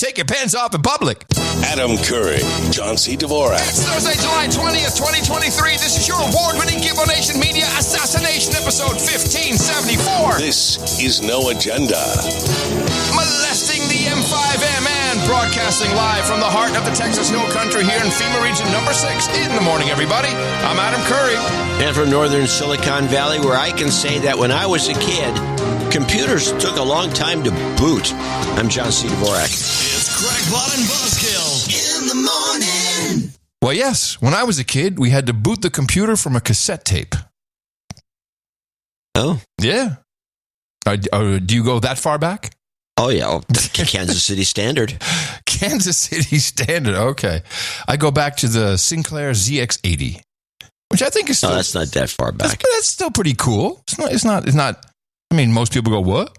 take your pants off in public. Adam Curry, John C. Dvorak. It's Thursday, July 20th, 2023. This is your award-winning Gibbo Nation Media Assassination episode 1574. This is No Agenda. Molesting the M5MN, broadcasting live from the heart of the Texas Hill Country here in FEMA Region number 6 in the morning, everybody. I'm Adam Curry. And from northern Silicon Valley, where I can say that when I was a kid, computers took a long time to boot. I'm John C. Dvorak. It's Crackpot and Buzzkill in the morning. Well, yes, when I was a kid, we had to boot the computer from a cassette tape. Oh? Yeah. Do you go that far back? Oh, yeah. Kansas City Standard. Kansas City Standard. Okay. I go back to the Sinclair ZX80, which I think is still... No, that's not that far back. That's still pretty cool. It's not. I mean, most people go, what?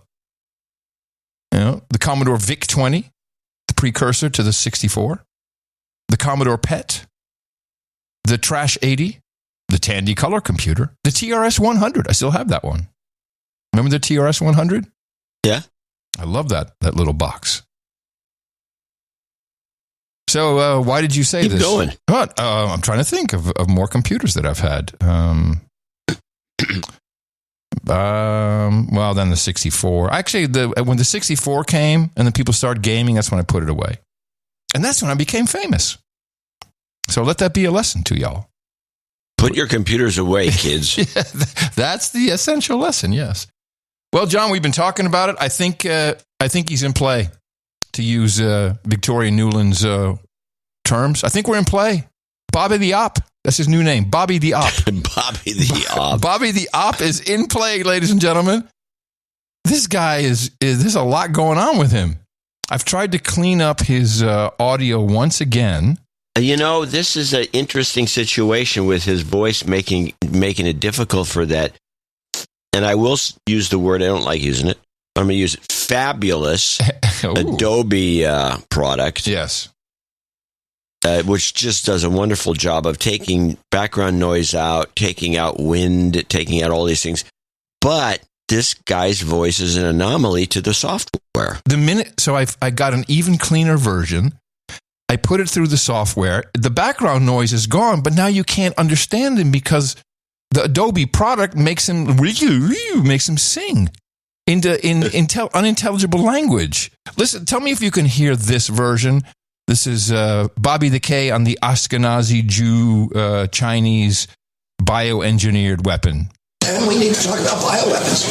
You know, the Commodore VIC-20, the precursor to the 64. The Commodore PET. The Trash 80. The Tandy Color computer. The TRS-100. I still have that one. Remember the TRS-100? Yeah. I love that little box. So why did you say Keep this? going. What? I'm trying to think of more computers that I've had. Well, then the 64. Actually, when the 64 came and then people started gaming, that's when I put it away. And that's when I became famous. So let that be a lesson to y'all. Put your computers away, kids. Yeah, that's the essential lesson, yes. Well, John, we've been talking about it. I think he's in play, to use Victoria Newland's terms. I think we're in play. Bobby the Op. That's his new name. Bobby the Op. Bobby the Op. Bobby the Op is in play, ladies and gentlemen. This guy there's a lot going on with him. I've tried to clean up his audio once again. You know, this is an interesting situation with his voice making it difficult for that. And I will use the word, I don't like using it. I'm going to use it. Fabulous Adobe product. Yes. Which just does a wonderful job of taking background noise out, taking out wind, taking out all these things. But this guy's voice is an anomaly to the software. So I got an even cleaner version. I put it through the software. The background noise is gone, but now you can't understand him because the Adobe product makes him sing into unintelligible language. Listen, tell me if you can hear this version. This is Bobby the K on the Ashkenazi Jew Chinese bioengineered weapon. And we need to talk about bioweapons.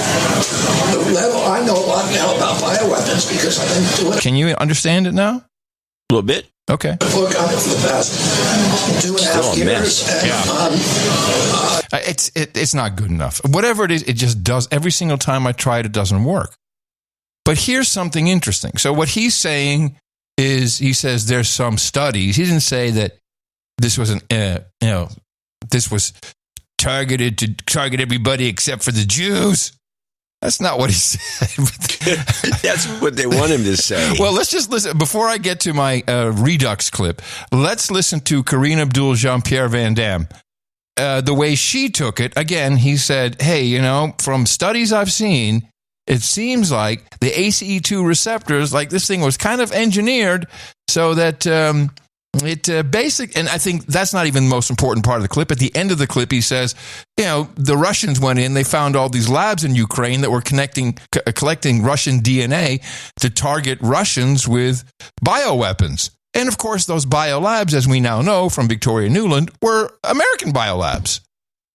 I know a lot now about bioweapons because I've been doing it. Can you understand it now? A little bit. Okay. I've worked on it for the past 2.5 years. And, It's not good enough. Whatever it is, it just does. Every single time I try it, it doesn't work. But here's something interesting. So what he's saying is, he says there's some studies. He didn't say that this was this was targeted to target everybody except for the Jews. That's not what he said. That's what they want him to say. Well, let's just listen. Before I get to my Redux clip, let's listen to Kareem Abdul-Jean-Pierre Van Damme. The way she took it, again, he said, hey, from studies I've seen, it seems like the ACE2 receptors, like this thing was kind of engineered so that and I think that's not even the most important part of the clip. At the end of the clip, he says, the Russians went in, they found all these labs in Ukraine that were collecting Russian DNA to target Russians with bioweapons. And of course, those biolabs, as we now know from Victoria Newland, were American biolabs.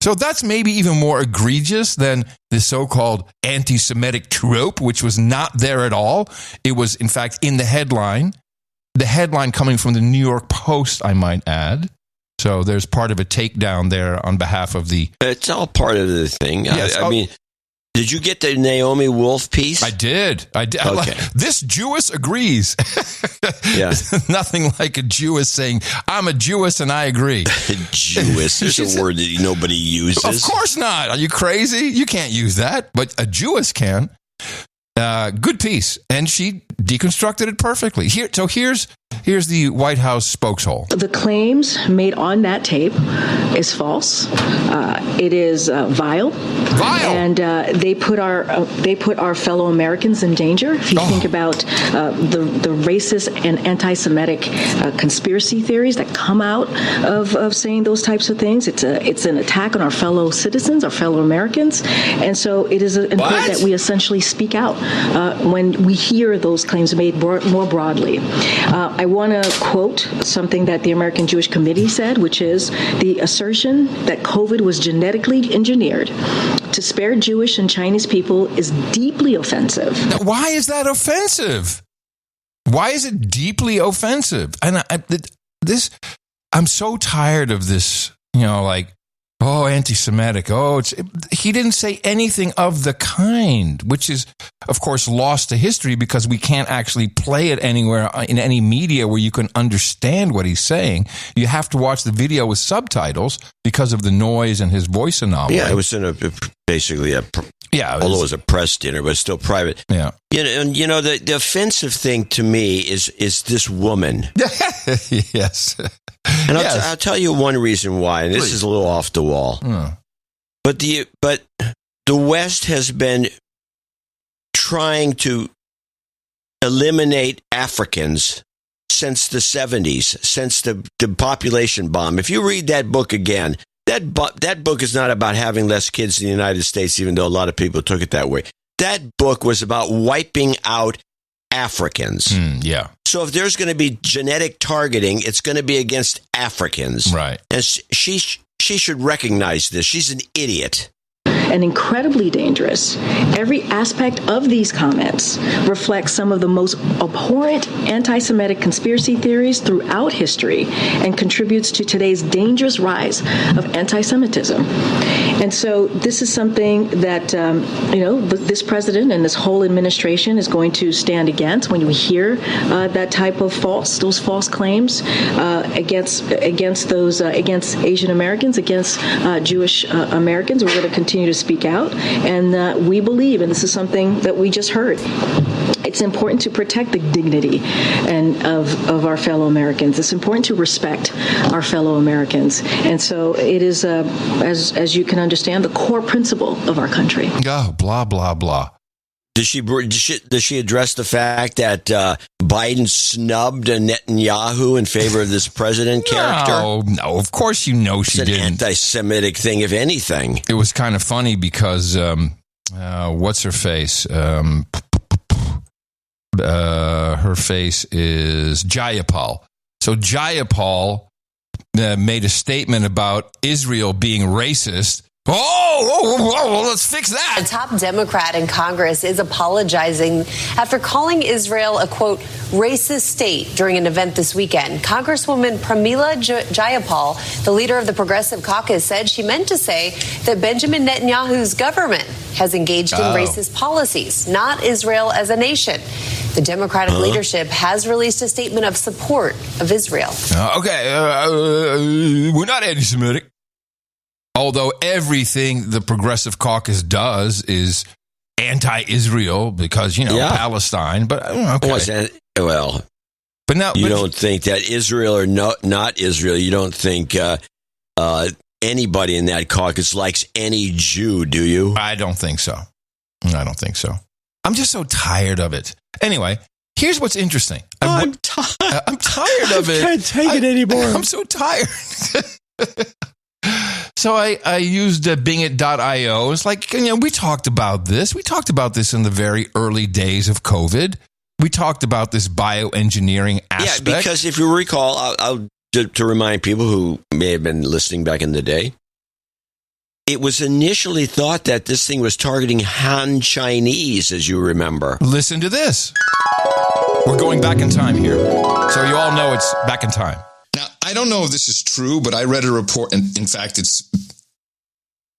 So that's maybe even more egregious than the so-called anti-Semitic trope, which was not there at all. It was, in fact, in the headline. The headline coming from the New York Post, I might add. So there's part of a takedown there on behalf of the... It's all part of the thing. Yes, I mean, did you get the Naomi Wolf piece? I did. Okay. This Jewess agrees. Yeah. Nothing like a Jewess saying, I'm a Jewess and I agree. Jewess. There's a word that nobody uses. Of course not. Are you crazy? You can't use that. But a Jewess can. Good piece. And she deconstructed it perfectly. Here's Here's the White House spokeshole. The claims made on that tape is false. It is vile. Vile. And they put our fellow Americans in danger. If you think about the racist and anti-Semitic conspiracy theories that come out of saying those types of things, it's an attack on our fellow citizens, our fellow Americans, and so it is important that we essentially speak out when we hear those claims made more broadly. I want to quote something that the American Jewish Committee said, which is the assertion that COVID was genetically engineered to spare Jewish and Chinese people is deeply offensive. Now, why is that offensive? Why is it deeply offensive? And I'm so tired of this, anti-Semitic. He didn't say anything of the kind, which is, of course, lost to history because we can't actually play it anywhere in any media where you can understand what he's saying. You have to watch the video with subtitles because of the noise and his voice anomaly. Yeah, it was although it was a press dinner, but still private. Yeah. The offensive thing to me is this woman. Yes. And I'll tell you one reason why, and this is a little off the wall. But the West has been trying to eliminate Africans since the 70s, since the population bomb. If you read that book again, that book is not about having less kids in the United States, even though a lot of people took it that way. That book was about wiping out Africans. Yeah. So if there's going to be genetic targeting, it's going to be against Africans. Right. And she should recognize this. She's an idiot. And incredibly dangerous. Every aspect of these comments reflects some of the most abhorrent anti-Semitic conspiracy theories throughout history and contributes to today's dangerous rise of anti-Semitism. And so this is something that, this president and this whole administration is going to stand against when we hear that type of those false claims against Asian Americans, against Jewish Americans. We're going to continue to speak out, and we believe, and this is something that we just heard, it's important to protect the dignity of our fellow Americans. It's important to respect our fellow Americans, and so it is, as you can understand, the core principle of our country. Oh, blah blah blah. Does she address the fact that Biden snubbed Netanyahu in favor of this president character? No, of course she didn't. It's an anti-Semitic thing, if anything. It was kind of funny because, what's her face? Her face is Jayapal. So Jayapal made a statement about Israel being racist. Well, let's fix that. A top Democrat in Congress is apologizing after calling Israel a, quote, racist state during an event this weekend. Congresswoman Pramila Jayapal, the leader of the Progressive Caucus, said she meant to say that Benjamin Netanyahu's government has engaged in racist policies, not Israel as a nation. The Democratic leadership has released a statement of support of Israel. We're not anti-Semitic. Although everything the Progressive Caucus does is anti-Israel because, Palestine. But, okay. But you don't think that Israel or not Israel, you don't think anybody in that caucus likes any Jew, do you? I don't think so. I'm just so tired of it. Anyway, here's what's interesting. I'm tired of it. I can't take it anymore. I'm so tired. So I used Bingit.io. It's like, we talked about this. We talked about this in the very early days of COVID. We talked about this bioengineering aspect. Yeah, because if you recall, to remind people who may have been listening back in the day, it was initially thought that this thing was targeting Han Chinese, as you remember. Listen to this. We're going back in time here. So you all know it's back in time. Now, I don't know if this is true, but I read a report, and in fact,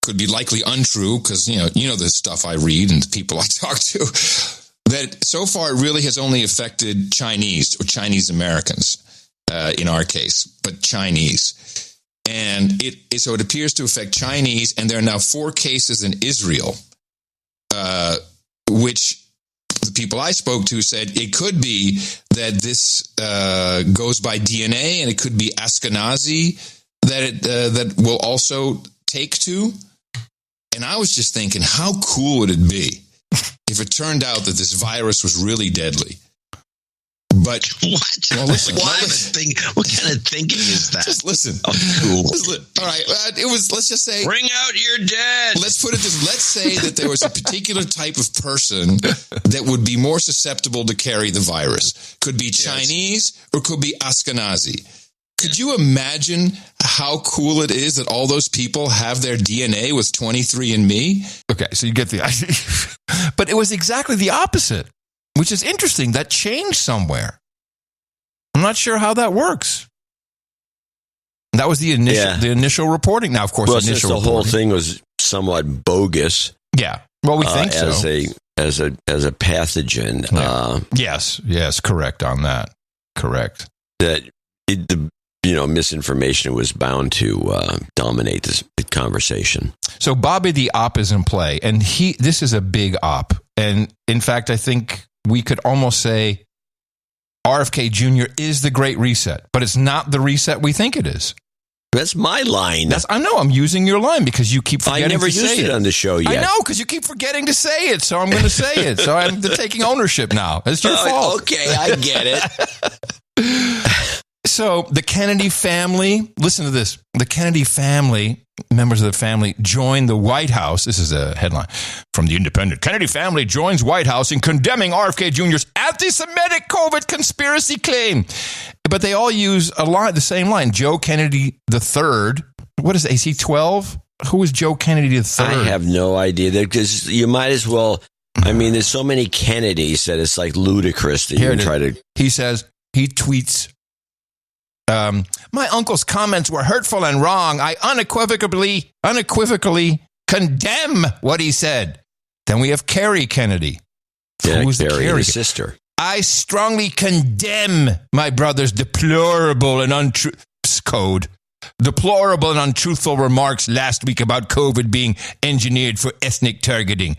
could be likely untrue because, you know the stuff I read and the people I talk to, that so far it really has only affected Chinese or Chinese Americans in our case, but Chinese. And so it appears to affect Chinese, and there are now 4 cases in Israel, which the people I spoke to said it could be that this goes by DNA, and it could be Ashkenazi that will also take to. And I was just thinking, how cool would it be if it turned out that this virus was really deadly? But what? Well, listen, What kind of thinking is that? Just listen. Oh, cool. All right. It was. Let's just say. Bring out your dead. Let's put it this. Let's say that there was a particular type of person that would be more susceptible to carry the virus. Could be Chinese or could be Ashkenazi. Could you imagine how cool it is that all those people have their DNA with 23andMe? Okay, so you get the idea. But it was exactly the opposite, which is interesting. That changed somewhere. I'm not sure how that works. That was the initial reporting. Now, of course, since the whole thing was somewhat bogus. Yeah, well, we think so. As a pathogen. Yes, correct on that. Correct. That the misinformation was bound to dominate this conversation. So Bobby the op is in play, and this is a big op. And in fact, I think we could almost say RFK Jr. is the Great Reset, but it's not the reset we think it is. That's my line. I know, I'm using your line because you keep forgetting to say it. I never used it on the show yet. I know, because you keep forgetting to say it, so I'm going to say it. So I'm taking ownership now. It's your fault. Okay, I get it. So the Kennedy family, listen to this. The Kennedy family, members of the family, joined the White House. This is a headline from The Independent. Kennedy family joins White House in condemning RFK Jr.'s anti-Semitic COVID conspiracy claim. But they all use the same line. Joe Kennedy III. What is it? Is he 12? Who is Joe Kennedy III? I have no idea. Because you might as well. I mean, there's so many Kennedys that it's like ludicrous that you can try to. He says, he tweets, my uncle's comments were hurtful and wrong. I unequivocally condemn what he said. Then we have Carrie Kennedy. Who's Carrie, Carrie? his sister. I strongly condemn my brother's deplorable and untruthful remarks last week about COVID being engineered for ethnic targeting.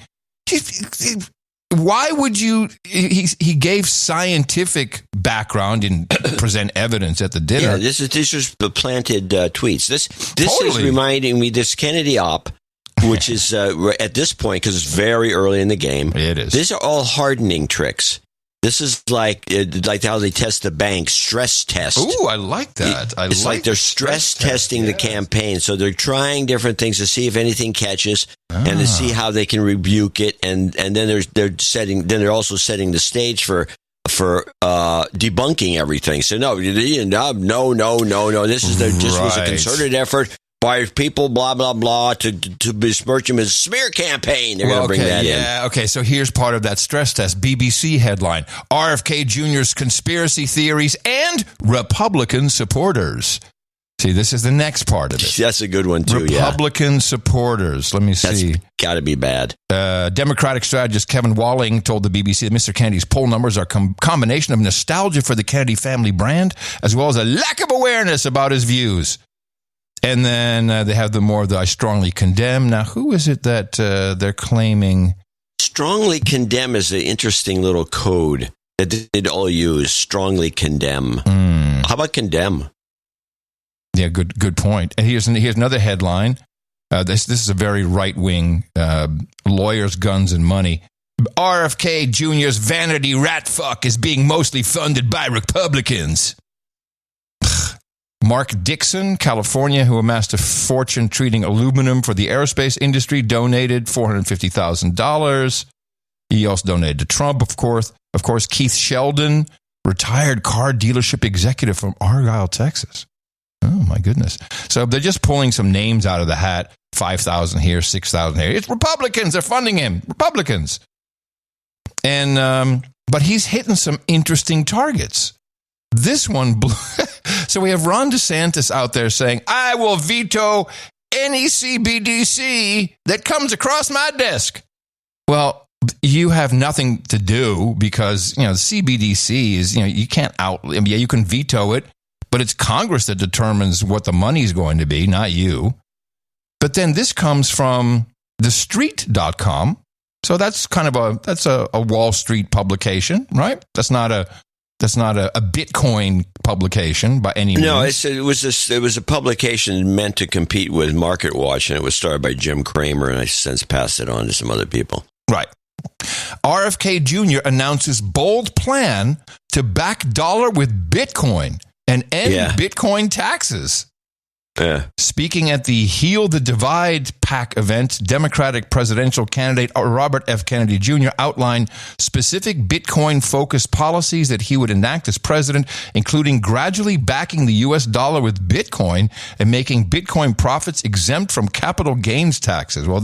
Why would you? He gave scientific background and present evidence at the dinner. Yeah, these are the planted tweets. This is reminding me, this Kennedy op, which is at this point, because it's very early in the game. It is. These are all hardening tricks. This is like how they test the bank, stress test. Ooh, I like that. It's like they're stress testing the campaign. So they're trying different things to see if anything catches and to see how they can rebuke it. And then they're also setting the stage for debunking everything. So no. This is was a concerted effort by people, blah, blah, blah, to besmirch him as a smear campaign. They're going to bring that in. Yeah, okay, so here's part of that stress test. BBC headline, RFK Jr.'s conspiracy theories and Republican supporters. See, this is the next part of it. That's a good one, too, Republican supporters. Let me see. That's got to be bad. Democratic strategist Kevin Walling told the BBC that Mr. Kennedy's poll numbers are a combination of nostalgia for the Kennedy family brand as well as a lack of awareness about his views. And then they have the more of the I strongly condemn. Now, who is it that they're claiming? Strongly condemn is an interesting little code that they'd all use. Strongly condemn. How about condemn? Yeah, good point. And here's another headline. This is a very right-wing lawyers, guns, and money. RFK Jr.'s vanity rat fuck is being mostly funded by Republicans. Mark Dixon, California, who amassed a fortune treating aluminum for the aerospace industry, donated $450,000. He also donated to Trump, of course. Of course, Keith Sheldon, retired car dealership executive from Argyle, Texas. Oh, my goodness. So they're just pulling some names out of the hat. 5,000 here, 6,000 here. It's Republicans. They're funding him. Republicans. And but he's hitting some interesting targets. This one blew. So we have Ron DeSantis out there saying, I will veto any CBDC that comes across my desk. Well, you have nothing to do because, the CBDC is, you can't you can veto it, but it's Congress that determines what the money is going to be, not you. But then this comes from thestreet.com. So that's kind of a Wall Street publication, right? That's not a Bitcoin publication by any means. No, it was a publication meant to compete with MarketWatch, and it was started by Jim Cramer, and I since passed it on to some other people. Right. RFK Jr. announces bold plan to back dollar with Bitcoin and end Bitcoin taxes. Yeah. Speaking at the Heal the Divide PAC event, Democratic presidential candidate Robert F. Kennedy Jr. outlined specific Bitcoin-focused policies that he would enact as president, including gradually backing the U.S. dollar with Bitcoin and making Bitcoin profits exempt from capital gains taxes. Well,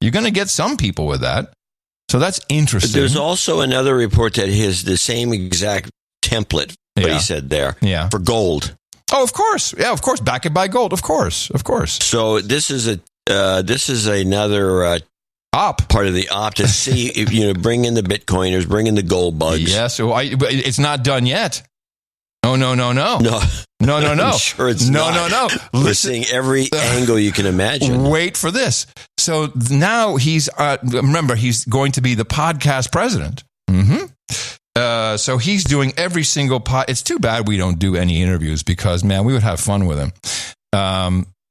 you're going to get some people with that. So that's interesting. There's also another report that has the same exact template, what he said there, for gold. Oh, of course. Yeah, of course. Back it by gold. Of course. So this is another part of the op to see if, bring in the Bitcoiners, bring in the gold bugs. Yeah, so it's not done yet. No. No. I'm sure it's not. No. We're seeing every angle you can imagine. Wait for this. So now he's going to be the podcast president. Mm-hmm. So he's doing every single It's too bad we don't do any interviews because, man, we would have fun with him.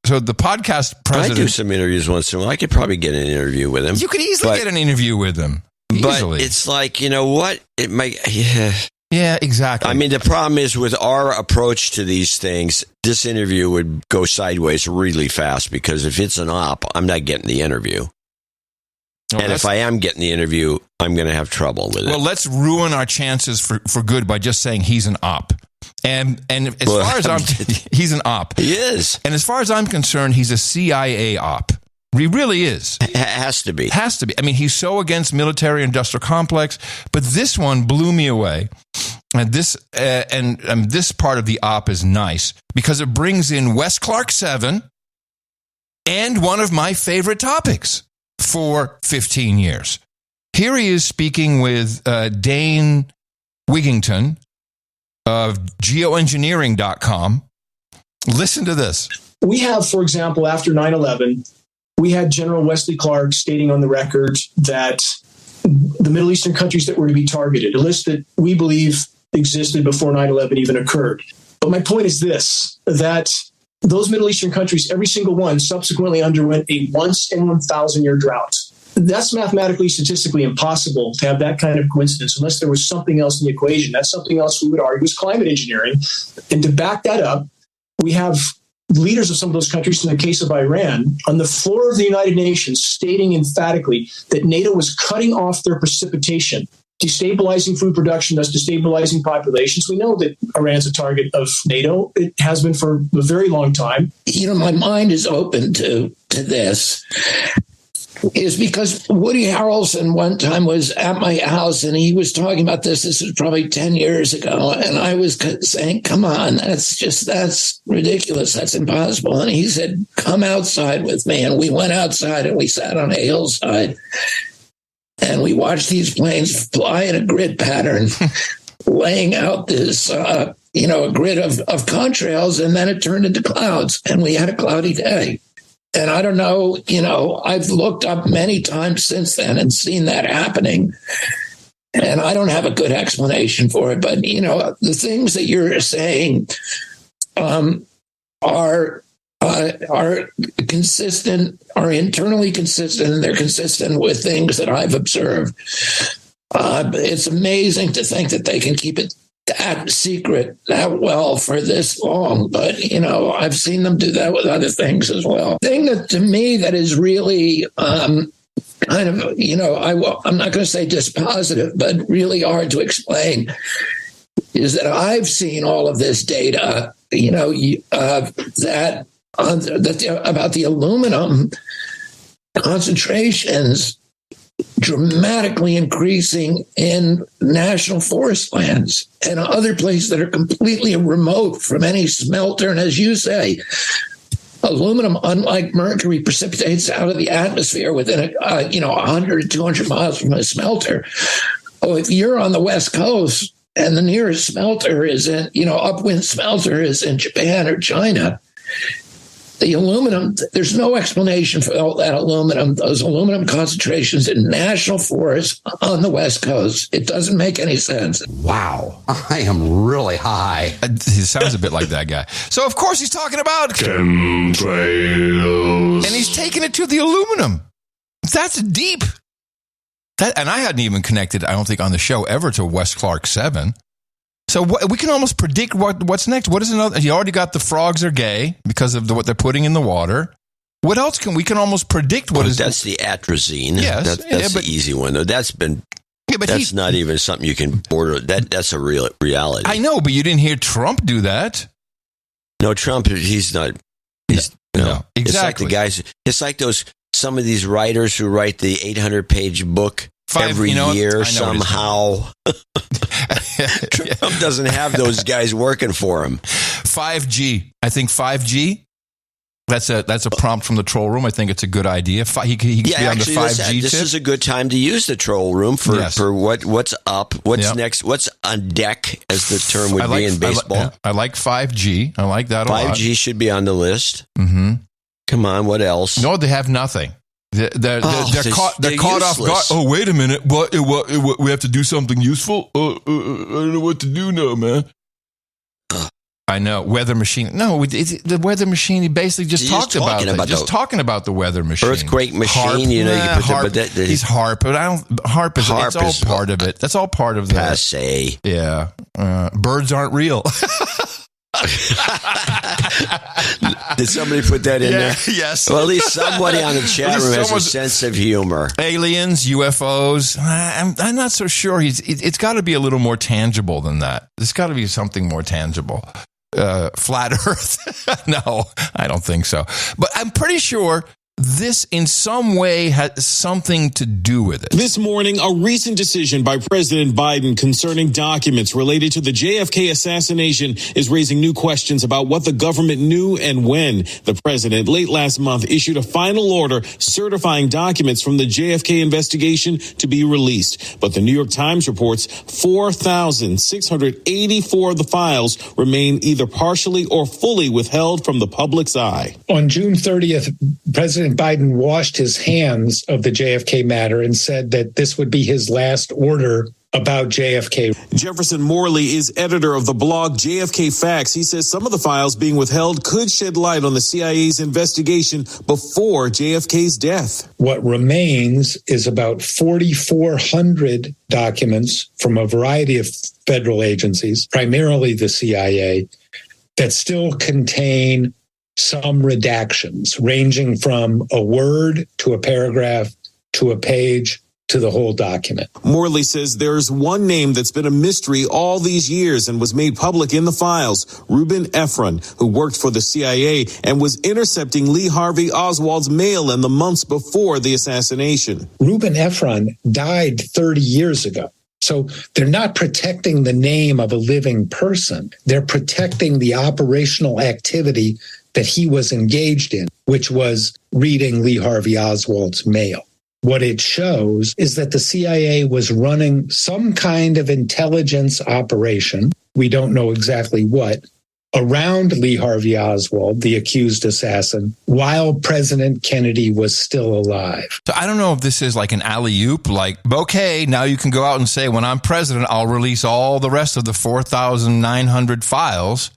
So the podcast president... I do some interviews once in a while. I could probably get an interview with him. You could easily get an interview with him. Easily. But it's like, you know what? It might... Yeah, exactly. I mean, the problem is with our approach to these things, this interview would go sideways really fast because if it's an op, I'm not getting the interview. And if I am getting the interview, I'm going to have trouble with it. Well, let's ruin our chances for good by just saying he's an op. And as far as he's an op. He is. And as far as I'm concerned, he's a CIA op. He really is. Has to be. I mean, he's so against military-industrial complex, but this one blew me away. And this this part of the op is nice because it brings in Wes Clark 7 and one of my favorite topics for 15 years. Here he is speaking with Dane Wigington of geoengineering.com. Listen to this. We have, for example, after 9/11, we had General Wesley Clark stating on the record that the Middle Eastern countries that were to be targeted, a list that we believe existed before 9/11 even occurred. But my point is this, that those Middle Eastern countries, every single one, subsequently underwent a once in 1,000-year drought. That's mathematically, statistically impossible to have that kind of coincidence unless there was something else in the equation. That's something else we would argue is climate engineering. And to back that up, we have leaders of some of those countries, in the case of Iran, on the floor of the United Nations stating emphatically that NATO was cutting off their precipitation, destabilizing food production, thus destabilizing populations. We know that Iran's a target of NATO. It has been for a very long time. My mind is open to this. Is because Woody Harrelson one time was at my house and he was talking about this. This was probably 10 years ago. And I was saying, come on, that's ridiculous. That's impossible. And he said, come outside with me. And we went outside and we sat on a hillside and we watched these planes fly in a grid pattern, laying out this, a grid of contrails. And then it turned into clouds and we had a cloudy day. And I don't know, I've looked up many times since then and seen that happening. And I don't have a good explanation for it. But, the things that you're saying are consistent, are internally consistent, and they're consistent with things that I've observed. It's amazing to think that they can keep it that secret that well for this long, but I've seen them do that with other things as well. The thing that to me that is really kind of I'm not going to say dispositive, but really hard to explain is that I've seen all of this data that about the aluminum concentrations dramatically increasing in national forest lands and other places that are completely remote from any smelter. And as you say, aluminum, unlike mercury, precipitates out of the atmosphere within 100, 200 miles from a smelter. Oh, if you're on the West Coast and the nearest smelter is in, upwind smelter is in Japan or China, The aluminum, there's no explanation for all that aluminum, those aluminum concentrations in national forests on the West Coast. It doesn't make any sense. Wow. I am really high. He sounds a bit like that guy. So, of course, he's talking about chemtrails. And he's taking it to the aluminum. That's deep. And I hadn't even connected, I don't think, on the show ever to West Clark 7. So we can almost predict what's next. What is another? You already got the frogs are gay because of what they're putting in the water. What else we can almost predict what is? That's the atrazine. Yes, that's the easy one. Though that's not even something you can border. That's a real reality. I know, but you didn't hear Trump do that. No, Trump. He's not. No, exactly. It's like the guys. It's like some of these writers who write the 800-page book every year somehow. Trump doesn't have those guys working for him. 5G. I think 5G. That's a prompt from the troll room. I think it's a good idea. He could be on the 5G This tip. is a good time to use the troll room for what's up, what's next, what's on deck, as the term would be in baseball. I like 5G. I like that a lot. 5G should be on the list. Mm-hmm. Come on, what else? No, they have nothing. They're caught off guard. Oh, wait a minute! What? We have to do something useful? I don't know what to do now, man. I know weather machine. No, the weather machine. He basically just talked about it. Just talking about the weather machine, earthquake machine. HARP, you know, you put HARP. He's HARP, but I don't. HARP is it's all part of it. That's all part of the passe. Yeah, birds aren't real. Did somebody put that in there? Yes. Well, at least somebody on the chat room has a sense of humor. Aliens, UFOs. I'm not so sure. It's got to be a little more tangible than that. There's got to be something more tangible. Flat Earth? No, I don't think so. But I'm pretty sure this in some way has something to do with it. This morning, a recent decision by President Biden concerning documents related to the JFK assassination is raising new questions about what the government knew and when. The president late last month issued a final order certifying documents from the JFK investigation to be released. But the New York Times reports 4,684 of the files remain either partially or fully withheld from the public's eye. On June 30th, President Biden washed his hands of the JFK matter and said that this would be his last order about JFK. Jefferson Morley is editor of the blog JFK Facts. He says some of the files being withheld could shed light on the CIA's investigation before JFK's death. What remains is about 4,400 documents from a variety of federal agencies, primarily the CIA, that still contain some redactions ranging from a word to a paragraph to a page to the whole document. Morley says there's one name that's been a mystery all these years and was made public in the files, Reuben Efron, who worked for the CIA and was intercepting Lee Harvey Oswald's mail in the months before the assassination. Reuben Efron died 30 years ago. So they're not protecting the name of a living person. They're protecting the operational activity that he was engaged in, which was reading Lee Harvey Oswald's mail. What it shows is that the CIA was running some kind of intelligence operation, we don't know exactly what, around Lee Harvey Oswald, the accused assassin, while President Kennedy was still alive. So I don't know if this is like an alley-oop, like, okay, now you can go out and say, when I'm president, I'll release all the rest of the 4,900 files.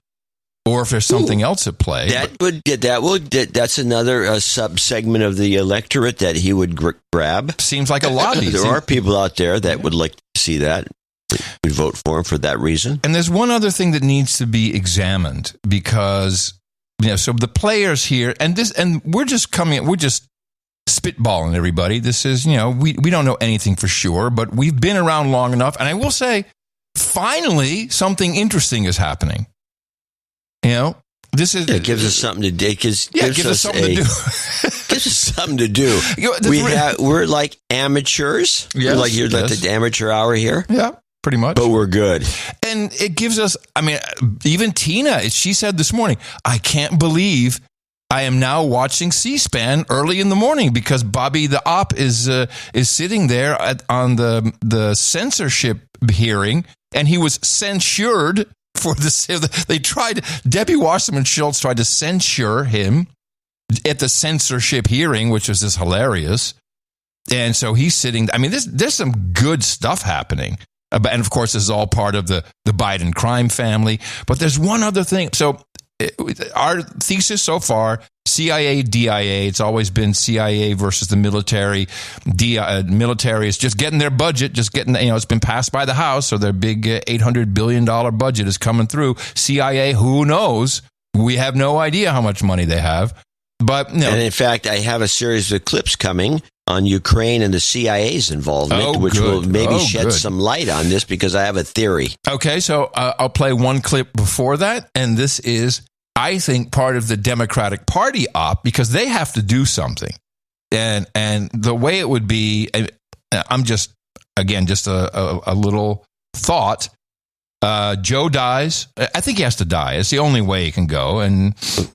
Or if there's something else at play. That's another sub-segment of the electorate that he would grab. Seems like a lobby. There are people out there that would like to see that. We vote for him for that reason. And there's one other thing that needs to be examined because, so the players here, and we're just spitballing everybody. This is, we don't know anything for sure, but we've been around long enough. And I will say, finally, something interesting is happening. This is it gives us something to do. It gives us something to do. Gives us something to do. We're like amateurs. Yes, we're like you're like the amateur hour here. Yeah, pretty much. But we're good. And it gives us. I mean, even Tina, she said this morning, I can't believe I am now watching C-SPAN early in the morning because Bobby the op is sitting there on the censorship hearing, and he was censured. Debbie Wasserman Schultz tried to censure him at the censorship hearing, which was just hilarious. And so he's sitting. I mean, there's some good stuff happening. And of course, this is all part of the Biden crime family. But there's one other thing. So our thesis so far, CIA, DIA, it's always been CIA versus the military. Military is just getting their budget, it's been passed by the House, so their big $800 billion budget is coming through. CIA, who knows? We have no idea how much money they have. But And in fact, I have a series of clips coming on Ukraine and the CIA's involvement, which will maybe shed some light on this, because I have a theory. Okay, so I'll play one clip before that, and this is, I think, part of the Democratic Party op, because they have to do something. And the way it would be, I'm just a little thought. Joe dies. I think he has to die. It's the only way he can go, and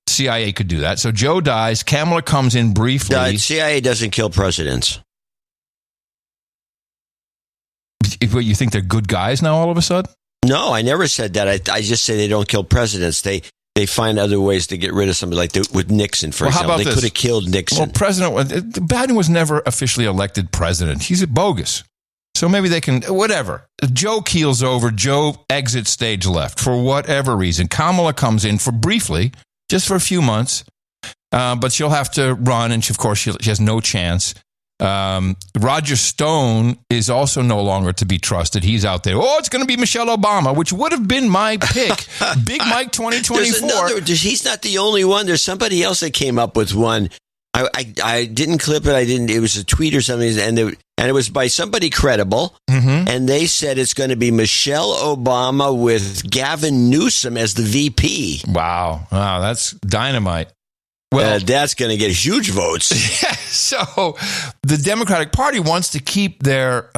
CIA could do that. So Joe dies. Kamala comes in briefly. CIA doesn't kill presidents. You think they're good guys now all of a sudden? No, I never said that. I just say they don't kill presidents. They find other ways to get rid of somebody, like with Nixon, for example. They could have killed Nixon. Well, Biden was never officially elected president. He's bogus. So maybe they can, whatever. Joe keels over. Joe exits stage left for whatever reason. Kamala comes in for briefly, just for a few months. But she'll have to run, and she has no chance. Roger Stone is also no longer to be trusted. He's out there. Oh, it's going to be Michelle Obama, which would have been my pick. Big Mike 2024. He's not the only one. There's somebody else that came up with one. I didn't clip it. It was a tweet or something, and it was by somebody credible. Mm-hmm. And they said it's going to be Michelle Obama with Gavin Newsom as the VP. Wow, that's dynamite. Well, that's going to get huge votes. So the Democratic Party wants to keep their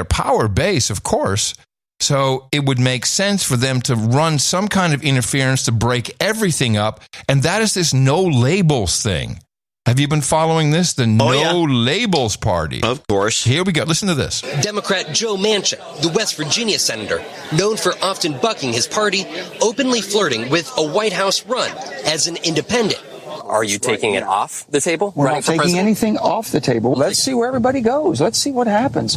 power base, of course. So it would make sense for them to run some kind of interference to break everything up. And that is this no labels thing. Have you been following this? The No Labels Party. Of course. Here we go. Listen to this. Democrat Joe Manchin, the West Virginia senator, known for often bucking his party, openly flirting with a White House run as an independent. Are you taking it off the table? We're not taking anything off the table. Let's see where everybody goes. Let's see what happens.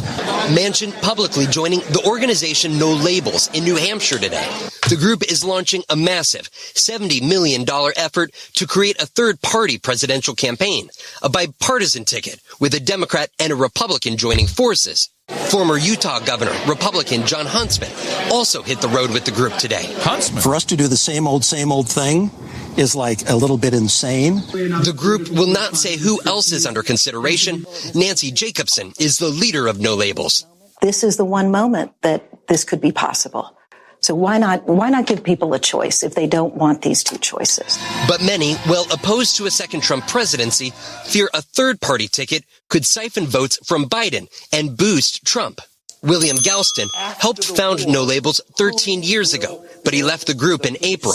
Manchin publicly joining the organization No Labels in New Hampshire today. The group is launching a massive $70 million effort to create a third-party presidential campaign, a bipartisan ticket with a Democrat and a Republican joining forces. Former Utah Governor, Republican John Huntsman, also hit the road with the group today. Huntsman. For us to do the same old thing is like a little bit insane. The group will not say who else is under consideration. Nancy Jacobson is the leader of No Labels. This is the one moment that this could be possible. So why not give people a choice if they don't want these two choices? But many, while opposed to a second Trump presidency, fear a third-party ticket could siphon votes from Biden and boost Trump. William Galston helped found No Labels 13 years ago, but he left the group in April.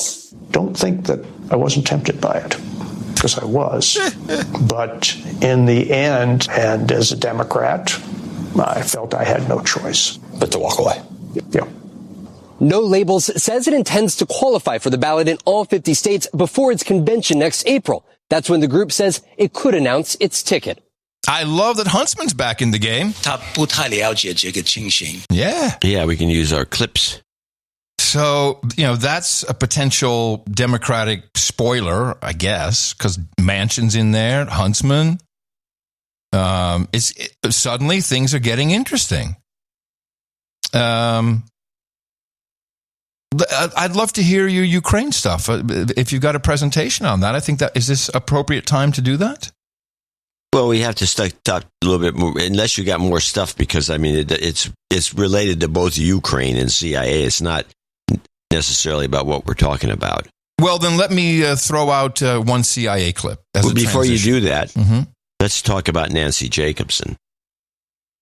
Don't think that I wasn't tempted by it, because I was. But in the end, and as a Democrat, I felt I had no choice but to walk away. Yeah. No Labels says it intends to qualify for the ballot in all 50 states before its convention next April. That's when the group says it could announce its ticket. I love that Huntsman's back in the game. Yeah, we can use our clips. So, that's a potential Democratic spoiler, I guess, because Manchin's in there, Huntsman. Suddenly things are getting interesting. I'd love to hear your Ukraine stuff. If you've got a presentation on that, I think is this appropriate time to do that? Well, we have to start a little bit more, unless you got more stuff, because it's related to both Ukraine and CIA. It's not necessarily about what we're talking about. Well, then let me throw out one CIA clip. Before you do that, let's talk about Nancy Jacobson.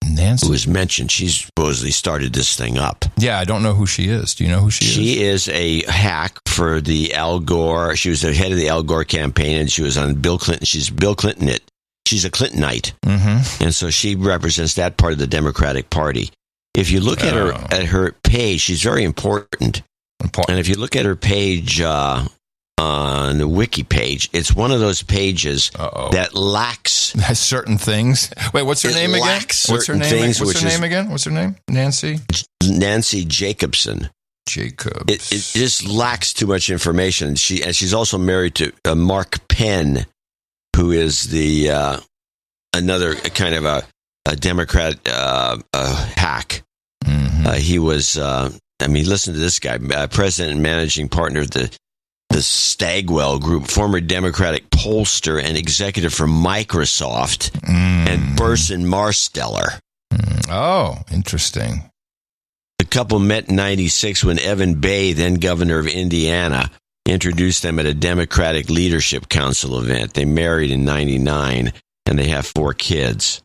Nancy, who was mentioned, she supposedly started this thing up. Yeah, I don't know who she is. Do you know who she is? She is a hack for the Al Gore. She was the head of the Al Gore campaign, and she was on Bill Clinton. She's Bill Clinton. She's a Clintonite, and so she represents that part of the Democratic Party. If you look at her page, she's very important. And if you look at her page, on the wiki page. It's one of those pages that lacks certain things. Wait, what's her name again? What's her name again? What's her name? Nancy Jacobson. It just lacks too much information. She's also married to Mark Penn, who is the another kind of a Democrat hack. He was, listen to this guy, president and managing partner of the Stagwell Group, former Democratic pollster and executive for Microsoft, and Burson Marsteller. Oh, interesting. The couple met in 96 when Evan Bayh, then governor of Indiana, introduced them at a Democratic Leadership Council event. They married in 99, and they have 4 kids.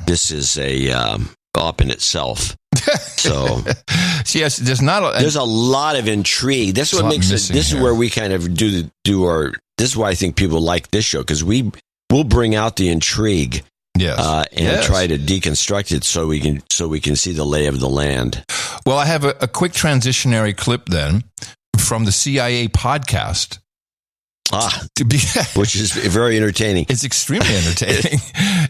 This is a op in itself. So, yes, there's a lot of intrigue. That's what makes it. This is where we kind of do our. This is why I think people like this show, because we'll bring out the intrigue. And try to deconstruct it so we can see the lay of the land. Well, I have a quick transitionary clip then from the CIA podcast. Which is very entertaining. It's extremely entertaining.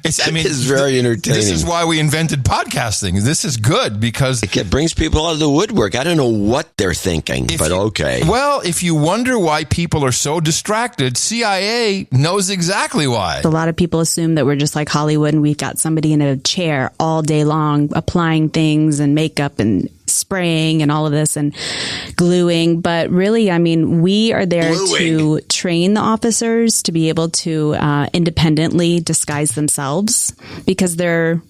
It's very entertaining. This is why we invented podcasting. This is good because it brings people out of the woodwork. I don't know what they're thinking, but okay. Well, if you wonder why people are so distracted, CIA knows exactly why. A lot of people assume that we're just like Hollywood and we've got somebody in a chair all day long applying things and makeup and spraying and all of this and gluing. But really, we are there to train the officers to be able to independently disguise themselves because they're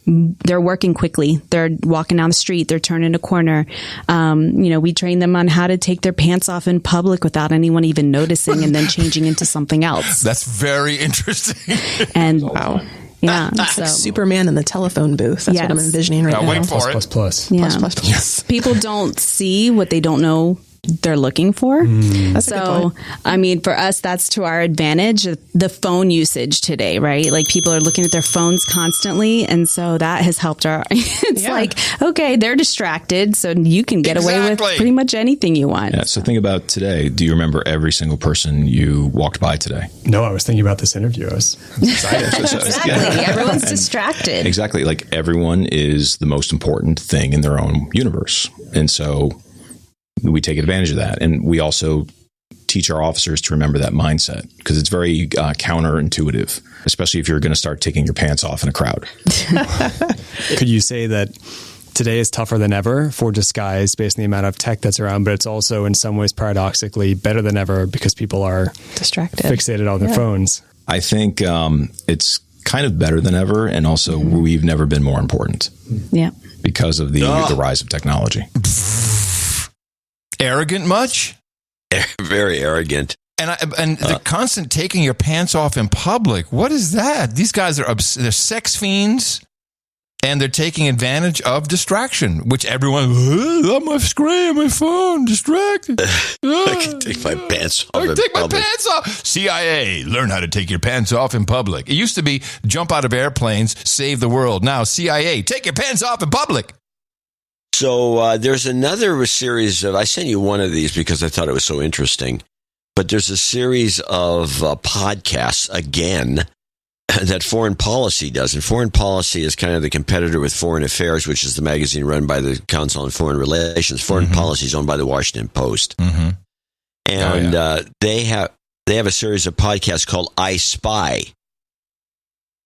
working quickly. They're walking down the street. They're turning a corner. We train them on how to take their pants off in public without anyone even noticing and then changing into something else. That's very interesting. And wow. Yeah, so Superman in the telephone booth. That's what I'm envisioning right now. Wait for it. Plus. Yeah. Plus. Yes. People don't see what they don't know they're looking for. That's a good point. For us, that's to our advantage. The phone usage today, right? Like people are looking at their phones constantly. And so that has helped like, okay, they're distracted. So you can get away with pretty much anything you want. Yeah. So think about today. Do you remember every single person you walked by today? No, I was thinking about this interview. I was excited. Exactly. Everyone's distracted. Exactly. Like everyone is the most important thing in their own universe. And so we take advantage of that. And we also teach our officers to remember that mindset because it's very counterintuitive, especially if you're going to start taking your pants off in a crowd. Could you say that today is tougher than ever for disguise based on the amount of tech that's around, but it's also in some ways paradoxically better than ever because people are distracted, fixated on their phones? I think it's kind of better than ever. And also we've never been more important. Yeah. Because of the rise of technology. Arrogant much? Very arrogant. And the constant taking your pants off in public. What is that? These guys are they're sex fiends, and they're taking advantage of distraction, which everyone, on my screen, my phone, distracted. I can take my pants off. I take my pants off. CIA, learn how to take your pants off in public. It used to be jump out of airplanes, save the world. Now CIA, take your pants off in public. So there's another series of, I sent you one of these because I thought it was so interesting, but there's a series of podcasts, again, that Foreign Policy does. And Foreign Policy is kind of the competitor with Foreign Affairs, which is the magazine run by the Council on Foreign Relations. Foreign Policy is owned by the Washington Post. And they have a series of podcasts called I Spy.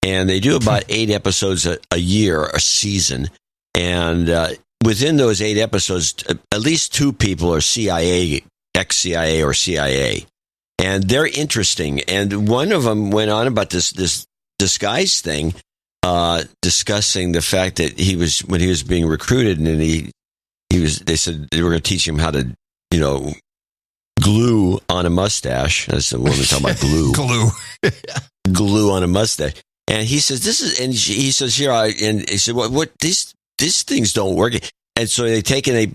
And they do about 8 episodes a year, a season. And within those 8 episodes, at least 2 people are CIA, ex-CIA or CIA. And they're interesting. And one of them went on about this disguise thing, discussing the fact that when he was being recruited, and they said they were going to teach him how to, glue on a mustache. That's the woman talking about glue. Glue on a mustache. And he says, he says, and he said, what these things don't work. And so they take and they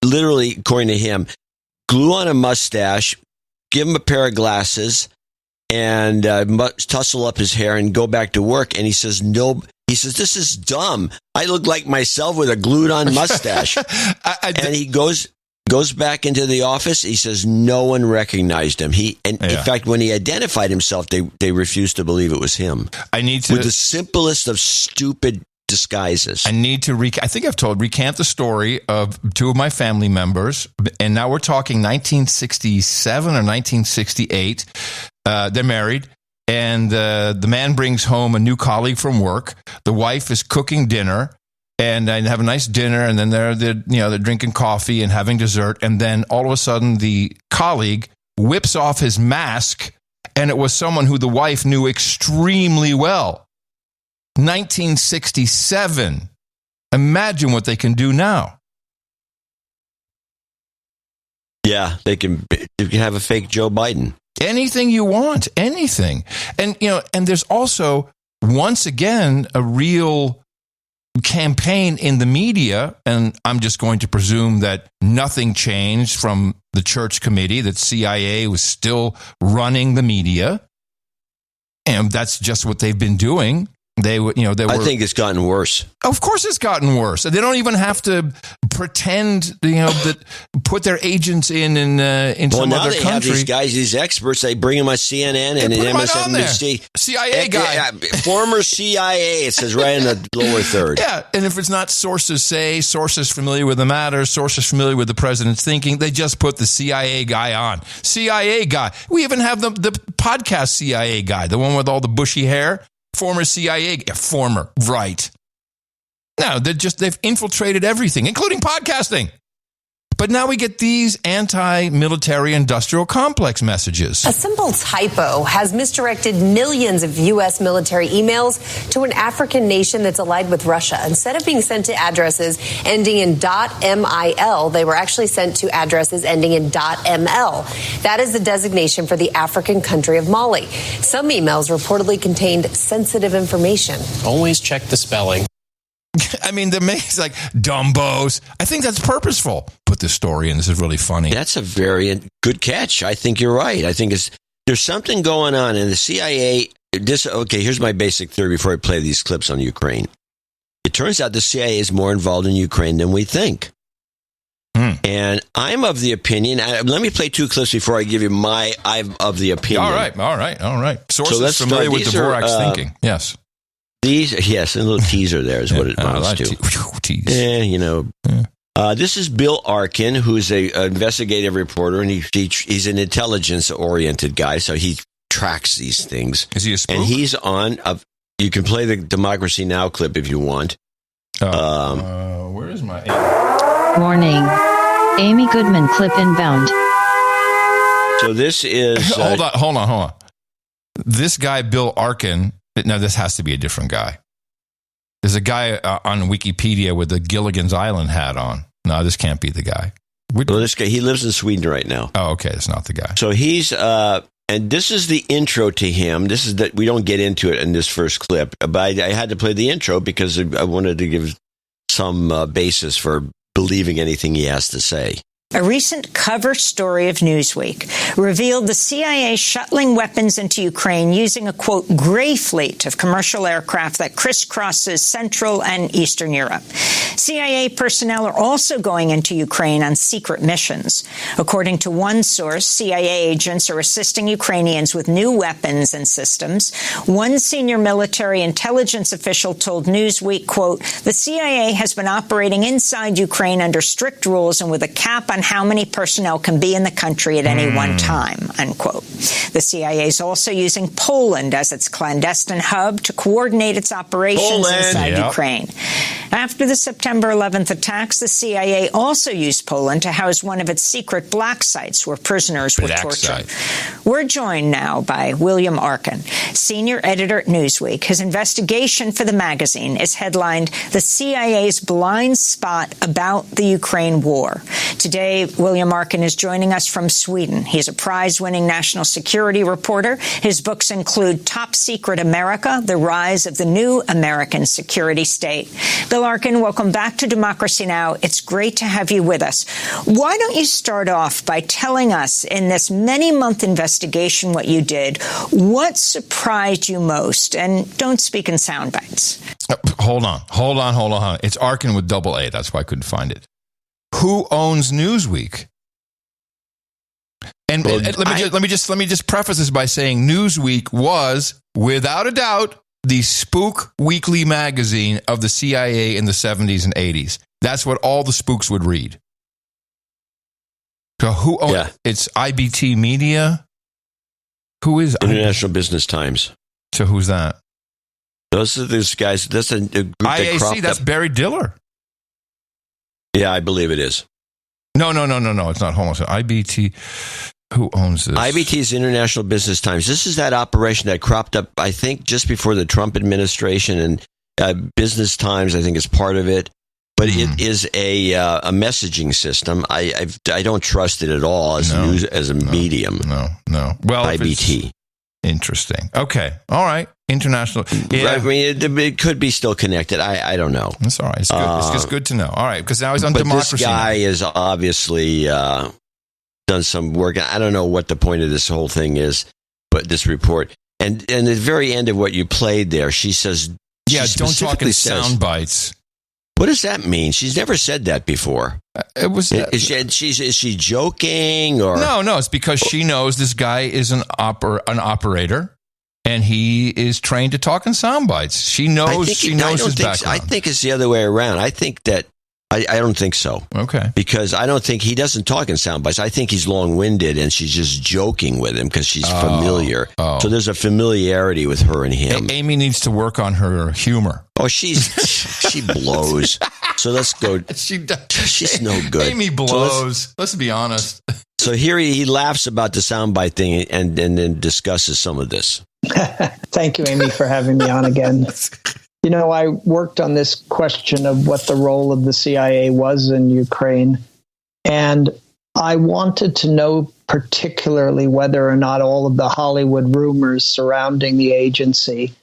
literally, according to him, glue on a mustache, give him a pair of glasses, and tussle up his hair and go back to work. And he says, no. He says, this is dumb. I look like myself with a glued on mustache. And he goes goes back into the office. He says no one recognized him. In fact, when he identified himself, they refused to believe it was him. With the simplest of stupid disguises. I need to I think I've recant the story of two of my family members, and now we're talking 1967 or 1968. They're married, and the man brings home a new colleague from work. The wife is cooking dinner, and they have a nice dinner, and then they're drinking coffee and having dessert, and then all of a sudden the colleague whips off his mask, and it was someone who the wife knew extremely well. 1967. Imagine what they can do now. Yeah, they can have a fake Joe Biden. Anything you want, anything. And and there's also once again a real campaign in the media, and I'm just going to presume that nothing changed from the church committee, that CIA was still running the media. And that's just what they've been doing. I think it's gotten worse. Of course it's gotten worse. They don't even have to pretend, that put their agents in some other country. Well, now they have these guys, these experts. They bring them on CNN and MSNBC. CIA guy. Former CIA, it says right in the lower third. Yeah, and if it's not sources say, sources familiar with the matter, sources familiar with the president's thinking, they just put the CIA guy on. CIA guy. We even have the podcast CIA guy, the one with all the bushy hair. Former CIA, right. No, they've infiltrated everything, including podcasting. But now we get these anti-military industrial complex messages. A simple typo has misdirected millions of U.S. military emails to an African nation that's allied with Russia. Instead of being sent to addresses ending in .mil, they were actually sent to addresses ending in .ml. That is the designation for the African country of Mali. Some emails reportedly contained sensitive information. Always check the spelling. I mean, they're like Dumbos. I think that's purposeful. Put this story in. This is really funny. That's a very good catch. I think you're right. I think there's something going on in the CIA. Here's my basic theory before I play these clips on Ukraine. It turns out the CIA is more involved in Ukraine than we think. And I'm of the opinion. Let me play two clips before I give you I'm of the opinion. All right. Sources familiar with Dvorak's thinking. Yes. Yes, a little teaser there is what it amounts to. This is Bill Arkin, who's an investigative reporter, and he's an intelligence-oriented guy, so he tracks these things. Is he a spook? And he's on. You can play the Democracy Now! Clip if you want. Where is my... Warning. Amy Goodman clip inbound. So this is... Hold on. This guy, Bill Arkin... Now, this has to be a different guy. There's a guy on Wikipedia with the Gilligan's Island hat on. No, this can't be the guy. This guy, he lives in Sweden right now. Oh, okay. That's not the guy. So he's, and this is the intro to him. This is that we don't get into it in this first clip, but I had to play the intro because I wanted to give some basis for believing anything he has to say. A recent cover story of Newsweek revealed the CIA shuttling weapons into Ukraine using a, quote, gray fleet of commercial aircraft that crisscrosses Central and Eastern Europe. CIA personnel are also going into Ukraine on secret missions. According to one source, CIA agents are assisting Ukrainians with new weapons and systems. One senior military intelligence official told Newsweek, quote, the CIA has been operating inside Ukraine under strict rules and with a cap on how many personnel can be in the country at any one time, unquote. The CIA is also using Poland as its clandestine hub to coordinate its operations inside Ukraine. After the September 11th attacks, the CIA also used Poland to house one of its secret black sites where prisoners were tortured. We're joined now by William Arkin, senior editor at Newsweek. His investigation for the magazine is headlined, The CIA's Blind Spot About the Ukraine War. Today, William Arkin is joining us from Sweden. He's a prize-winning national security reporter. His books include Top Secret America, The Rise of the New American Security State. Bill Arkin, welcome back to Democracy Now! It's great to have you with us. Why don't you start off by telling us, in this many-month investigation, what you did, what surprised you most? And don't speak in sound bites. Hold on. It's Arkin with double A. That's why I couldn't find it. who owns Newsweek? And let me just preface this by saying Newsweek was, without a doubt, the spook weekly magazine of the CIA in the 70s and 80s. That's what all the spooks would read. So who owns It's IBT Media. Who is International Business Times? So who's that? Those are those guys. That's a group IAC. that That's Barry Diller. Yeah, I believe it is. No. It's not Homo. IBT. Who owns this? IBT is International Business Times. This is that operation that cropped up, I think, just before the Trump administration, and Business Times, I think, is part of it. But it is a messaging system. I don't trust it at all as news, as a medium. No. Well, IBT. Interesting. Okay. All right. International. Yeah. I mean, it could be still connected. I don't know. That's all right. It's good. It's just good to know. All right. Because now he's on democracy. This guy is obviously done some work. I don't know what the point of this whole thing is, but this report. And at the very end of what you played there, she says, don't talk in sound bites. What does that mean? She's never said that before. It was. Is she joking or no? It's because she knows this guy is an operator, and he is trained to talk in sound bites. She knows. His background. I think it's the other way around. I think that. I don't think so. Okay. Because I don't think he doesn't talk in sound bites. I think he's long-winded and she's just joking with him because she's familiar. So there's a familiarity with her and him. Amy needs to work on her humor. Oh, she blows. So let's go. She's no good. Amy blows. Let's be honest. So here he laughs about the soundbite thing and then discusses some of this. Thank you, Amy, for having me on again. You know, I worked on this question of what the role of the CIA was in Ukraine, and I wanted to know particularly whether or not all of the Hollywood rumors surrounding the agency,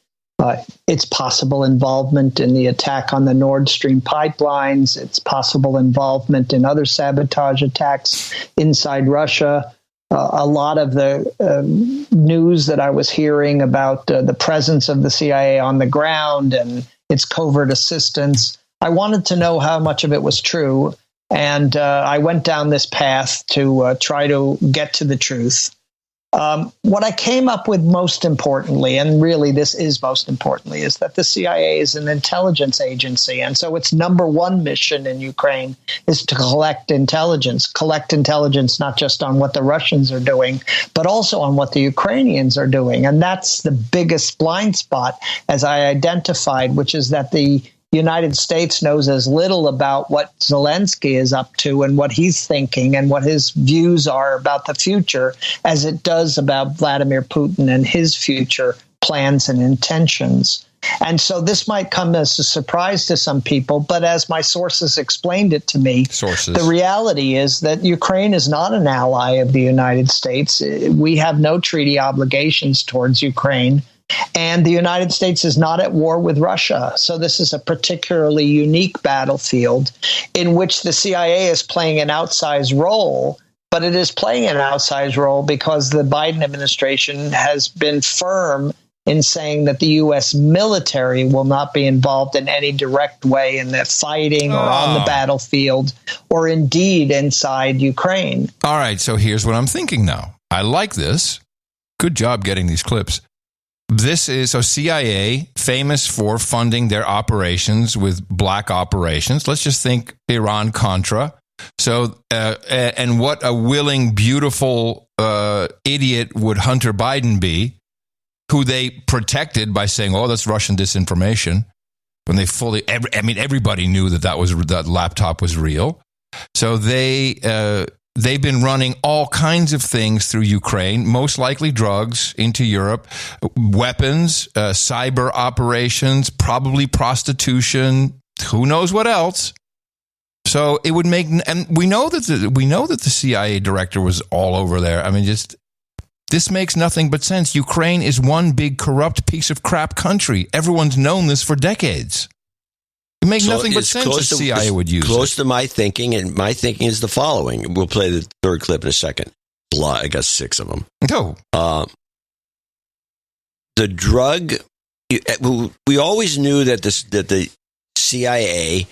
its possible involvement in the attack on the Nord Stream pipelines, its possible involvement in other sabotage attacks inside Russia, a lot of the news that I was hearing about the presence of the CIA on the ground and its covert assistance. I wanted to know how much of it was true. And I went down this path to try to get to the truth. What I came up with most importantly, and really this is most importantly, is that the CIA is an intelligence agency. And so its number one mission in Ukraine is to collect intelligence not just on what the Russians are doing, but also on what the Ukrainians are doing. And that's the biggest blind spot, as I identified, which is that the United States knows as little about what Zelensky is up to and what he's thinking and what his views are about the future as it does about Vladimir Putin and his future plans and intentions. And so this might come as a surprise to some people, but as my sources explained it to me, the reality is that Ukraine is not an ally of the United States. We have no treaty obligations towards Ukraine. And the United States is not at war with Russia. So this is a particularly unique battlefield in which the CIA is playing an outsized role, but it is playing an outsized role because the Biden administration has been firm in saying that the U.S. military will not be involved in any direct way in the fighting or on the battlefield or indeed inside Ukraine. All right, so here's what I'm thinking now. I like this. Good job getting these clips. This is CIA, famous for funding their operations with black operations. Let's just think Iran-Contra. So, and what a willing, beautiful idiot would Hunter Biden be, who they protected by saying, "Oh, that's Russian disinformation." When they everybody knew that laptop was real. So they've been running all kinds of things through Ukraine, most likely drugs into Europe, weapons, cyber operations, probably prostitution, who knows what else. So it would make, and we know that the CIA director was all over there. I mean, this makes nothing but sense. Ukraine is one big corrupt piece of crap country. Everyone's known this for decades. It makes nothing but sense the CIA would use close to my thinking, and my thinking is the following. We'll play the third clip in a second. I got 6 of them. No. The drug, we always knew that the CIA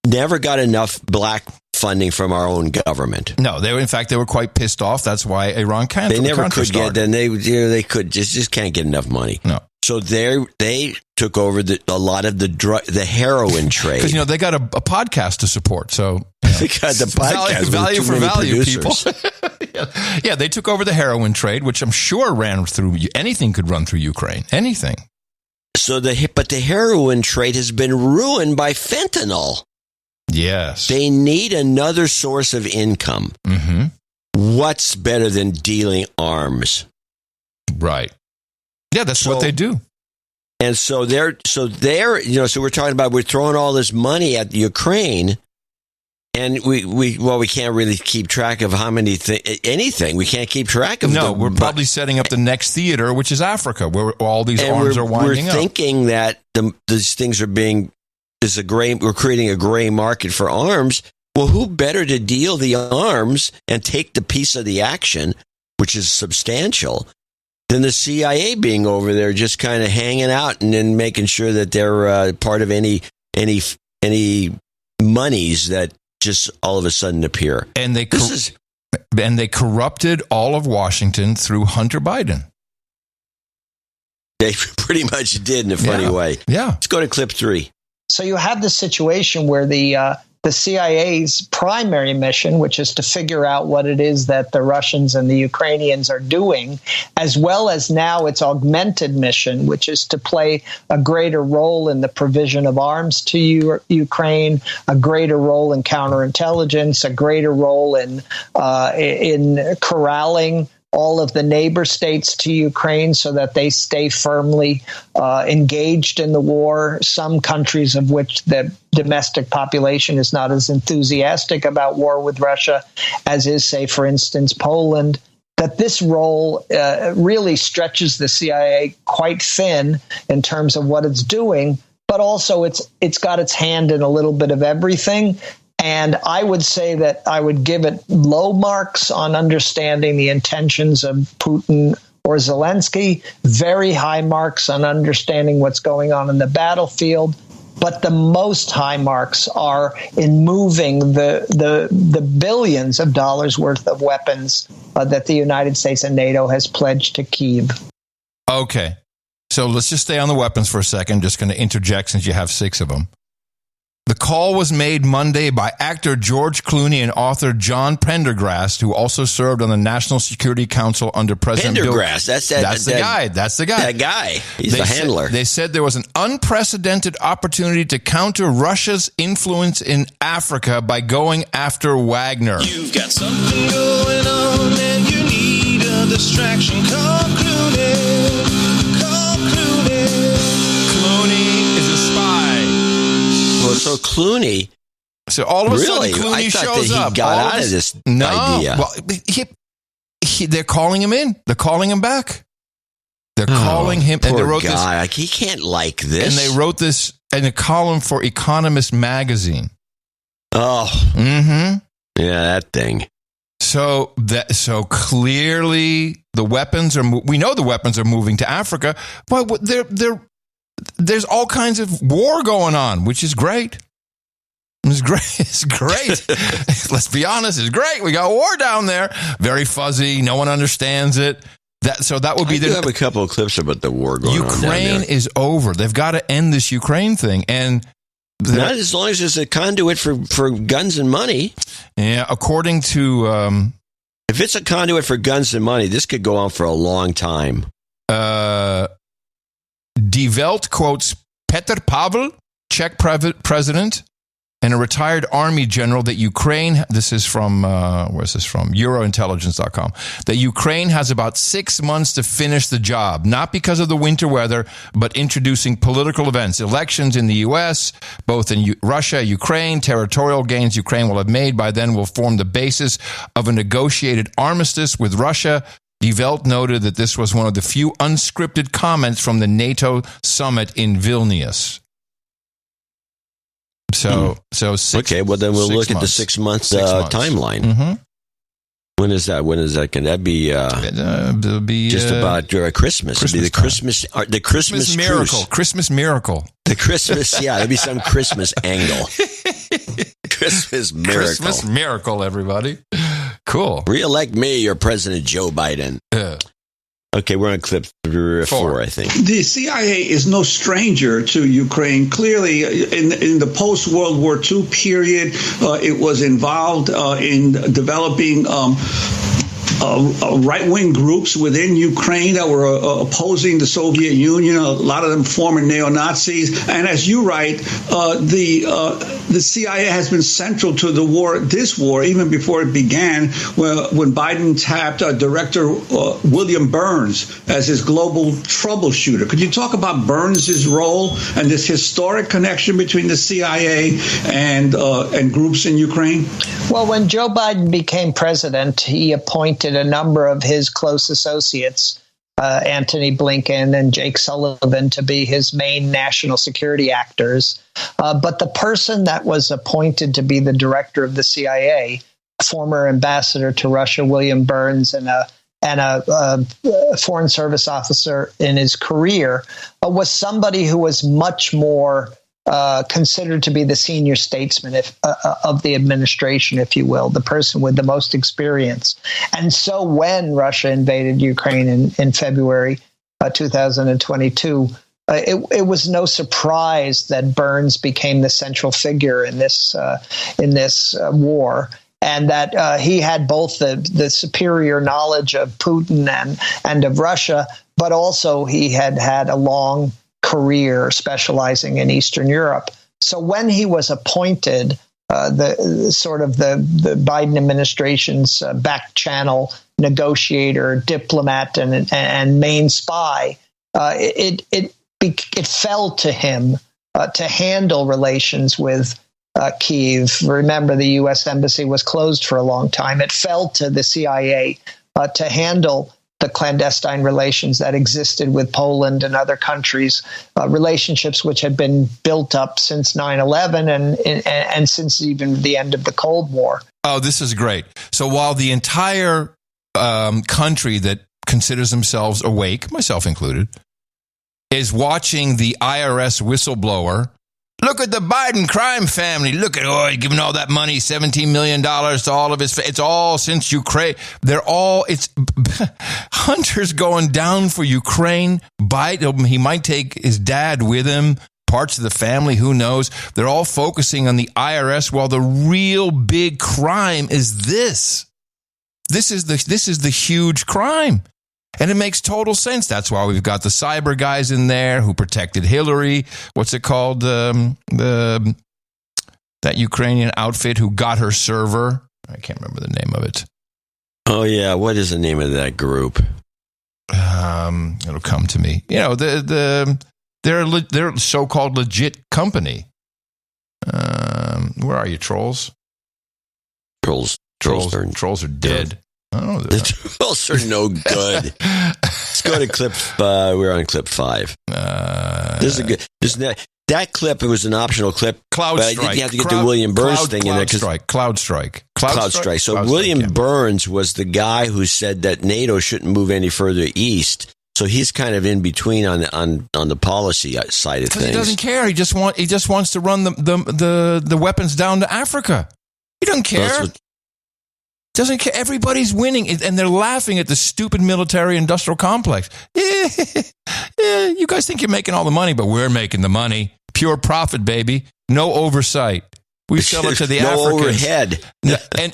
never got enough black funding from our own government. No, they were quite pissed off. That's why Iran can't. They never could get. Then they could just can't get enough money. No. So they took over a lot of the heroin trade because they got a podcast to support. So they got the podcast value for value, people. Yeah, they took over the heroin trade, which I'm sure ran through. Anything could run through Ukraine. Anything. So but the heroin trade has been ruined by fentanyl. Yes, they need another source of income. Mm-hmm. What's better than dealing arms? Right. Yeah, that's what they do. And so they're so we're talking about we're throwing all this money at Ukraine, and we can't really keep track of how many anything. We can't keep track of. No, we're probably setting up the next theater, which is Africa, where all these arms are winding up. We're thinking that these things are we're creating a gray market for arms. Well, who better to deal the arms and take the piece of the action, which is substantial, than the CIA being over there just kind of hanging out and then making sure that they're part of any monies that just all of a sudden appear. And they corrupted all of Washington through Hunter Biden. They pretty much did in a funny way. Yeah. Let's go to clip 3. So you have this situation where the CIA's primary mission, which is to figure out what it is that the Russians and the Ukrainians are doing, as well as now its augmented mission, which is to play a greater role in the provision of arms to Ukraine, a greater role in counterintelligence, a greater role in corralling all of the neighbor states to Ukraine so that they stay firmly engaged in the war. Some countries of which the domestic population is not as enthusiastic about war with Russia as is, say, for instance, Poland. That this role really stretches the CIA quite thin in terms of what it's doing, but also it's got its hand in a little bit of everything. And I would say that I would give it low marks on understanding the intentions of Putin or Zelensky, very high marks on understanding what's going on in the battlefield. But the most high marks are in moving the billions of dollars worth of weapons that the United States and NATO has pledged to Kyiv. Okay. So let's just stay on the weapons for a second. I'm just going to interject since you have 6 of them. The call was made Monday by actor George Clooney and author John Prendergast, who also served on the National Security Council under President Bill. Prendergast, that's the guy. That's the guy. That guy. He's the handler. They said there was an unprecedented opportunity to counter Russia's influence in Africa by going after Wagner. You've got something going on and you need a distraction. Call Clooney. Call Clooney. Clooney is a spy. Well, so Clooney. So all of a sudden, Clooney I thought shows that he up. got out of this idea. Well, they're calling him in. They're calling him back. They're calling him. Poor and they wrote guy. this. He can't like this. And they wrote this in a column for Economist magazine. Oh. Mm-hmm. Yeah, that thing. So clearly the weapons are. We know the weapons are moving to Africa, but there's all kinds of war going on, which is great. It's great. It's great. Let's be honest. It's great. We got war down there. Very fuzzy. No one understands it. That would be I do have a couple of clips about the war going on down there. Ukraine is over. They've got to end this Ukraine thing. And not as long as there's a conduit for guns and money. Yeah, according to... if it's a conduit for guns and money, this could go on for a long time. Die Welt quotes Petr Pavel, Czech president, and a retired army general that Ukraine, this is from, where's this from? Eurointelligence.com, that Ukraine has about 6 months to finish the job, not because of the winter weather, but introducing political events, elections in the U.S., both in Russia, Ukraine, territorial gains Ukraine will have made by then will form the basis of a negotiated armistice with Russia. Die Welt noted that this was one of the few unscripted comments from the NATO summit in Vilnius. So okay. Well, then we'll look at the 6 months timeline. Mm-hmm. When is that? Can that be? It'll be just about Christmas. It'll be the Christmas miracle. truce. Christmas miracle. The Christmas. Yeah, there'll be some Christmas angle. Christmas miracle. Christmas miracle, everybody. Cool. Re-elect me, your President Joe Biden. Okay, we're on clip 3 or 4, I think. The CIA is no stranger to Ukraine. Clearly, in the post-World War II period, it was involved in developing right-wing groups within Ukraine that were opposing the Soviet Union, a lot of them former neo-Nazis. And as you write, the CIA has been central to this war, even before it began, when Biden tapped Director William Burns as his global troubleshooter. Could you talk about Burns' role and this historic connection between the CIA and groups in Ukraine? Well, when Joe Biden became president, he appointed a number of his close associates, Antony Blinken and Jake Sullivan, to be his main national security actors. But the person that was appointed to be the director of the CIA, former ambassador to Russia, William Burns, and a foreign service officer in his career, was somebody who was much more considered to be the senior statesman of the administration, if you will, the person with the most experience. And so when Russia invaded Ukraine in February 2022, it was no surprise that Burns became the central figure in this war, and that he had both the superior knowledge of Putin and of Russia, but also he had a long career specializing in Eastern Europe. So when he was appointed the Biden administration's back channel negotiator, diplomat, and main spy, it fell to him to handle relations with Kyiv. Remember, the U.S. embassy was closed for a long time. It fell to the CIA to handle the clandestine relations that existed with Poland and other countries, relationships which had been built up since 9/11 and since even the end of the Cold War. Oh, this is great. So while the entire country that considers themselves awake, myself included, is watching the IRS whistleblower, look at the Biden crime family. Look at, giving all that money, $17 million to all of his, it's all since Ukraine. It's Hunter's going down for Ukraine. Biden, he might take his dad with him, parts of the family, who knows? They're all focusing on the IRS while the real big crime is this. This is the huge crime. And it makes total sense. That's why we've got the cyber guys in there who protected Hillary. What's it called? That Ukrainian outfit who got her server. I can't remember the name of it. Oh, yeah. What is the name of that group? It'll come to me. You know, they're a so-called legit company. Where are you, trolls? Trolls are dead. Oh, the trolls are no good. Let's go to clip. We're on clip 5. This is a good. That clip. It was an optional clip. Cloud but strike. I think you have to get the William Burns thing in there. Cloud strike. So William Burns was the guy who said that NATO shouldn't move any further east. So he's kind of in between on the policy side of things. He doesn't care. He just wants to run the weapons down to Africa. He doesn't care. Doesn't care. Everybody's winning, and they're laughing at the stupid military-industrial complex. Yeah, you guys think you're making all the money, but we're making the money. Pure profit, baby. No oversight. We sell it to the Africans. No overhead.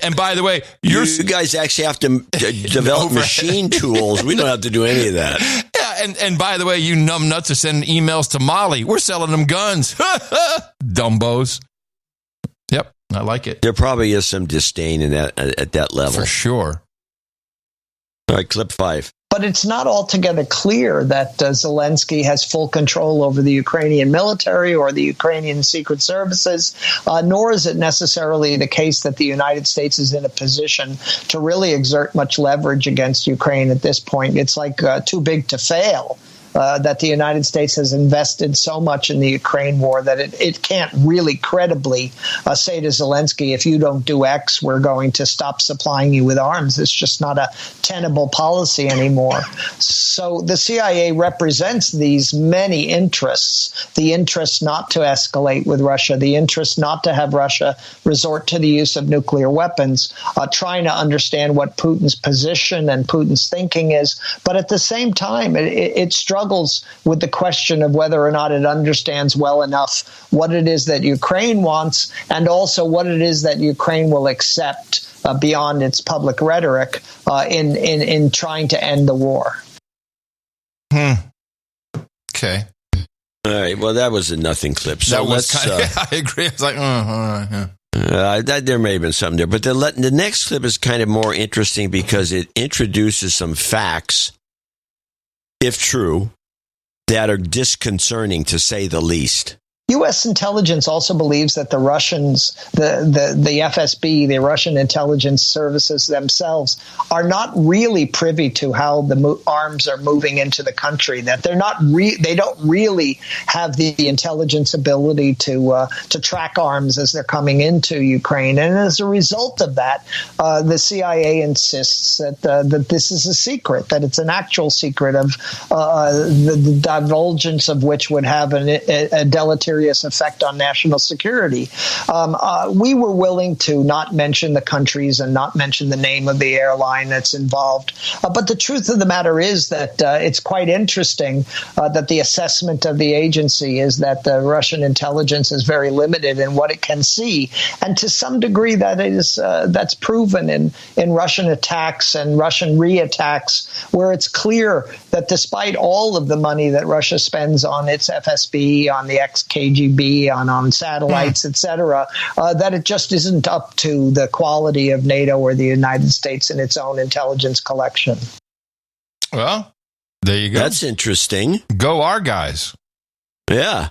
And by the way, you guys actually have to develop machine tools. We don't have to do any of that. Yeah, and by the way, you numbnuts are sending emails to Mali. We're selling them guns. Dumbos. Yep. I like it. There probably is some disdain in that at that level. For sure. All right, clip 5. But it's not altogether clear that Zelensky has full control over the Ukrainian military or the Ukrainian secret services, nor is it necessarily the case that the United States is in a position to really exert much leverage against Ukraine at this point. It's like too big to fail. that the United States has invested so much in the Ukraine war that it can't really credibly say to Zelensky, if you don't do X, we're going to stop supplying you with arms. It's just not a tenable policy anymore. So the CIA represents these many interests, the interest not to escalate with Russia, the interest not to have Russia resort to the use of nuclear weapons, trying to understand what Putin's position and Putin's thinking is. But at the same time, it struggles with the question of whether or not it understands well enough what it is that Ukraine wants and also what it is that Ukraine will accept beyond its public rhetoric in trying to end the war. Okay. All right. Well, that was a nothing clip. So that was kind of, I agree. It's like, all right, yeah. There may have been something there. But the next clip is kind of more interesting because it introduces some facts, if true, that are disconcerting, to say the least. U.S. intelligence also believes that the Russians, the FSB, the Russian intelligence services themselves, are not really privy to how the arms are moving into the country. That they're not they don't really have the intelligence ability to track arms as they're coming into Ukraine. And as a result of that, the CIA insists that this is a secret, that it's an actual secret of the divulgence of which would have a deleterious effect on national security. We were willing to not mention the countries and not mention the name of the airline that's involved. But the truth of the matter is that it's quite interesting that the assessment of the agency is that the Russian intelligence is very limited in what it can see. And to some degree, that's proven in Russian attacks and Russian re-attacks, where it's clear that despite all of the money that Russia spends on its FSB, on the KGB, on satellites, etc., that it just isn't up to the quality of NATO or the United States in its own intelligence collection. Well, there you go. That's interesting. Go our guys. Yeah.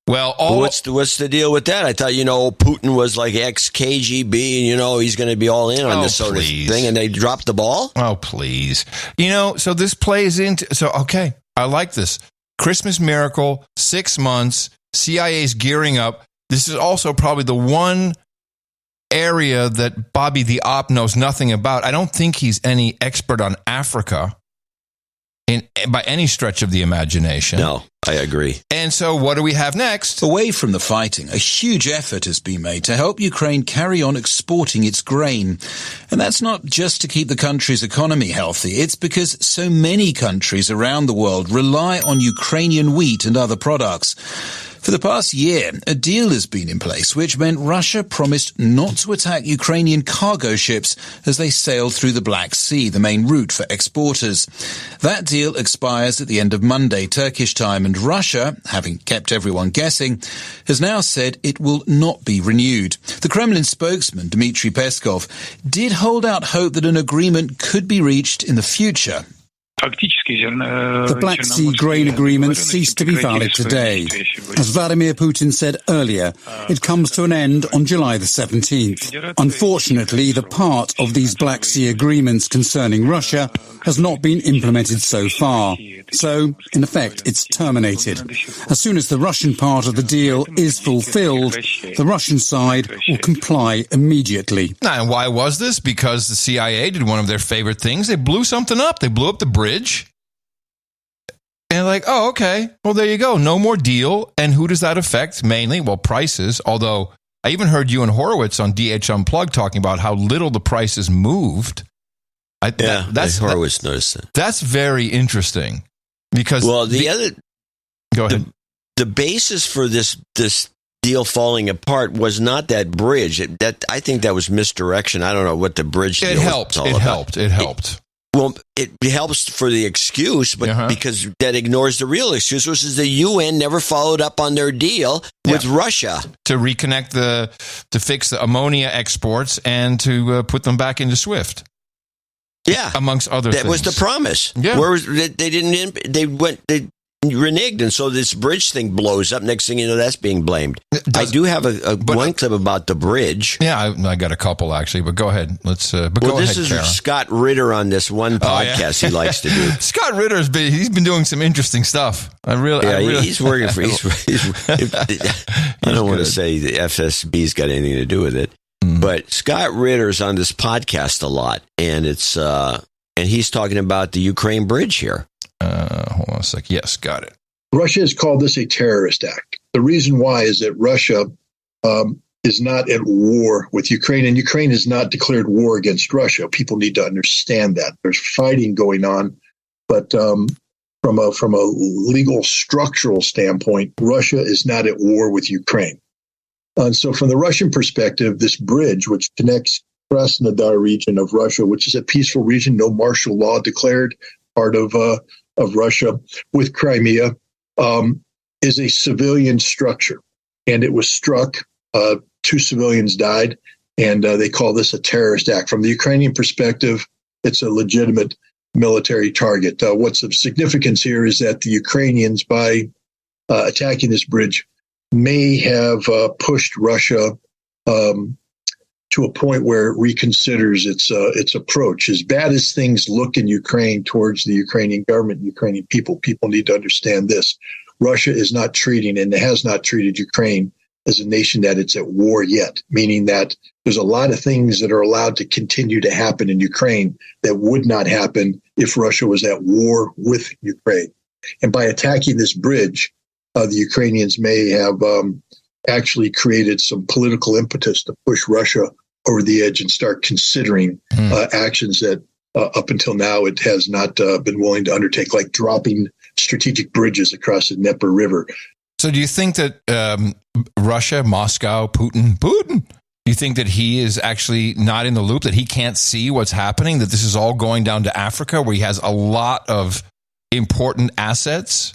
Well, what's the deal with that? I thought, Putin was like ex-KGB, and, he's going to be all in on this sort of thing, and they dropped the ball? Oh, please. So this plays into... So, okay, I like this. Christmas miracle, 6 months, CIA's gearing up. This is also probably the one area that Bobby the Op knows nothing about. I don't think he's any expert on Africa by any stretch of the imagination. No, I agree. And so what do we have next? Away from the fighting, a huge effort has been made to help Ukraine carry on exporting its grain. And that's not just to keep the country's economy healthy. It's because so many countries around the world rely on Ukrainian wheat and other products. For the past year, a deal has been in place which meant Russia promised not to attack Ukrainian cargo ships as they sailed through the Black Sea, the main route for exporters. That deal expires at the end of Monday, Turkish time, and Russia, having kept everyone guessing, has now said it will not be renewed. The Kremlin spokesman, Dmitry Peskov, did hold out hope that an agreement could be reached in the future. The Black Sea grain agreement ceased to be valid today. As Vladimir Putin said earlier, it comes to an end on July the 17th. Unfortunately, the part of these Black Sea agreements concerning Russia has not been implemented so far. So, in effect, it's terminated. As soon as the Russian part of the deal is fulfilled, the Russian side will comply immediately. Now, and why was this? Because the CIA did one of their favorite things. They blew something up. They blew up the bridge. And like, oh, okay. Well, there you go. No more deal. And who does that affect? Mainly, well, prices. Although I even heard you and Horowitz on DH Unplugged talking about how little the prices moved. Horowitz noticed that. That's very interesting because go ahead. The basis for this deal falling apart was not that bridge. I think that was misdirection. I don't know what the bridge deal was all about. It helped. Well, it helps for the excuse, but because that ignores the real excuse, which is the UN never followed up on their deal with Russia to reconnect to fix the ammonia exports and to put them back into SWIFT. Yeah, amongst other things. That was the promise. Yeah, where they reneged, and so this bridge thing blows up. Next thing you know, that's being blamed. I do have one clip about the bridge. Yeah, I got a couple actually, but go ahead. Let's. This is Scott Ritter on this one podcast he likes to do. Scott Ritter's he's been doing some interesting stuff. He's working for. I don't want to say the FSB's got anything to do with it, but Scott Ritter's on this podcast a lot, and it's and he's talking about the Ukraine bridge here. Hold on a sec. Yes, got it. Russia has called this a terrorist act. The reason why is that Russia is not at war with Ukraine, and Ukraine has not declared war against Russia. People need to understand that. There's fighting going on, but from a legal structural standpoint, Russia is not at war with Ukraine. And so from the Russian perspective, this bridge, which connects Krasnodar region of Russia, which is a peaceful region, no martial law declared, part of Russia, with Crimea, is a civilian structure. And it was struck. 2 civilians died, and they call this a terrorist act. From the Ukrainian perspective, it's a legitimate military target. What's of significance here is that the Ukrainians, by attacking this bridge, may have pushed Russia to a point where it reconsiders its approach. As bad as things look in Ukraine towards the Ukrainian government, Ukrainian people need to understand this. Russia is not treating and has not treated Ukraine as a nation that it's at war yet, meaning that there's a lot of things that are allowed to continue to happen in Ukraine that would not happen if Russia was at war with Ukraine. And by attacking this bridge, the Ukrainians may have actually created some political impetus to push Russia over the edge and start considering actions that up until now it has not been willing to undertake, like dropping strategic bridges across the Dnieper River. So do you think that Russia, Moscow, Putin, do you think that he is actually not in the loop, that he can't see what's happening, that this is all going down to Africa where he has a lot of important assets?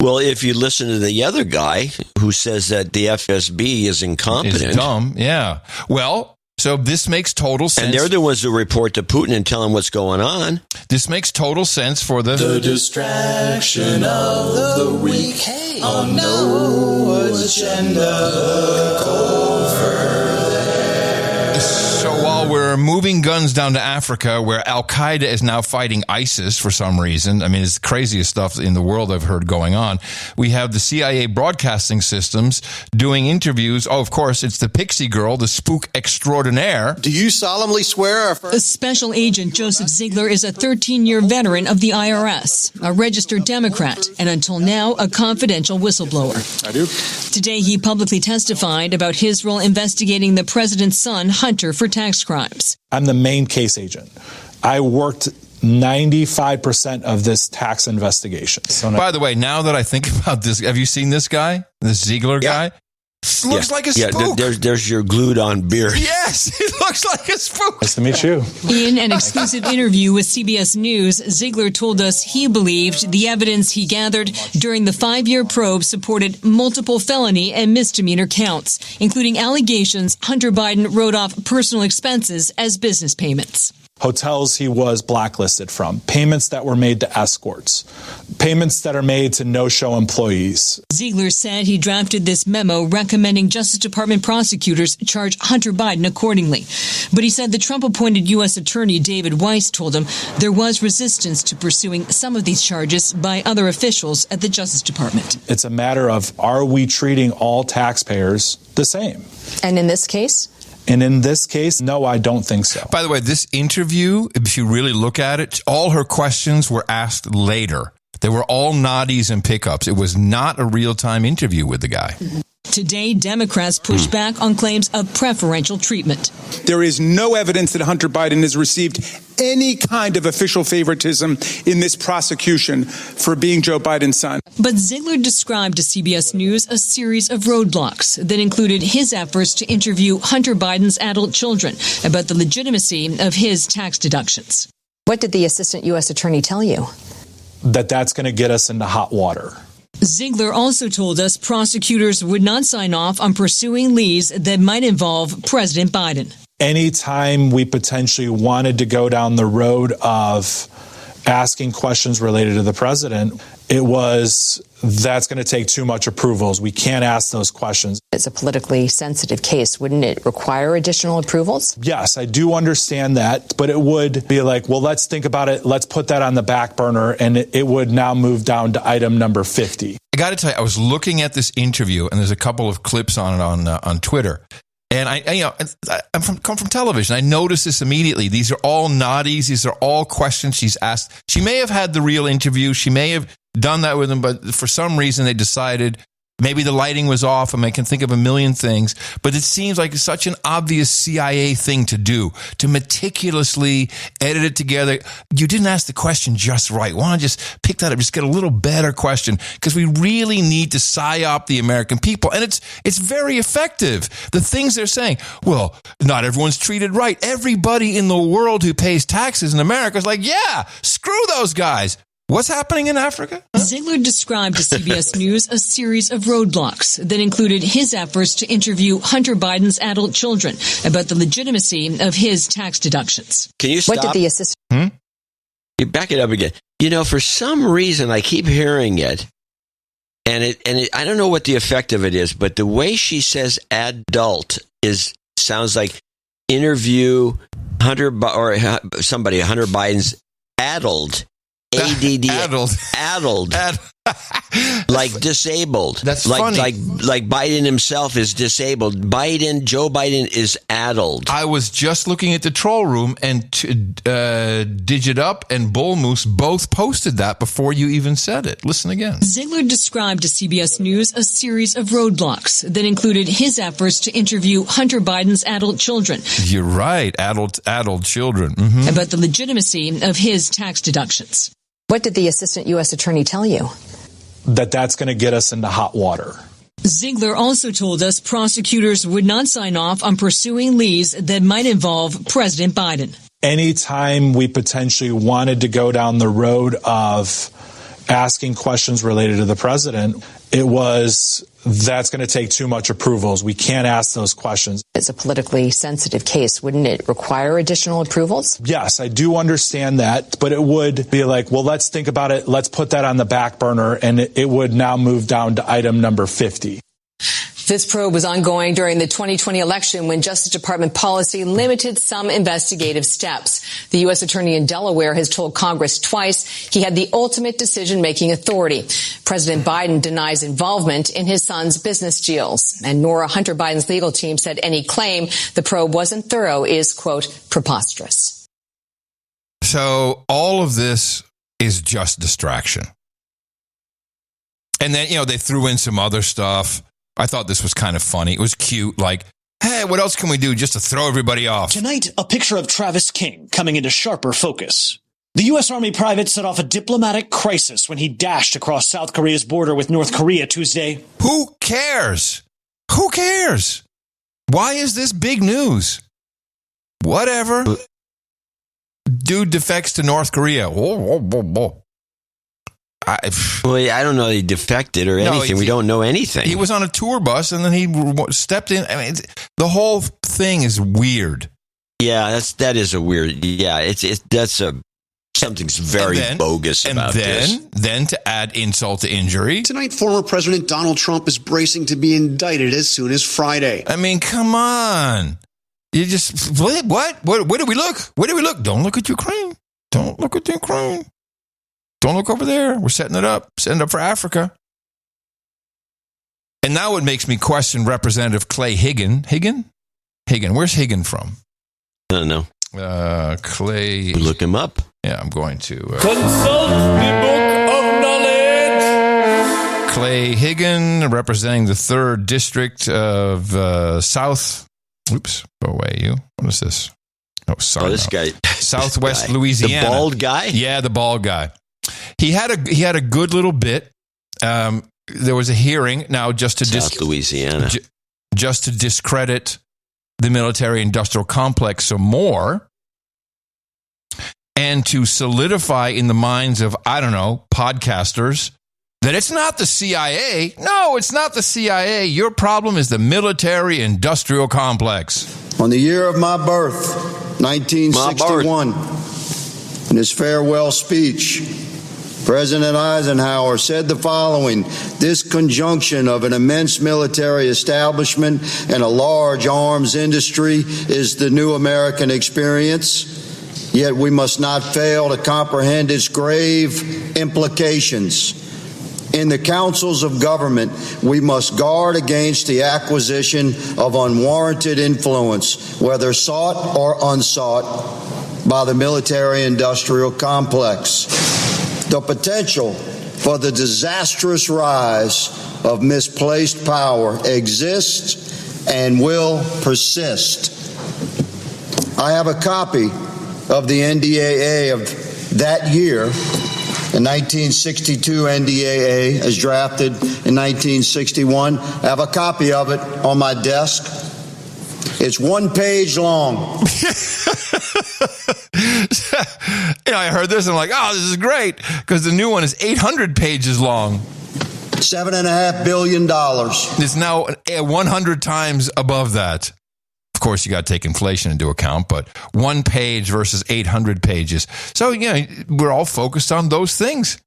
Well, if you listen to the other guy who says that the FSB is incompetent. Is dumb, yeah. Well, so this makes total sense. And they're the ones who report to Putin and tell him what's going on. This makes total sense for the distraction of the week on No Agenda. So while we're moving guns down to Africa, where Al-Qaeda is now fighting ISIS for some reason, I mean, it's the craziest stuff in the world I've heard going on. We have the CIA broadcasting systems doing interviews. Oh, of course, it's the Pixie Girl, the spook extraordinaire. Do you solemnly swear? Special Agent Joseph Ziegler is a 13-year veteran of the IRS, a registered Democrat, and until now, a confidential whistleblower. I do. Today, he publicly testified about his role investigating the president's son, Hunter, for tax crimes. I'm the main case agent. I worked 95% of this tax investigation. By the way, now that I think about this, have you seen this guy? This Ziegler guy? Looks like a spook. There's your glued-on beard. Yes, it looks like a spook. Nice to meet you. In an exclusive interview with CBS News, Ziegler told us he believed the evidence he gathered during the 5-year probe supported multiple felony and misdemeanor counts, including allegations Hunter Biden wrote off personal expenses as business payments. Hotels he was blacklisted from, payments that were made to escorts, payments that are made to no-show employees. Ziegler said he drafted this memo recommending Justice Department prosecutors charge Hunter Biden accordingly. But he said the Trump-appointed U.S. Attorney David Weiss told him there was resistance to pursuing some of these charges by other officials at the Justice Department. It's a matter of, are we treating all taxpayers the same? And in this case? And in this case, no, I don't think so. By the way, this interview, if you really look at it, all her questions were asked later. They were all noddies and pickups. It was not a real-time interview with the guy. Today, Democrats push back on claims of preferential treatment. There is no evidence that Hunter Biden has received any kind of official favoritism in this prosecution for being Joe Biden's son. But Ziegler described to CBS News a series of roadblocks that included his efforts to interview Hunter Biden's adult children about the legitimacy of his tax deductions. What did the assistant U.S. attorney tell you? That's going to get us into hot water. Ziegler also told us prosecutors would not sign off on pursuing leads that might involve President Biden. Anytime we potentially wanted to go down the road of asking questions related to the president, it was, that's going to take too much approvals. We can't ask those questions. It's a politically sensitive case. Wouldn't it require additional approvals? Yes, I do understand that, but it would be like, well, let's think about it. Let's put that on the back burner, and it would now move down to item number 50. I got to tell you, I was looking at this interview, and there's a couple of clips on it on Twitter. And I'm come from television. I noticed this immediately. These are all noddies. These are all questions she's asked. She may have had the real interview. She may have done that with him, but for some reason they decided maybe the lighting was off. I can think of a million things, but it seems like it's such an obvious CIA thing to do, to meticulously edit it together. You didn't ask the question just right. Why don't you just pick that up, just get a little better question, because we really need to psyop the American people. And it's very effective. The things they're saying, well, not everyone's treated right. Everybody in the world who pays taxes in America is like, yeah, screw those guys. What's happening in Africa? Ziegler described to CBS News a series of roadblocks that included his efforts to interview Hunter Biden's adult children about the legitimacy of his tax deductions. Can you stop? What did the assistant? You back it up again. For some reason, I keep hearing it, and I don't know what the effect of it is, but the way she says adult sounds like interview Hunter Biden's addled. ADD, addled, like disabled. That's like, funny. Like Biden himself is disabled. Joe Biden is addled. I was just looking at the troll room, and Digit Up and Bull Moose both posted that before you even said it. Listen again. Ziegler described to CBS News a series of roadblocks that included his efforts to interview Hunter Biden's adult children. You're right, adult children. About the legitimacy of his tax deductions. What did the assistant U.S. attorney tell you? That's going to get us into hot water. Ziegler also told us prosecutors would not sign off on pursuing leads that might involve President Biden. Anytime we potentially wanted to go down the road of asking questions related to the president, it was, that's going to take too much approvals. We can't ask those questions. It's a politically sensitive case. Wouldn't it require additional approvals? Yes, I do understand that, but it would be like, well, let's think about it. Let's put that on the back burner, and it would now move down to item number 50. This probe was ongoing during the 2020 election when Justice Department policy limited some investigative steps. The U.S. Attorney in Delaware has told Congress twice he had the ultimate decision-making authority. President Biden denies involvement in his son's business deals. And Nora, Hunter Biden's legal team, said any claim the probe wasn't thorough is, quote, preposterous. So all of this is just distraction. And then, they threw in some other stuff. I thought this was kind of funny. It was cute. Like, hey, what else can we do just to throw everybody off? Tonight, a picture of Travis King coming into sharper focus. The U.S. Army private set off a diplomatic crisis when he dashed across South Korea's border with North Korea Tuesday. Who cares? Who cares? Why is this big news? Whatever. Dude defects to North Korea. I don't know he defected or anything. We don't know anything. He was on a tour bus and then he stepped in. The whole thing is weird. Yeah, that is a weird. Yeah, something's very bogus about this. And then to add insult to injury, tonight former President Donald Trump is bracing to be indicted as soon as Friday. Come on. You just what? Where do we look? Where do we look? Don't look at Ukraine. Don't look at Ukraine. Don't look over there. We're setting it up for Africa. And now it makes me question Representative Clay Higgin. Higgin? Where's Higgin from? I don't know. Clay. Look him up. Yeah, I'm going to. Consult the book of knowledge. Clay Higgin, representing the 3rd District of South. Oops. Go away, you. What is this? Oh, sorry. This guy. Southwest Louisiana. The bald guy? Yeah, the bald guy. He had a good little bit. There was a hearing now just to Louisiana, just to discredit the military-industrial complex some more, and to solidify in the minds of podcasters that it's not the CIA. No, it's not the CIA. Your problem is the military-industrial complex. On the year of my birth, 1961. In his farewell speech, President Eisenhower said the following: "This conjunction of an immense military establishment and a large arms industry is the new American experience, yet we must not fail to comprehend its grave implications. In the councils of government, we must guard against the acquisition of unwarranted influence, whether sought or unsought, by the military-industrial complex. The potential for the disastrous rise of misplaced power exists and will persist." I have a copy of the NDAA of that year, the 1962 NDAA, as drafted in 1961. I have a copy of it on my desk. It's 1 page long. I heard this and I'm like, oh, this is great, because the new one is 800 pages long. $7.5 billion. It's now 100 times above that. Of course, you got to take inflation into account, but 1 page versus 800 pages. So, we're all focused on those things.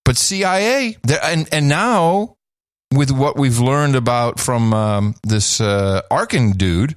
But CIA, and now with what we've learned about from this Arkin dude,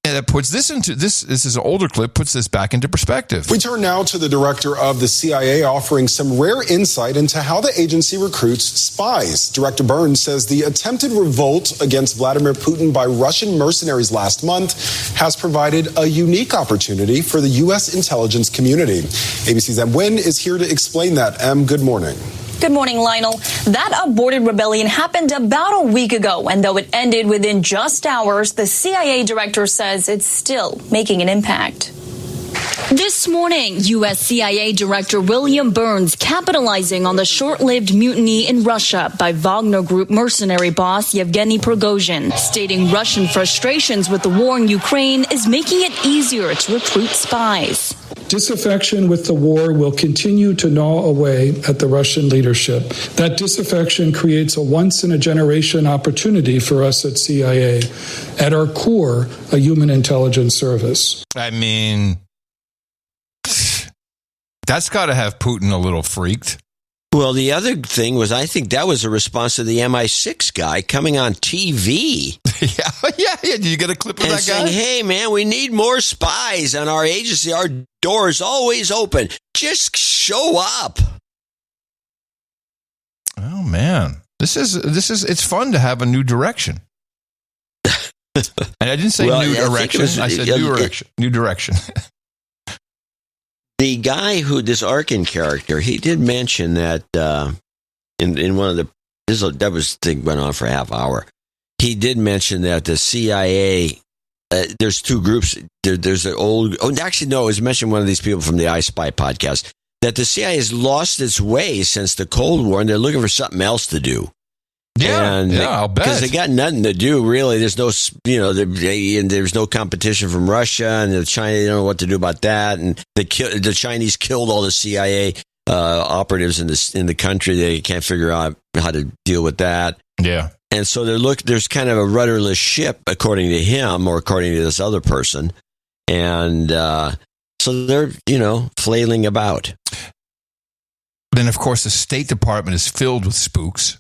that puts this into this is an older clip, puts this back into perspective. We turn now to the director of the CIA offering some rare insight into how the agency recruits spies. Director Burns says the attempted revolt against Vladimir Putin by Russian mercenaries last month has provided a unique opportunity for the U.S. intelligence community. ABC's Em Nguyen is here to explain that. Em, good morning. Good morning, Lionel. That aborted rebellion happened about a week ago, and though it ended within just hours, the CIA director says it's still making an impact. This morning, U.S. CIA Director William Burns capitalizing on the short-lived mutiny in Russia by Wagner Group mercenary boss Yevgeny Prigozhin, stating Russian frustrations with the war in Ukraine is making it easier to recruit spies. Disaffection with the war will continue to gnaw away at the Russian leadership. That disaffection creates a once-in-a-generation opportunity for us at CIA. At our core, a human intelligence service. I mean, that's got to have Putin a little freaked. Well, the other thing was, I think that was a response to the MI6 guy coming on TV. Yeah. Did you get a clip of that saying, guy? Hey, man, we need more spies on our agency. Our door is always open. Just show up. Oh, man. It's fun to have a new direction. And I didn't say new direction. I said new direction. The guy this Arkin character, he did mention that in one of the thing went on for a half hour. He did mention that the CIA, there's two groups. There's the old. Oh, actually, no, it was mentioned one of these people from the I Spy podcast that the CIA has lost its way since the Cold War, and they're looking for something else to do. Yeah, I'll bet, because they got nothing to do really. There's no, there's no competition from Russia and China. They don't know what to do about that. And the Chinese killed all the CIA operatives in the country. They can't figure out how to deal with that. Yeah, and so there's kind of a rudderless ship, according to him or according to this other person, and so they're flailing about. Then, of course, the State Department is filled with spooks.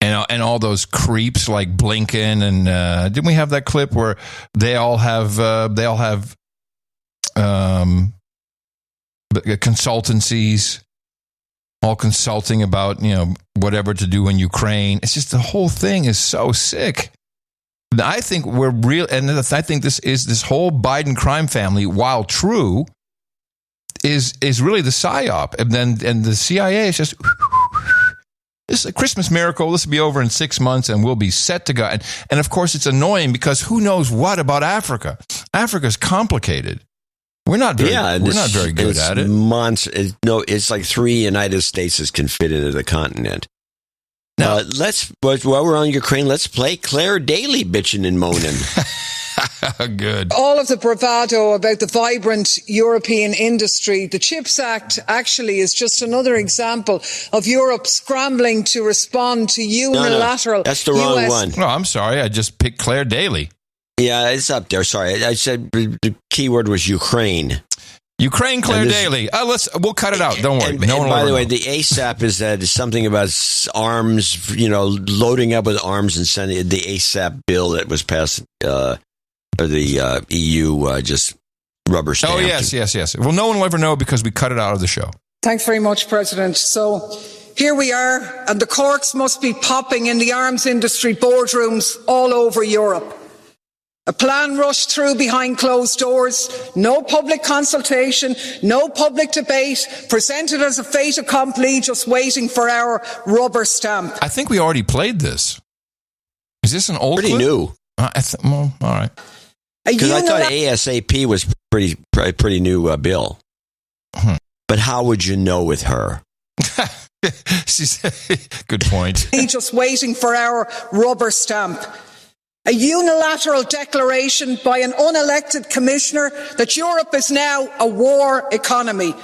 And all those creeps like Blinken and didn't we have that clip where they all have consultancies all consulting about whatever to do in Ukraine. It's just the whole thing is so sick. I think we're real, and I think this whole Biden crime family, while true, is really the psyop, and the CIA is just. This is a Christmas miracle. This will be over in 6 months, and we'll be set to go. And of course, it's annoying because who knows what about Africa? Africa's complicated. We're not very good at it. It's like 3 United States can fit into the continent. Now, while we're on Ukraine, let's play Claire Daly bitching and moaning. Good. All of the bravado about the vibrant European industry, the CHIPS Act actually is just another example of Europe scrambling to respond to unilateral. No, that's the wrong one. No, I'm sorry. I just picked Claire Daly. Yeah, it's up there. Sorry. I said the key word was Ukraine. Ukraine, Claire Daly. We'll cut it out. Don't worry. No one by the way, know. the ASAP is something about arms, loading up with arms and sending the ASAP bill that was passed, or the EU just rubber stamped. Oh, yes. Well, no one will ever know because we cut it out of the show. Thanks very much, President. So here we are, and the corks must be popping in the arms industry boardrooms all over Europe. A plan rushed through behind closed doors, no public consultation, no public debate, presented as a fait accompli, just waiting for our rubber stamp. I think we already played this. Is this an old Pretty clip? new. Well, all right. Because I thought ASAP was pretty new bill. But how would you know with her? Good point. Just waiting for our rubber stamp. A unilateral declaration by an unelected commissioner that Europe is now a war economy.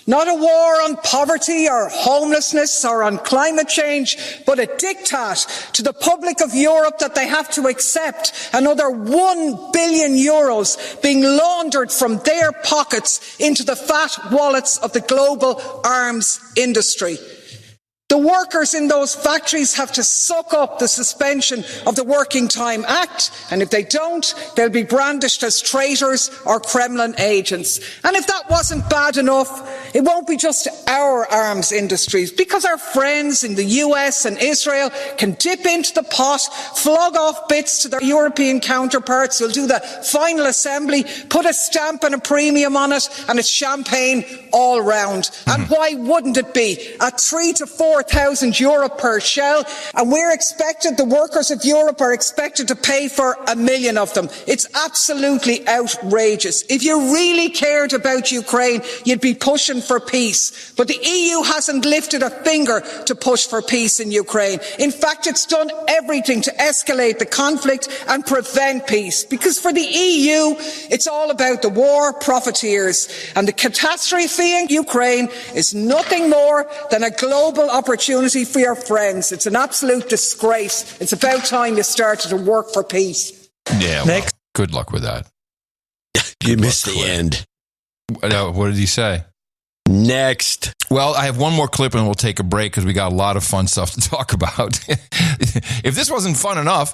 Not a war on poverty or homelessness or on climate change, but a diktat to the public of Europe that they have to accept another 1 billion euros being laundered from their pockets into the fat wallets of the global arms industry. The workers in those factories have to suck up the suspension of the Working Time Act, and if they don't, they'll be brandished as traitors or Kremlin agents. And if that wasn't bad enough, it won't be just our arms industries, because our friends in the US and Israel can dip into the pot, flog off bits to their European counterparts who'll do the final assembly, put a stamp and a premium on it, and it's champagne all round. And why wouldn't it be? At 3,000 to 4,000 euro per shell, and the workers of Europe are expected to pay for 1 million of them. It's absolutely outrageous. If you really cared about Ukraine, you'd be pushing for peace. But the EU hasn't lifted a finger to push for peace in Ukraine. In fact, it's done everything to escalate the conflict and prevent peace. Because for the EU, it's all about the war profiteers. And the catastrophe in Ukraine is nothing more than a global opportunity for your friends. It's an absolute disgrace. It's about time you started to work for peace. Yeah, well, good luck with that. You missed the end. What did he say? Next. Well, I have one more clip and we'll take a break because we got a lot of fun stuff to talk about. If this wasn't fun enough,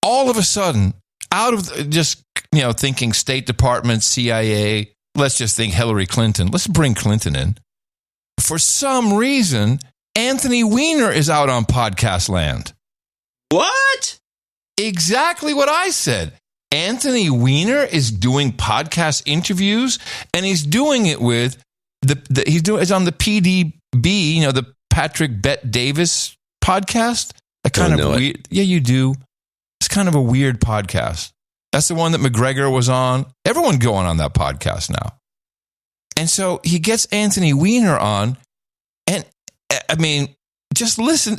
all of a sudden, out of just, thinking State Department, CIA, let's just think Hillary Clinton. Let's bring Clinton in. For some reason, Anthony Weiner is out on podcast land. What? Exactly what I said. Anthony Weiner is doing podcast interviews, and he's doing it with it's on the PDB, the Patrick Bet Davis podcast. Weird. Yeah, you do. It's kind of a weird podcast. That's the one that McGregor was on. Everyone going on that podcast now. And so he gets Anthony Weiner on, and just listen.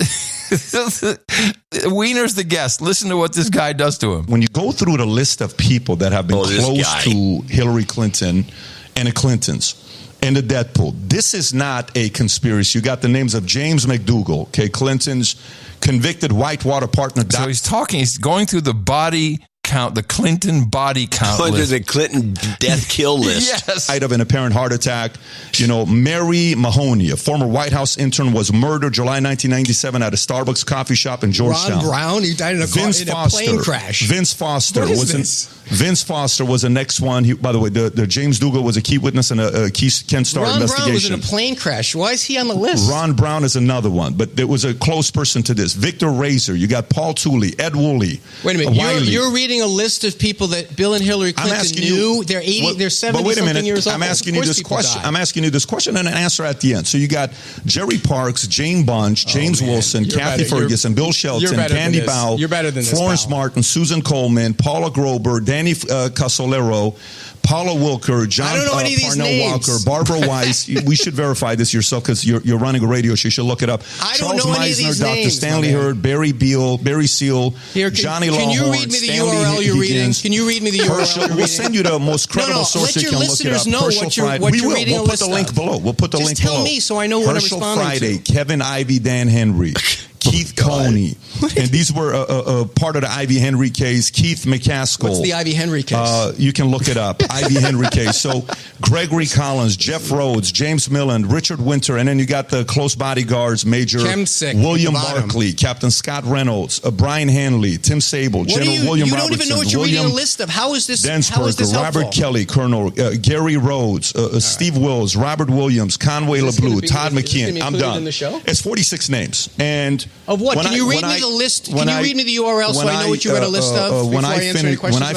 Weiner's the guest. Listen to what this guy does to him. When you go through the list of people that have been close to Hillary Clinton and the Clintons and the Deadpool, this is not a conspiracy. You got the names of James McDougal, Clinton's convicted Whitewater partner. So he's going through the body count, the Clinton body count list. The Clinton death kill list. Yes. Died of an apparent heart attack. Mary Mahoney, a former White House intern, was murdered July 1997 at a Starbucks coffee shop in Georgetown. Ron Brown, he died in a plane crash. Vince Foster was the next one. By the way, the James Dougal was a key witness in a key Ken Starr investigation. Ron Brown was in a plane crash. Why is he on the list? Ron Brown is another one, but there was a close person to this. Victor Razor. You got Paul Tooley, Ed Woolley. Wait a minute. You're reading a list of people that Bill and Hillary Clinton knew. They're 80. They're 70-something years old. I'm asking you this question and an answer at the end. So you got Jerry Parks, Jane Bunch, James Wilson, Kathy Ferguson, Bill Shelton, Candy Bow, Florence Martin, Susan Coleman, Paula Grober, Danny Casolero, Paula Wilker, John Parnell Walker, Barbara Weiss. We should verify this yourself because you're running a radio show. You should look it up. Charles Meisner, Dr. Stanley Hurd, Barry Beal, Barry Seal, Johnny Lawhorn. Can you read me the URL you're reading? Can you read me the URL you're reading? We'll send you the most credible source you can look it up. Let your listeners know what you're reading. We'll put the link below. Just tell me so I know where to respond to. Friday, Kevin Ivey, Dan Henry. Keith Coney. And these were part of the Ivy Henry case. Keith McCaskill. What's the Ivy Henry case? You can look it up. Ivy Henry case. So Gregory Collins, Jeff Rhodes, James Milland, Richard Winter, and then you got the close bodyguards, Major William Barkley, Captain Scott Reynolds, Brian Hanley, Tim Sable, General William you Robertson. don't even know what you're reading a list of. How is this Densberger, Robert Kelly, Colonel Gary Rhodes, Steve Wills, Robert Williams, Conway LeBlue, Todd McKeon. I'm done. In the show? It's 46 names. And of what? Can you read me the list? Can you read me the URL so I know what you read a list of before I answer any questions about it?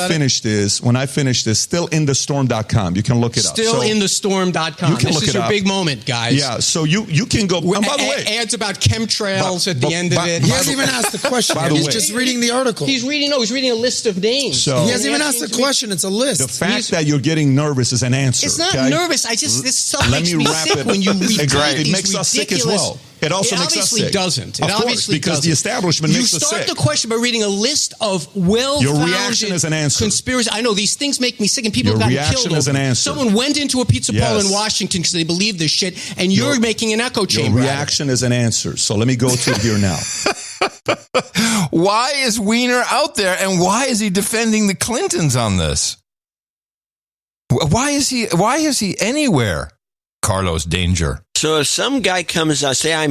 When I finish this, stillindthestorm.com. You can look it up. Stillindthestorm.com. This is your big moment, guys. Yeah, so you can go. And by the way, ads about chemtrails at the end of it. He hasn't even asked the question. He's just reading the article. He's reading a list of names. So, he hasn't even asked the question. It's a list. The fact that you're getting nervous is an answer. It's not nervous. This stuff makes me sick when you read it makes us sick as well. It also makes us sick. It doesn't. It obviously doesn't. Because the establishment makes us sick. You start the question by reading a list of well-founded Your reaction is an answer. Conspiracy. I know these things make me sick, and people Your have gotten reaction killed. Is an answer. Someone went into a pizza parlor in Washington because they believe this shit, and you're making an echo chamber. Your reaction is an answer. So let me go to it here now. Why is Weiner out there, and why is he defending the Clintons on this? Why is he anywhere? Carlos Danger. So if some guy comes out, say I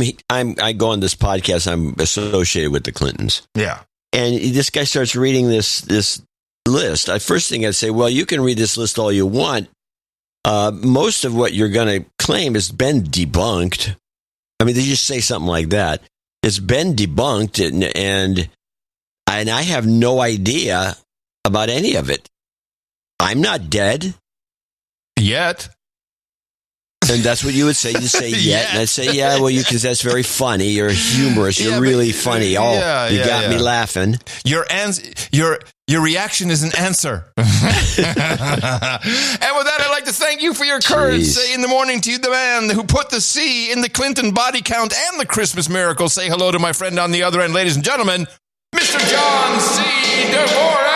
go on this podcast, I'm associated with the Clintons. Yeah. And this guy starts reading this list. First thing I'd say, well, you can read this list all you want. Most of what you're going to claim has been debunked. I mean, they just say something like that. It's been debunked, and I have no idea about any of it. I'm not dead. Yet. And that's what you would say. You say yet, and I'd say, yeah, well, because that's very funny. You're humorous. You're really funny. You got me laughing. Your reaction is an answer. And with that, I'd like to thank you for your courage. Say in the morning to you, the man who put the C in the Clinton body count and the Christmas miracle. Say hello to my friend on the other end, ladies and gentlemen, Mr. John C. Dvorak.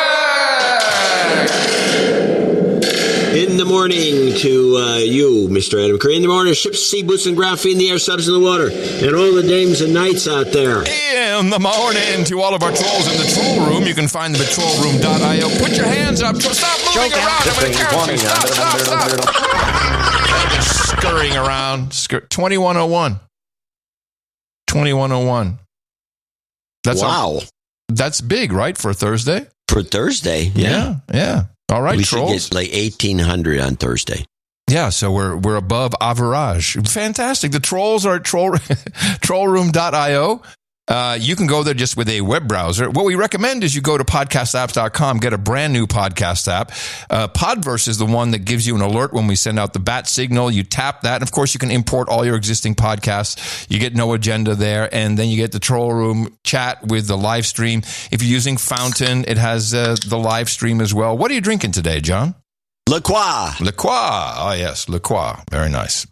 In the morning to you, Mr. Adam Curry. In the morning, ships, sea boots, and graphene, the air, subs, in the water. And all the dames and knights out there. In the morning to all of our trolls in the troll room. You can find them at trollroom.io. Put your hands up. Stop moving around. I'm going to count you. Stop. Just scurrying around. 2101. 2101. Wow. That's big, right, for Thursday? For Thursday, yeah. All right, we trolls. should get like 1,800 on Thursday. Yeah, so we're above average. Fantastic. The trolls are at trollroom.io. You can go there just with a web browser. What we recommend is you go to podcastapps.com, get a brand new podcast app. Podverse is the one that gives you an alert when we send out the bat signal. You tap that, and of course you can import all your existing podcasts. You get No Agenda there, and then you get the Troll Room chat with the live stream. If you're using Fountain, it has the live stream as well. What are you drinking today, John? La Croix. La Croix. Oh, yes, La Croix. Very nice.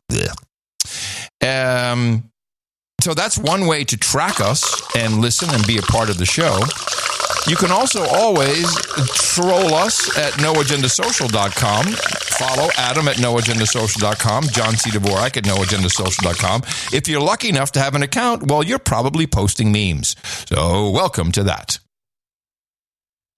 So that's one way to track us and listen and be a part of the show. You can also always troll us at noagendasocial.com. Follow Adam at noagendasocial.com, John C. Dvorak at noagendasocial.com. If you're lucky enough to have an account, well, you're probably posting memes. So welcome to that.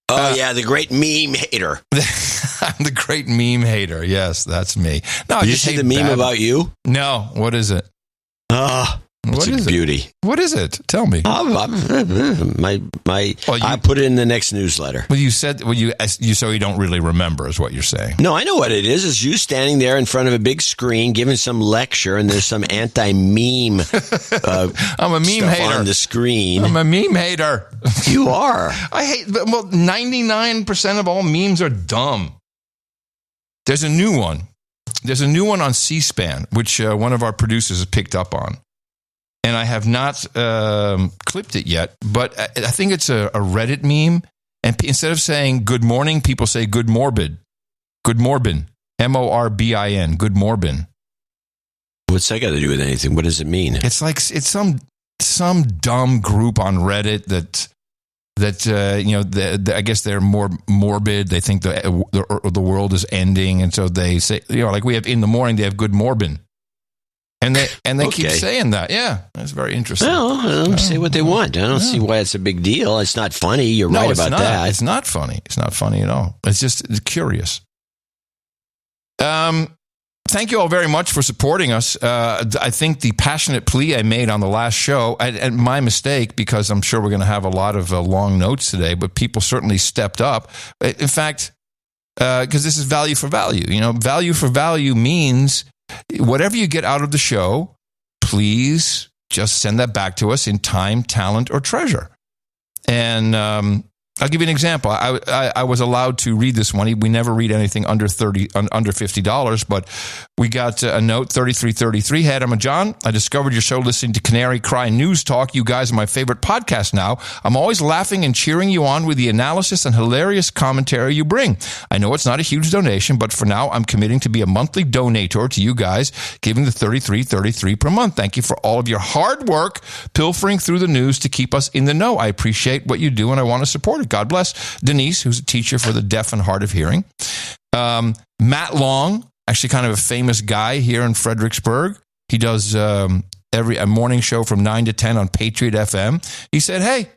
Oh, yeah, the great meme hater. I'm the great meme hater. Yes, that's me. No, Did you see the meme about you? No, what is it? What is beauty? What is it? Tell me. I put it in the next newsletter. Well, you said you so you don't really remember is what you're saying. No, I know what it is. It's you standing there in front of a big screen giving some lecture, and there's some anti-meme. I'm a meme hater on the screen. I'm a meme hater. You are. I hate. Well, 99% of all memes are dumb. There's a new one. There's a new one on C-SPAN, which one of our producers has picked up on. And I have not clipped it yet, but I think it's a Reddit meme. And instead of saying good morning, people say good morbid. Good morbin. Morbin. Good morbin. What's that got to do with anything? What does it mean? It's like it's some dumb group on Reddit that I guess they're more morbid. They think the world is ending, and so they say like we have in the morning they have good morbin. And they keep saying that. Yeah, that's very interesting. Well, let them say what they want. I don't see why it's a big deal. It's not funny. You're right about that. It's not funny. It's not funny at all. It's curious. Thank you all very much for supporting us. I think the passionate plea I made on the last show, and my mistake, because I'm sure we're going to have a lot of long notes today, but people certainly stepped up. In fact, because this is value for value. Value for value means whatever you get out of the show, please just send that back to us in time, talent, or treasure. And I'll give you an example. I was allowed to read this one. We never read anything under $50, but we got a note, 3333. Hey, Adam and John, I discovered your show listening to Canary Cry News Talk. You guys are my favorite podcast now. I'm always laughing and cheering you on with the analysis and hilarious commentary you bring. I know it's not a huge donation, but for now, I'm committing to be a monthly donator to you guys, giving the $33.33 per month. Thank you for all of your hard work pilfering through the news to keep us in the know. I appreciate what you do, and I want to support it. God bless. Denise, who's a teacher for the deaf and hard of hearing. Matt Long, actually kind of a famous guy here in Fredericksburg. He does a morning show from 9 to 10 on Patriot FM. He said, hey,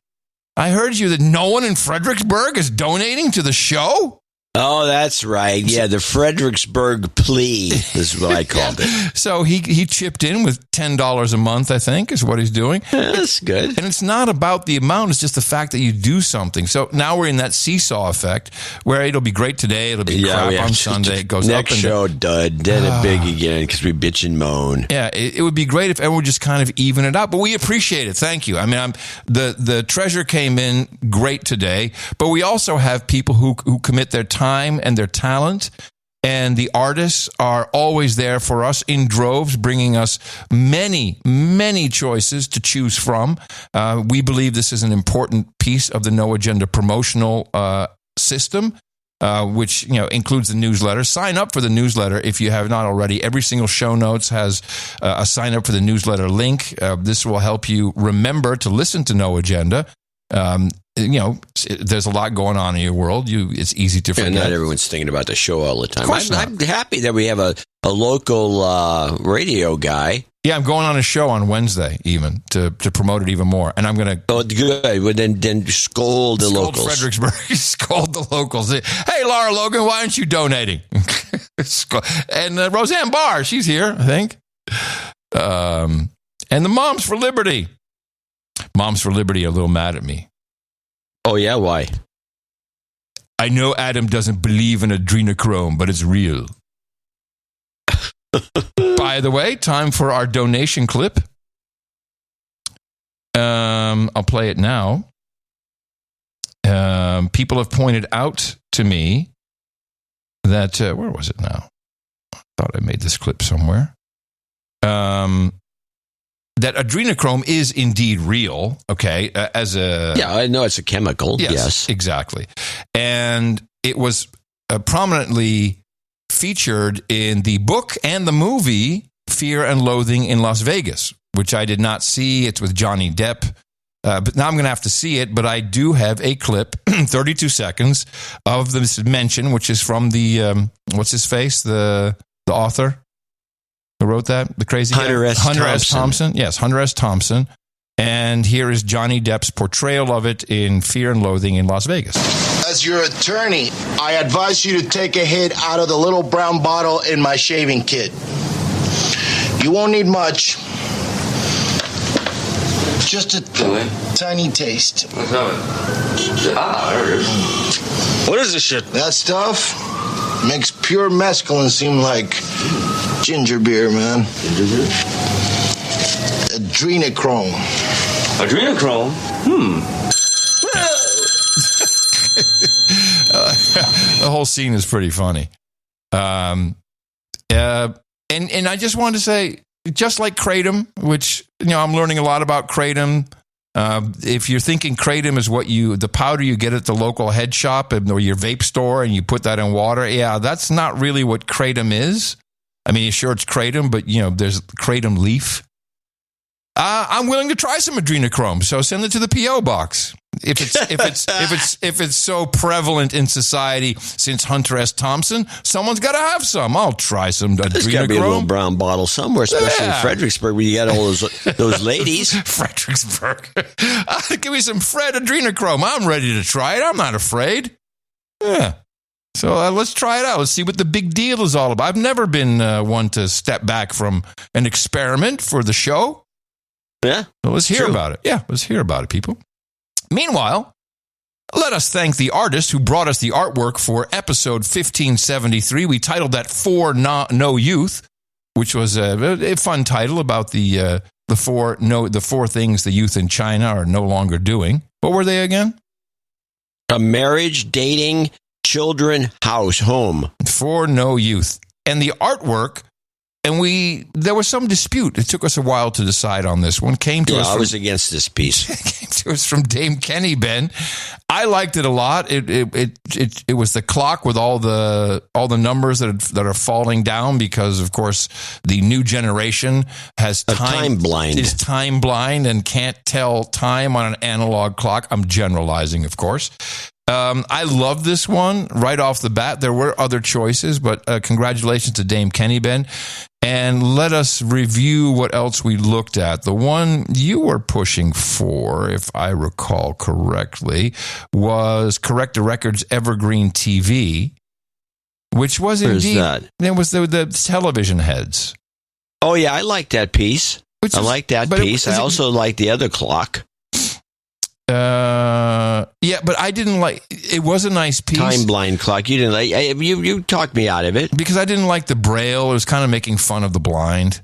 I heard you that no one in Fredericksburg is donating to the show? Oh, that's right. Yeah, the Fredericksburg plea is what I called it. So he chipped in with $10 a month, I think, is what he's doing. Yeah, that's good. And it's not about the amount. It's just the fact that you do something. So now we're in that seesaw effect where it'll be great today. It'll be crap on Sunday. It goes next up and show, dud. Then it big again because we bitch and moan. Yeah, it would be great if everyone would just kind of even it out. But we appreciate it. Thank you. I mean, the treasure came in great today. But we also have people who commit their time and their talent, and the artists are always there for us in droves, bringing us many, many choices to choose from. We believe this is an important piece of the No Agenda promotional system, which includes the newsletter. Sign up for the newsletter if you have not already. Every single show notes has a sign up for the newsletter link. This will help you remember to listen to No Agenda. There's a lot going on in your world. It's easy to forget. Yeah, not everyone's thinking about the show all the time. I'm happy that we have a local radio guy. Yeah, I'm going on a show on Wednesday even to promote it even more. And I'm going to... Oh, good. Well, then scold the locals. Fredericksburg. Scold the locals. Hey, Laura Logan, why aren't you donating? And Roseanne Barr, she's here, I think. And the Moms for Liberty. Moms for Liberty are a little mad at me. Oh, yeah? Why? I know Adam doesn't believe in adrenochrome, but it's real. By the way, time for our donation clip. I'll play it now. People have pointed out to me that... where was it now? I thought I made this clip somewhere. That adrenochrome is indeed real, okay, Yeah, I know it's a chemical, yes. Exactly. And it was prominently featured in the book and the movie Fear and Loathing in Las Vegas, which I did not see. It's with Johnny Depp. But now I'm going to have to see it, but I do have a clip, 32 seconds, of this mention, which is from the, what's his face, the author? Who wrote that? The crazy Hunter guy? S. Hunter S. Thompson. Yes, Hunter S. Thompson. And here is Johnny Depp's portrayal of it in Fear and Loathing in Las Vegas. As your attorney, I advise you to take a hit out of the little brown bottle in my shaving kit. You won't need much. Just a tiny taste. What is this shit? That stuff makes pure mescaline seem like ginger beer, man. Ginger beer? Adrenochrome. Adrenochrome? The whole scene is pretty funny. And I just wanted to say, just like kratom, which, I'm learning a lot about kratom. If you're thinking kratom is the powder you get at the local head shop or your vape store and you put that in water, that's not really what kratom is. I mean, sure, it's kratom, but, there's kratom leaf. I'm willing to try some adrenochrome, so send it to the P.O. box. If it's so prevalent in society since Hunter S. Thompson, someone's got to have some. I'll try some adrenochrome. There's got to be a little brown bottle somewhere, especially in Fredericksburg, where you got all those ladies. Fredericksburg. Give me some Fred adrenochrome. I'm ready to try it. I'm not afraid. Yeah. So let's try it out. Let's see what the big deal is all about. I've never been one to step back from an experiment for the show. Yeah. So let's hear about it. Yeah, let's hear about it, people. Meanwhile, let us thank the artist who brought us the artwork for episode 1573. We titled that For No Youth, which was a fun title about the four things the youth in China are no longer doing. What were they again? A marriage, dating, children, house, home. For no youth. And the artwork, and there was some dispute. It took us a while to decide on this one. I was against this piece. Came to us from Dame Kenny Ben. I liked it a lot. It was the clock with all the numbers that are falling down because, of course, the new generation has time blind. Is time blind and can't tell time on an analog clock. I'm generalizing, of course. I love this one right off the bat. There were other choices, but congratulations to Dame Kenny Ben. And let us review what else we looked at. The one you were pushing for, if I recall correctly, was Correct the Record's Evergreen TV, which was indeed... that? It was the television heads. Oh, yeah, I like that piece. I like that piece. I also like the other clock. Yeah, but I didn't like. It was a nice piece. Time blind clock. You didn't like. You talked me out of it because I didn't like the braille. It was kind of making fun of the blind.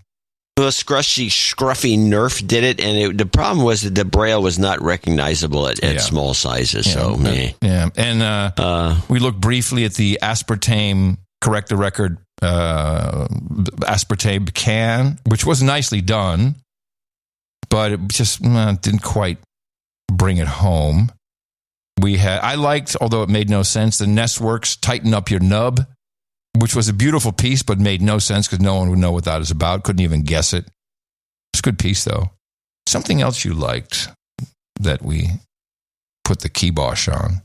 Well, scruffy Nerf did it, and the problem was that the braille was not recognizable at small sizes. Yeah, and we looked briefly at the Aspartame Correct the Record Aspartame can, which was nicely done, but it just didn't quite bring it home. I liked, although it made no sense, the Nestworks Tighten Up Your Nub, which was a beautiful piece, but made no sense because no one would know what that is about. Couldn't even guess it. It's a good piece, though. Something else you liked that we put the kibosh on?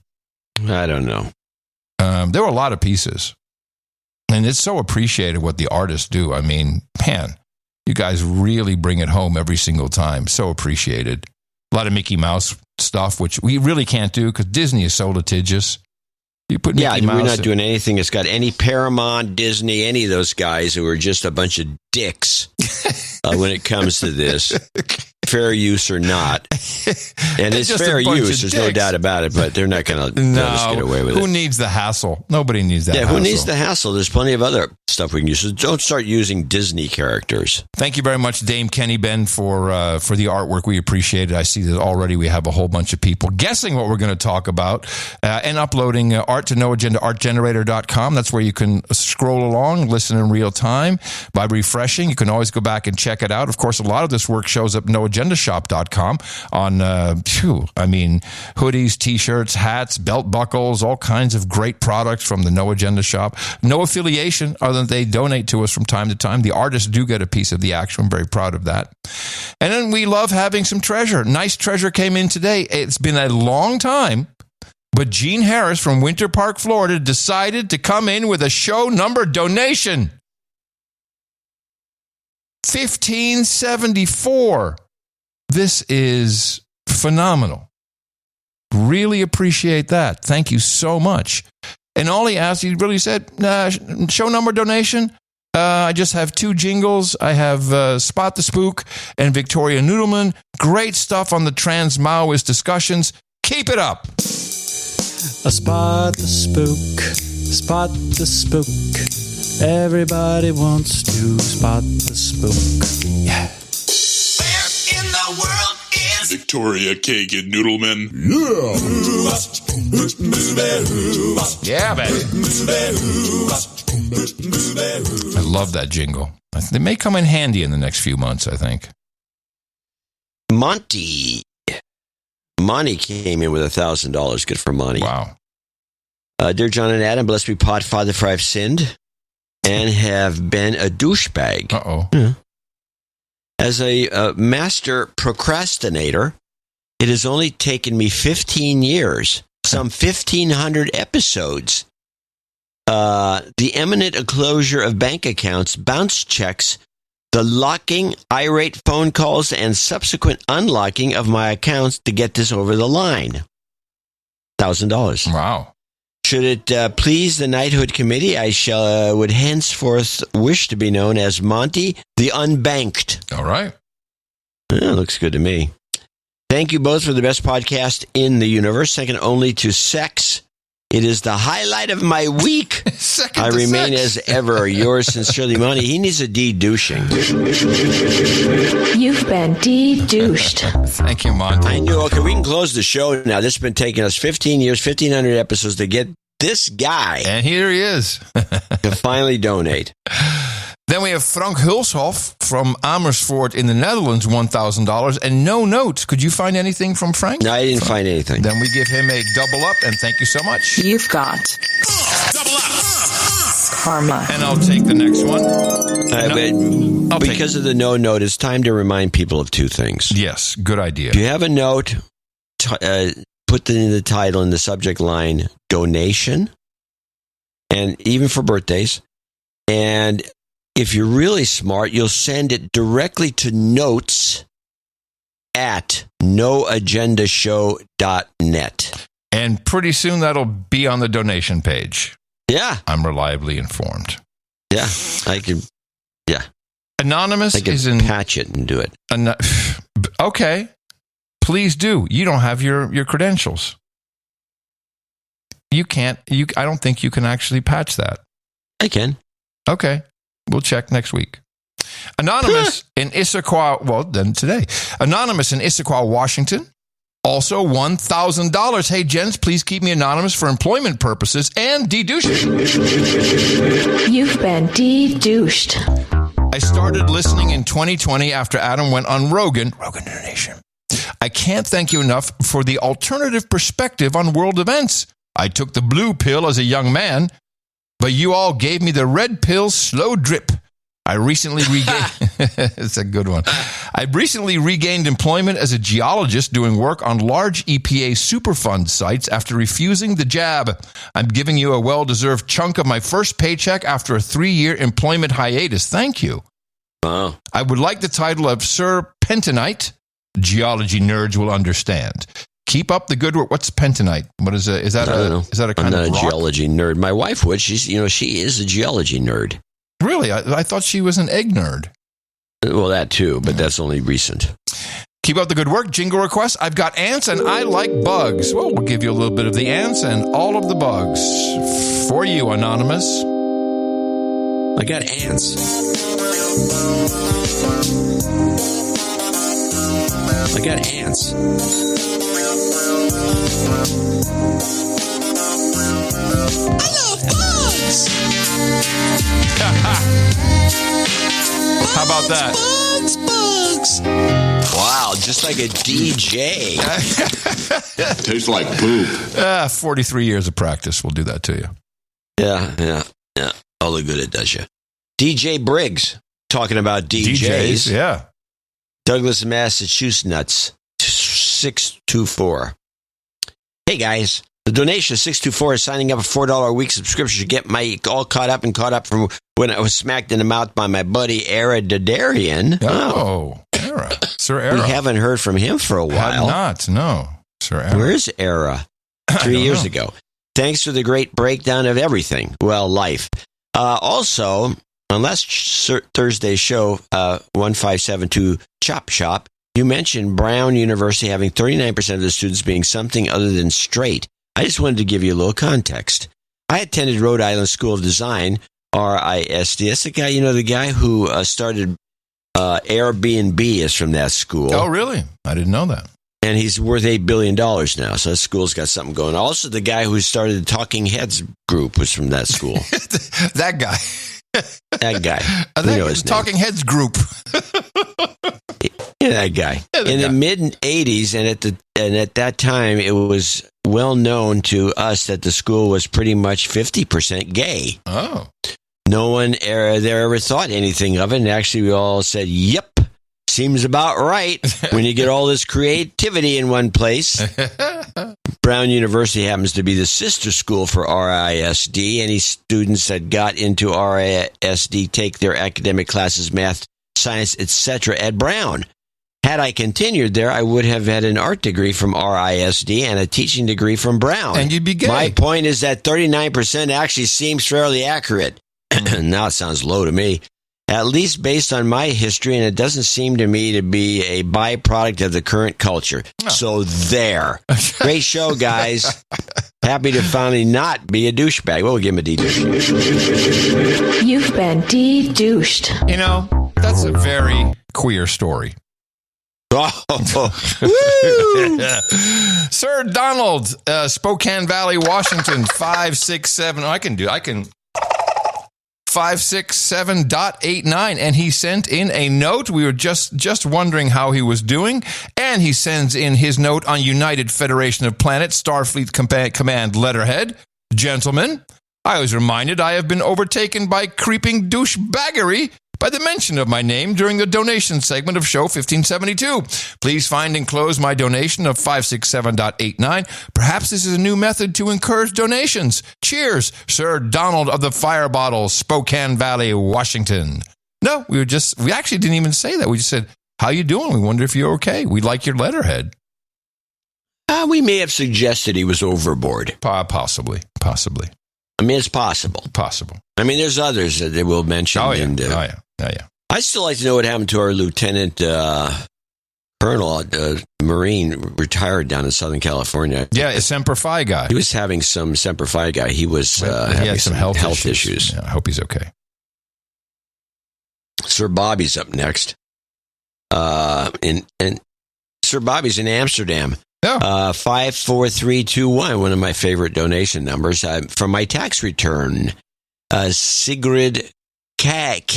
I don't know. There were a lot of pieces. And it's so appreciated what the artists do. I mean, man, you guys really bring it home every single time. So appreciated. A lot of Mickey Mouse stuff, which we really can't do because Disney is so litigious. You put Mickey Mouse. We're not doing anything that's got any Paramount, Disney, any of those guys who are just a bunch of dicks when it comes to this. Fair use or not. And it's fair use, there's no doubt about it, but they're not going to let us get away with it. Who needs the hassle? Nobody needs that hassle. Who needs the hassle? There's plenty of other stuff we can use. So don't start using Disney characters. Thank you very much, Dame Kenny Ben, for the artwork. We appreciate it. I see that already we have a whole bunch of people guessing what we're going to talk about and uploading art to noagendaartgenerator.com. That's where you can scroll along, listen in real time by refreshing. You can always go back and check it out. Of course, a lot of this work shows up noagendashop.com on, hoodies, T-shirts, hats, belt buckles, all kinds of great products from the No Agenda Shop. No affiliation other than they donate to us from time to time. The artists do get a piece of the action. I'm very proud of that. And then we love having some treasure. Nice treasure came in today. It's been a long time, but Gene Harris from Winter Park, Florida, decided to come in with a show number donation. 1574. This is phenomenal. Really appreciate that. Thank you so much. And all he asked, he really said, show number donation. I just have 2 jingles. I have Spot the Spook and Victoria Noodleman. Great stuff on the trans-Maoist discussions. Keep it up. Spot the spook. Spot the spook. Everybody wants to spot the spook. Yeah. Where in the world is Victoria Kagan Noodleman? Yeah, baby. I love that jingle. They may come in handy in the next few months, I think. Monty came in with $1,000. Good for Monty. Wow. Dear John and Adam, blessed be Podfather, for I've sinned and have been a douchebag. Uh-oh. Yeah. As a master procrastinator, It has only taken me 15 years, some 1,500 episodes. The imminent closure of bank accounts, bounce checks, the locking, irate phone calls, and subsequent unlocking of my accounts to get this over the line. $1,000. Wow. Should it please the Knighthood Committee, I would henceforth wish to be known as Monty the Unbanked. All right. Yeah, looks good to me. Thank you both for the best podcast in the universe, second only to sex. It is the highlight of my week. I remain as ever yours sincerely, Monty. He needs a de-douching. You've been de-douched. Thank you, Monty. I knew. Okay, we can close the show now. This has been taking us 15 years, 1,500 episodes to get this guy. And here he is. To finally donate. Then we have Frank Hulshoff from Amersfoort in the Netherlands, $1,000, and no notes. Could you find anything from Frank? No, I didn't find anything. Then we give him a double up, and thank you so much. You've got double up. karma. And I'll take the next one. Because of the no note, it's time to remind people of two things. Yes, good idea. If you have a note, put in the title in the subject line, donation, and even for birthdays. And if you're really smart, you'll send it directly to notes@noagendashow.net. And pretty soon that'll be on the donation page. Yeah. I'm reliably informed. Yeah, I can. Yeah. Anonymous I can is in. Patch it and do it. Okay. Please do. You don't have your credentials. You can't. I don't think you can actually patch that. I can. Okay. We'll check next week. Anonymous in Issaquah, well, then today. Anonymous in Issaquah, Washington. Also $1,000. Hey, gents, please keep me anonymous for employment purposes and de-douching. You've been de-douched. I started listening in 2020 after Adam went on Rogan Donation. I can't thank you enough for the alternative perspective on world events. I took the blue pill as a young man, but you all gave me the red pill slow drip. I recently regained... It's a good one. I recently regained employment as a geologist doing work on large EPA Superfund sites after refusing the jab. I'm giving you a well-deserved chunk of my first paycheck after a 3-year employment hiatus. Thank you. Wow. I would like the title of Sir Pentonite. Geology nerds will understand. Keep up the good work. What's pentonite? What is a? Is that a kind of rock? I'm not a geology nerd. My wife would. She is a geology nerd. Really? I thought she was an egg nerd. Well, that too, but that's only recent. Keep up the good work. Jingle request. I've got ants and I like bugs. Well, we'll give you a little bit of the ants and all of the bugs for you, Anonymous. I got ants. I got ants. I love bugs. How about that? Bugs. Wow, just like a DJ. Tastes like poop. 43 years of practice will do that to you. Yeah. All the good it does you. DJ Briggs, talking about DJs. Yeah. Douglas, Massachusetts, 624. Hey, guys. The donation of 624 is signing up a $4 a week subscription to get my all caught up from when I was smacked in the mouth by my buddy Era Dadarian. Oh, Era. Sir Era. We haven't heard from him for a while. Have not, no. Sir Era. Where's Era? 3 years ago. Thanks for the great breakdown of everything. Well, life. Also, on last Thursday's show, 1572 Chop Shop, you mentioned Brown University having 39% of the students being something other than straight. I just wanted to give you a little context. I attended Rhode Island School of Design, RISD. That's the guy, the guy who started Airbnb is from that school. Oh, really? I didn't know that. And he's worth $8 billion now, so that school's got something going. Also, the guy who started the Talking Heads group was from that school. That guy. That guy. You know his Talking Heads group. Yeah, that guy. In the mid-'80s, and at that time, it was well known to us that the school was pretty much 50% gay. Oh. No one there ever thought anything of it, and actually we all said, yep, Seems about right when you get all this creativity in one place. Brown University happens to be the sister school for RISD. Any students that got into RISD take their academic classes, math, science, etc. at Brown. Had I continued there, I would have had an art degree from RISD and a teaching degree from Brown. And you'd be gay. My point is that 39% actually seems fairly accurate. Now it sounds low to me. At least based on my history, and it doesn't seem to me to be a byproduct of the current culture. No. So there. Great show, guys. Happy to finally not be a douchebag. Well, we'll give him a D-douche. You've been de-douched. You know, that's a very queer story. Sir Donald, Spokane Valley, Washington, 567. I can 567.89, and he sent in a note. We were just wondering how he was doing, and he sends in his note on United Federation of Planets Starfleet Command letterhead. Gentlemen, I was reminded I have been overtaken by creeping douchebaggery by the mention of my name during the donation segment of show 1572. Please find enclosed my donation of 567.89. Perhaps this is a new method to encourage donations. Cheers, Sir Donald of the Fire Bottle, Spokane Valley, Washington. No, we actually didn't even say that. We just said, how you doing? We wonder if you're okay. We like your letterhead. We may have suggested he was overboard. Possibly. I mean, it's possible. I mean, there's others that they will mention. Oh, yeah. And, yeah. I'd still like to know what happened to our Lieutenant Colonel, Marine, retired down in Southern California. Yeah, a Semper Fi guy. He was having some Semper Fi guy. He was having some health issues. Yeah, I hope he's okay. Sir Bobby's up next. And Sir Bobby's in Amsterdam. Oh. 54321, one of my favorite donation numbers from my tax return. Sigrid Cog.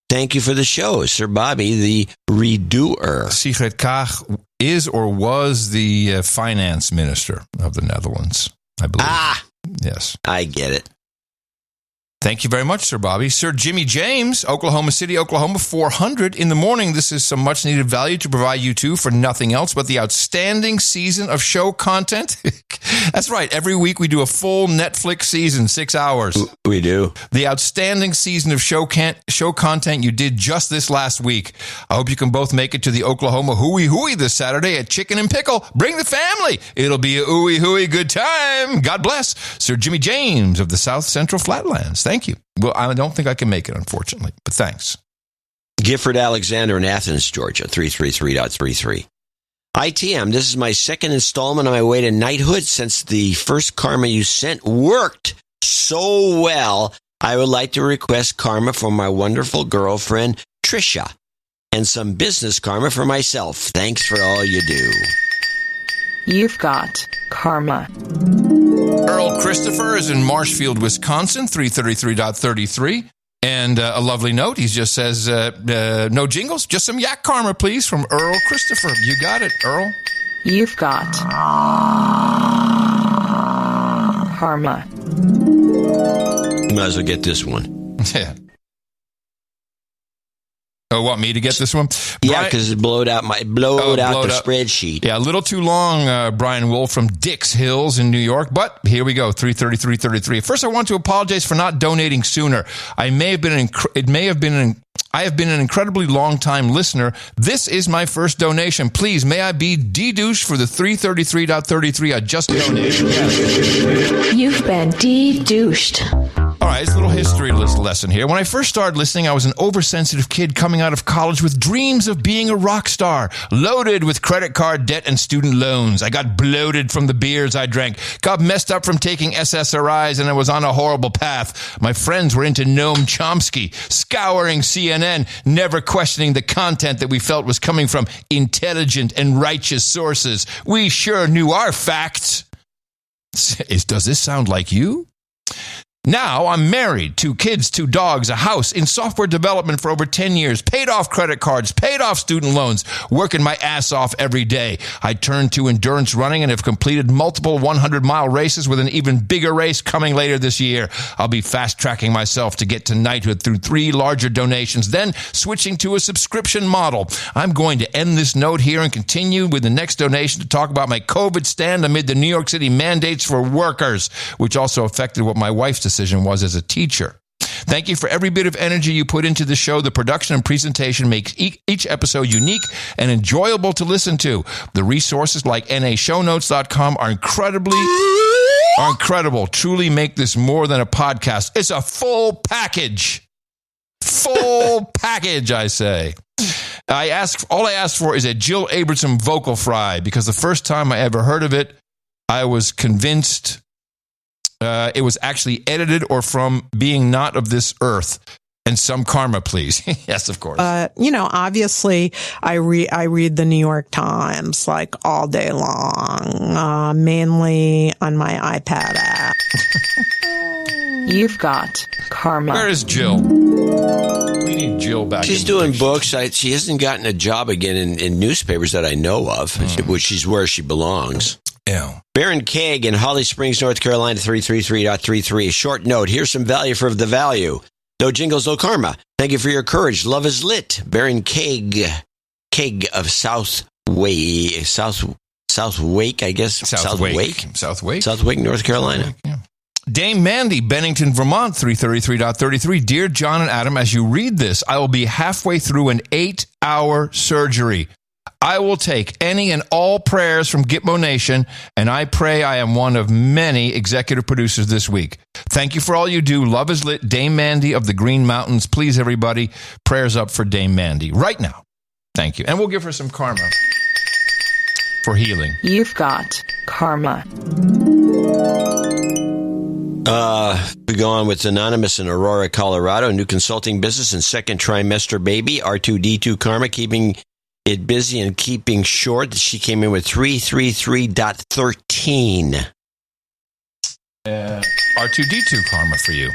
Thank you for the show, Sir Bobby, the redoer. Sigrid Kaag is or was the finance minister of the Netherlands, I believe. Yes. I get it. Thank you very much, Sir Bobby. Sir Jimmy James, Oklahoma City, Oklahoma, 400 in the morning. This is some much-needed value to provide you two for nothing else but the outstanding season of show content. That's right. Every week we do a full Netflix season, 6 hours. We do. The outstanding season of show content you did just this last week. I hope you can both make it to the Oklahoma Hooey this Saturday at Chicken and Pickle. Bring the family. It'll be a ooey good time. God bless. Sir Jimmy James of the South Central Flatlands. Thank you. Well, I don't think I can make it, unfortunately, but thanks. Gifford Alexander in Athens, Georgia, 333.33. ITM, this is my second installment on my way to knighthood since the first karma you sent worked so well. I would like to request karma for my wonderful girlfriend, Trisha, and some business karma for myself. Thanks for all you do. You've got karma. Earl Christopher is in Marshfield, Wisconsin, 333.33. And a lovely note. He just says, no jingles, just some yak karma, please, from Earl Christopher. You got it, Earl. You've got karma. Might as well get this one. Yeah. Oh, want me to get this one? Yeah, because it blowed out the spreadsheet. Yeah, a little too long, Brian Wolf from Dix Hills in New York. But here we go, 333.33. First, I want to apologize for not donating sooner. I have been an incredibly long-time listener. This is my first donation. Please, may I be de-douched for the 333.33 I just donated? Yes. You've been de-douched. All right, it's a little history lesson here. When I first started listening, I was an oversensitive kid coming out of college with dreams of being a rock star, loaded with credit card debt and student loans. I got bloated from the beers I drank, got messed up from taking SSRIs, and I was on a horrible path. My friends were into Noam Chomsky, scouring CNN, never questioning the content that we felt was coming from intelligent and righteous sources. We sure knew our facts. Does this sound like you? Now I'm married, 2 kids, 2 dogs, a house, in software development for over 10 years, paid off credit cards, paid off student loans, working my ass off every day. I turned to endurance running and have completed multiple 100-mile races with an even bigger race coming later this year. I'll be fast-tracking myself to get to knighthood through 3 larger donations, then switching to a subscription model. I'm going to end this note here and continue with the next donation to talk about my COVID stand amid the New York City mandates for workers, which also affected what my wife's decision was as a teacher. Thank you for every bit of energy you put into the show. The production and presentation makes each episode unique and enjoyable to listen to. The resources like nashownotes.com are incredible. Truly make this more than a podcast. It's a full package. Full package, I say. All I asked for is a Jill Abramson vocal fry, because the first time I ever heard of it, I was convinced it was actually edited or from being not of this earth. And some karma, please. Yes, of course. Obviously, I read the New York Times like all day long, mainly on my iPad app. You've got karma. Where is Jill? We need Jill back. She's doing books. She hasn't gotten a job again in newspapers that I know of, which is where she belongs. Yeah. Baron Kaig in Holly Springs, North Carolina, 333.33. Short note. Here's some value for the value. No jingles, no karma. Thank you for your courage. Love is lit. Baron Kaig of South Wake, I guess. South Wake, North Carolina. Yeah. Dame Mandy, Bennington, Vermont, 333.33. Dear John and Adam, as you read this, I will be halfway through an 8-hour surgery. I will take any and all prayers from Gitmo Nation, and I pray I am one of many executive producers this week. Thank you for all you do. Love is lit. Dame Mandy of the Green Mountains. Please, everybody, prayers up for Dame Mandy right now. Thank you. And we'll give her some karma for healing. You've got karma. We go on with Anonymous in Aurora, Colorado. New consulting business and second trimester baby. R2D2 karma, keeping it busy and keeping short. She came in with 333.13. R2D2 karma for you.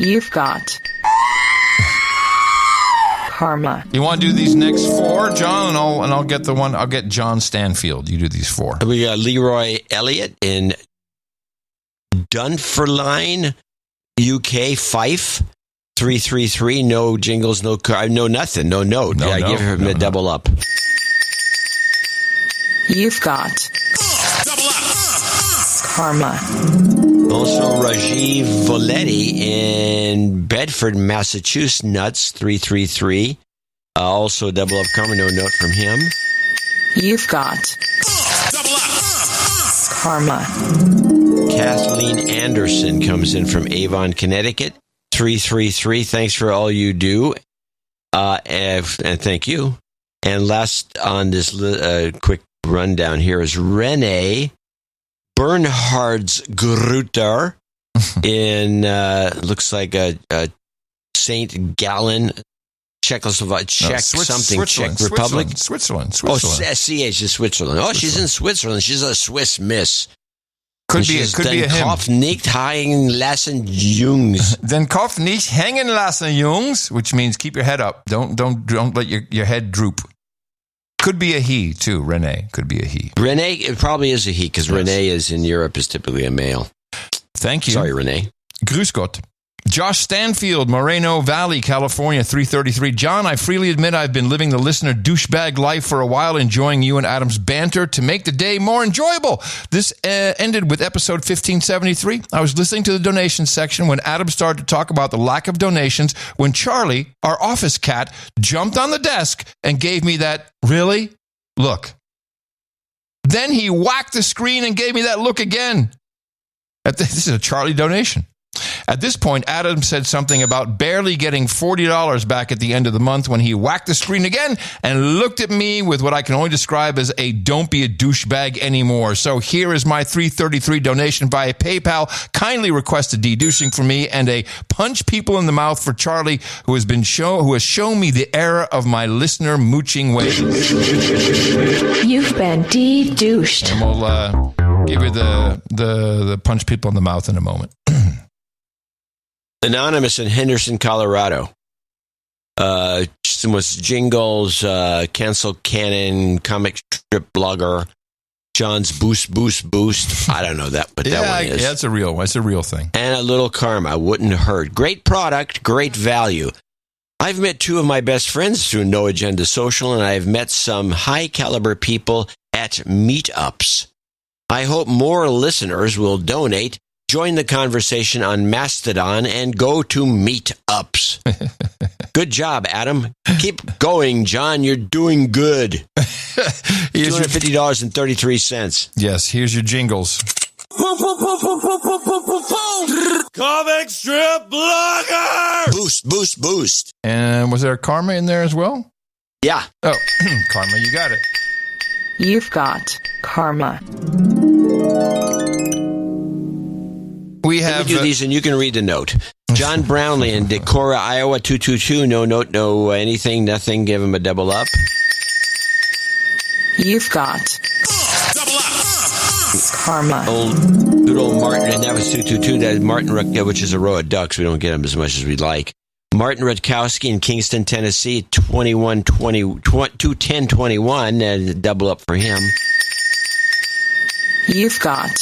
You've got karma. You want to do these next 4, John, and I'll get the one. I'll get John Stanfield. You do these 4. We got Leroy Elliott in Dunfermline, UK, Fife. 333, no jingles, no nothing, no note. I give him a double up. You've got karma. Also, Rajiv Voletti in Bedford, Massachusetts, 333. Also, double up karma, no note from him. You've got karma. Kathleen Anderson comes in from Avon, Connecticut. 333. Thanks for all you do, and thank you. And last on this quick rundown here is Renee Bernhardsgrutter in looks like a St. Gallen, Czechoslovakia, Czech Republic, Switzerland. Oh, CH is Switzerland. Oh, she's in Switzerland. She's a Swiss Miss. Could be a him. Kopf nicht hängen lassen, Jungs. Den Kopf nicht hängen lassen, Jungs, which means keep your head up. Don't let your head droop. Could be a he too. Renee could be a he. Renee, it probably is a he because Renee is in Europe is typically a male. Thank you. Sorry, Renee. Grüß Gott. Josh Stanfield, Moreno Valley, California, 333. John, I freely admit I've been living the listener douchebag life for a while, enjoying you and Adam's banter to make the day more enjoyable. This ended with episode 1573. I was listening to the donation section when Adam started to talk about the lack of donations when Charlie, our office cat, jumped on the desk and gave me that, really? Look. Then he whacked the screen and gave me that look again. This is a Charlie donation. At this point, Adam said something about barely getting $40 back at the end of the month when he whacked the screen again and looked at me with what I can only describe as a don't be a douchebag anymore. So here is my $333 donation via PayPal. Kindly request a de-douching for me and a punch people in the mouth for Charlie, who has shown me the error of my listener mooching ways. You've been de-douched. And we'll give you the punch people in the mouth in a moment. Anonymous in Henderson, Colorado. Was Jingles, Cancel Cannon, comic strip blogger, John's Boost. I don't know that, but that one is. Yeah, it's a real one. It's a real thing. And a little karma. Wouldn't hurt. Great product, great value. I've met 2 of my best friends through No Agenda Social, and I've met some high-caliber people at meetups. I hope more listeners will donate, join the conversation on Mastodon, and go to meetups. Good job, Adam. Keep going, John. You're doing good. $250.33. Yes, here's your jingles. Comic strip blogger! Boost. And was there karma in there as well? Yeah. Oh, karma, you got it. You've got karma. We do these, and you can read the note. John Brownlee in Decorah, Iowa, 222. No note, no anything, nothing. Give him a double up. You've got karma. Good old Martin, and that was 222. That is Martin, which is a row of ducks. We don't get them as much as we'd like. Martin Rutkowski in Kingston, Tennessee, 21021. Double up for him. You've got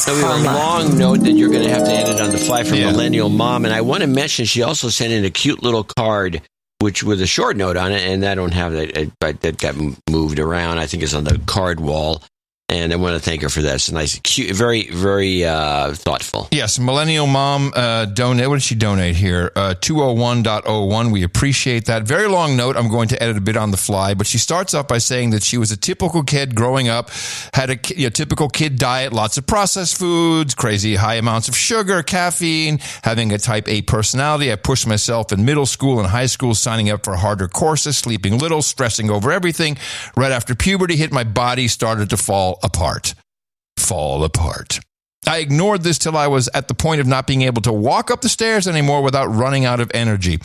So we have a long note that you're going to have to edit on the fly from Millennial Mom. And I want to mention she also sent in a cute little card, which with a short note on it, and I don't have that. That got moved around. I think it's on the card wall. And I want to thank her for that. It's nice, cute, very, very thoughtful. Yes, Millennial Mom donate. What did she donate here? 201.01. We appreciate that. Very long note. I'm going to edit a bit on the fly, but she starts off by saying that she was a typical kid growing up, had a typical kid diet, lots of processed foods, crazy high amounts of sugar, caffeine, having a type A personality. I pushed myself in middle school and high school, signing up for harder courses, sleeping little, stressing over everything. Right after puberty hit, my body started to fall apart. I ignored this till I was at the point of not being able to walk up the stairs anymore without running out of energy.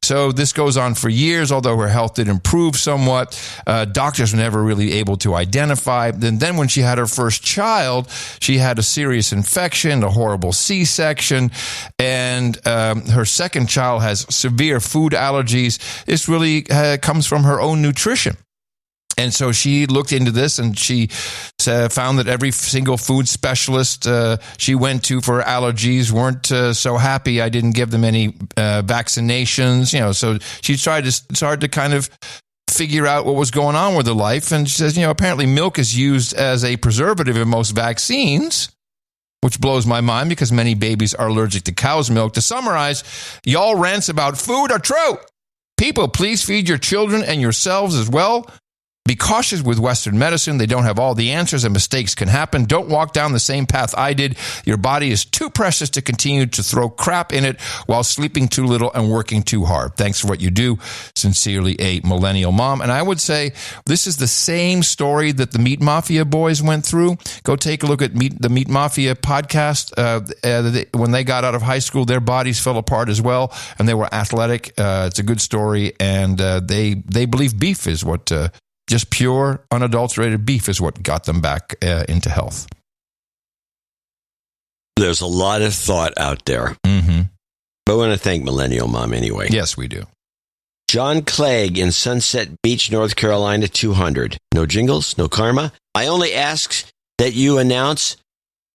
So this goes on for years, although her health did improve somewhat. Doctors were never really able to identify. Then when she had her first child, she had a serious infection, a horrible C-section, and her second child has severe food allergies. This really comes from her own nutrition. And so she looked into this, and she found that every single food specialist she went to for allergies weren't so happy. I didn't give them any vaccinations, So she started to kind of figure out what was going on with her life. And she says, apparently milk is used as a preservative in most vaccines, which blows my mind because many babies are allergic to cow's milk. To summarize, y'all rants about food are true. People, please feed your children and yourselves as well. Be cautious with Western medicine. They don't have all the answers and mistakes can happen. Don't walk down the same path I did. Your body is too precious to continue to throw crap in it while sleeping too little and working too hard. Thanks for what you do. Sincerely, a Millennial Mom. And I would say this is the same story that the Meat Mafia boys went through. Go take a look at the Meat Mafia podcast. When they got out of high school, their bodies fell apart as well, and they were athletic. It's a good story, and they believe beef is what... just pure, unadulterated beef is what got them back into health. There's a lot of thought out there. Mm-hmm. But I want to thank Millennial Mom anyway. Yes, we do. John Clegg in Sunset Beach, North Carolina, 200. No jingles, no karma. I only ask that you announce,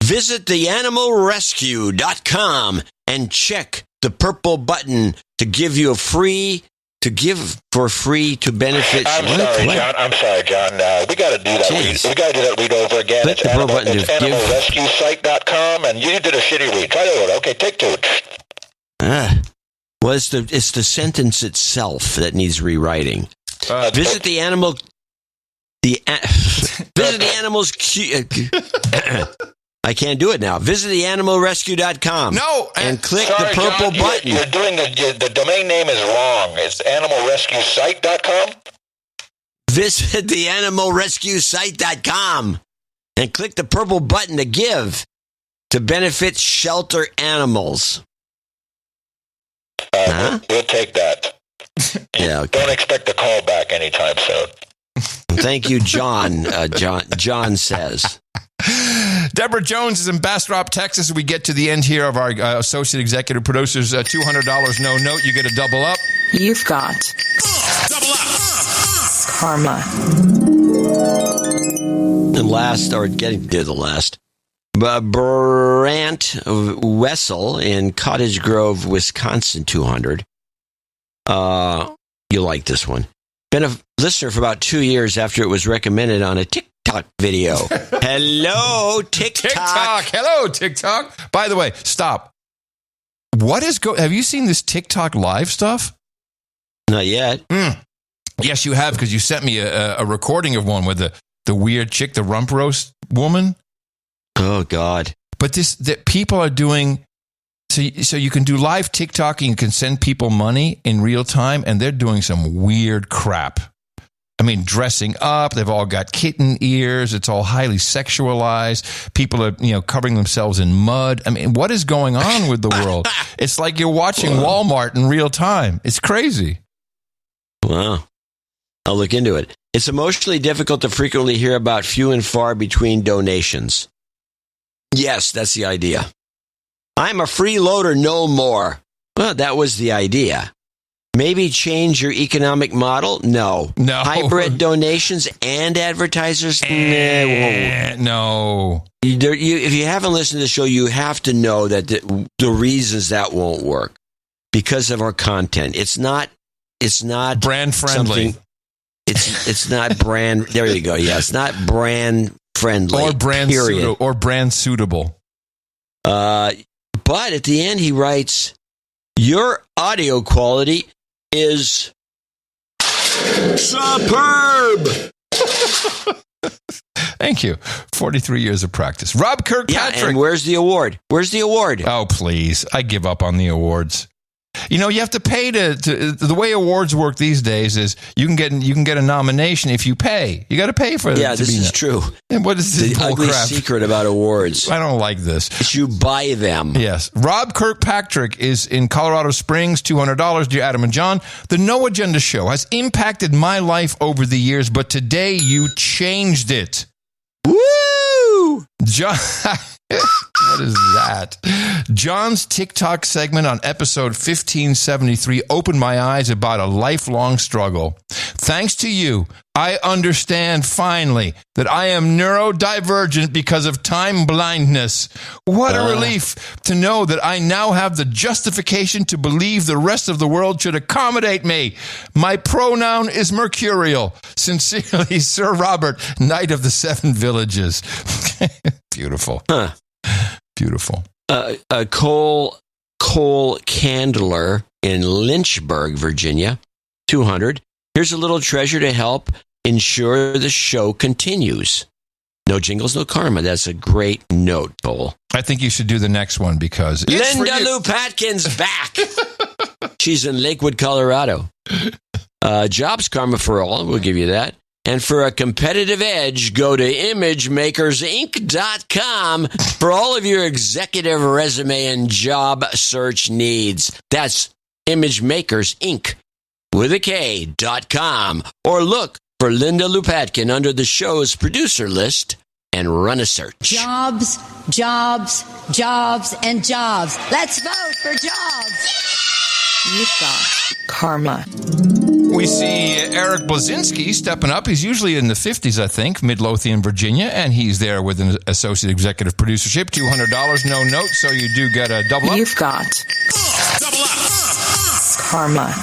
visit theanimalrescue.com and check the purple button to give you to benefit. I'm sorry, John. We got to do that. We got to do that read over again. Click the purple button to animalrescuesite.com, and you did a shitty read. Try to do it. Okay, take 2. Well, it's the sentence itself that needs rewriting. Visit the animal. Visit the animals. I can't do it now. Visit theanimalrescue.com. No. And click the purple button. You're doing the domain name is wrong. It's animalrescuesite.com. Visit theanimalrescuesite.com and click the purple button to give to benefit shelter animals. We'll take that. Yeah. Okay. Don't expect a call back anytime soon. Thank you, John. John says. Deborah Jones is in Bastrop, Texas. We get to the end here of our associate executive producers. $200 no note. You get a double up. You've got Double up. karma. And last, or getting to the last, Brant Wessel in Cottage Grove, Wisconsin, 200. You like this one. Been a listener for about 2 years after it was recommended on a TikTok video. Hello, TikTok. Hello, TikTok. By the way, stop. Have you seen this TikTok live stuff? Not yet. Yes, you have, because you sent me a recording of one with the weird chick, the rump roast woman. Oh, God. But that people are doing, so you can do live TikTok and you can send people money in real time, and they're doing some weird crap. I mean, dressing up, they've all got kitten ears, it's all highly sexualized. People are, covering themselves in mud. I mean, what is going on with the world? It's like you're watching Walmart in real time. It's crazy. Wow. I'll look into it. It's emotionally difficult to frequently hear about few and far between donations. Yes, that's the idea. I'm a freeloader no more. Well, that was the idea. Maybe change your economic model? No. Hybrid donations and advertisers? No. If you haven't listened to the show, you have to know that the reasons that won't work. Because of our content. It's not brand friendly. It's not brand. There you go. Yeah, it's not brand friendly. Or brand suitable. But at the end, he writes, your audio quality is superb. Thank you. 43 years of practice. Rob Kirkpatrick. Yeah, and where's the award? Oh, please. I give up on the awards. You have to pay to the way awards work these days is you can get a nomination if you pay. You got to pay for it. Yeah, this is true. And what is this the ugly crap? Secret about awards? I don't like this. It's you buy them. Yes. Rob Kirkpatrick is in Colorado Springs, $200. Dear Adam and John, the No Agenda Show has impacted my life over the years, but today you changed it. Woo! John. What is that? John's TikTok segment on episode 1573 opened my eyes about a lifelong struggle. Thanks to you, I understand finally that I am neurodivergent because of time blindness. What a relief to know that I now have the justification to believe the rest of the world should accommodate me. My pronoun is mercurial. Sincerely, Sir Robert, Knight of the Seven Villages. Beautiful. Huh. Beautiful. Cole Candler in Lynchburg, Virginia, 200. Here's a little treasure to help ensure the show continues. No jingles, no karma. That's a great note, Cole. I think you should do the next one because Linda Lupatkin's back. She's in Lakewood, Colorado. Jobs karma for all. We'll give you that. And for a competitive edge, go to imagemakersinc.com for all of your executive resume and job search needs. That's imagemakersinc with a K.com. Or look for Linda Lupatkin under the show's producer list and run a search. Jobs, jobs, jobs, and jobs. Let's vote for jobs. You've got karma. We see Eric Blazinski stepping up. He's usually in the 50s, I think, Midlothian, Virginia, and he's there with an associate executive producership. $200, no note, so you do get a double up. You've got double up. karma.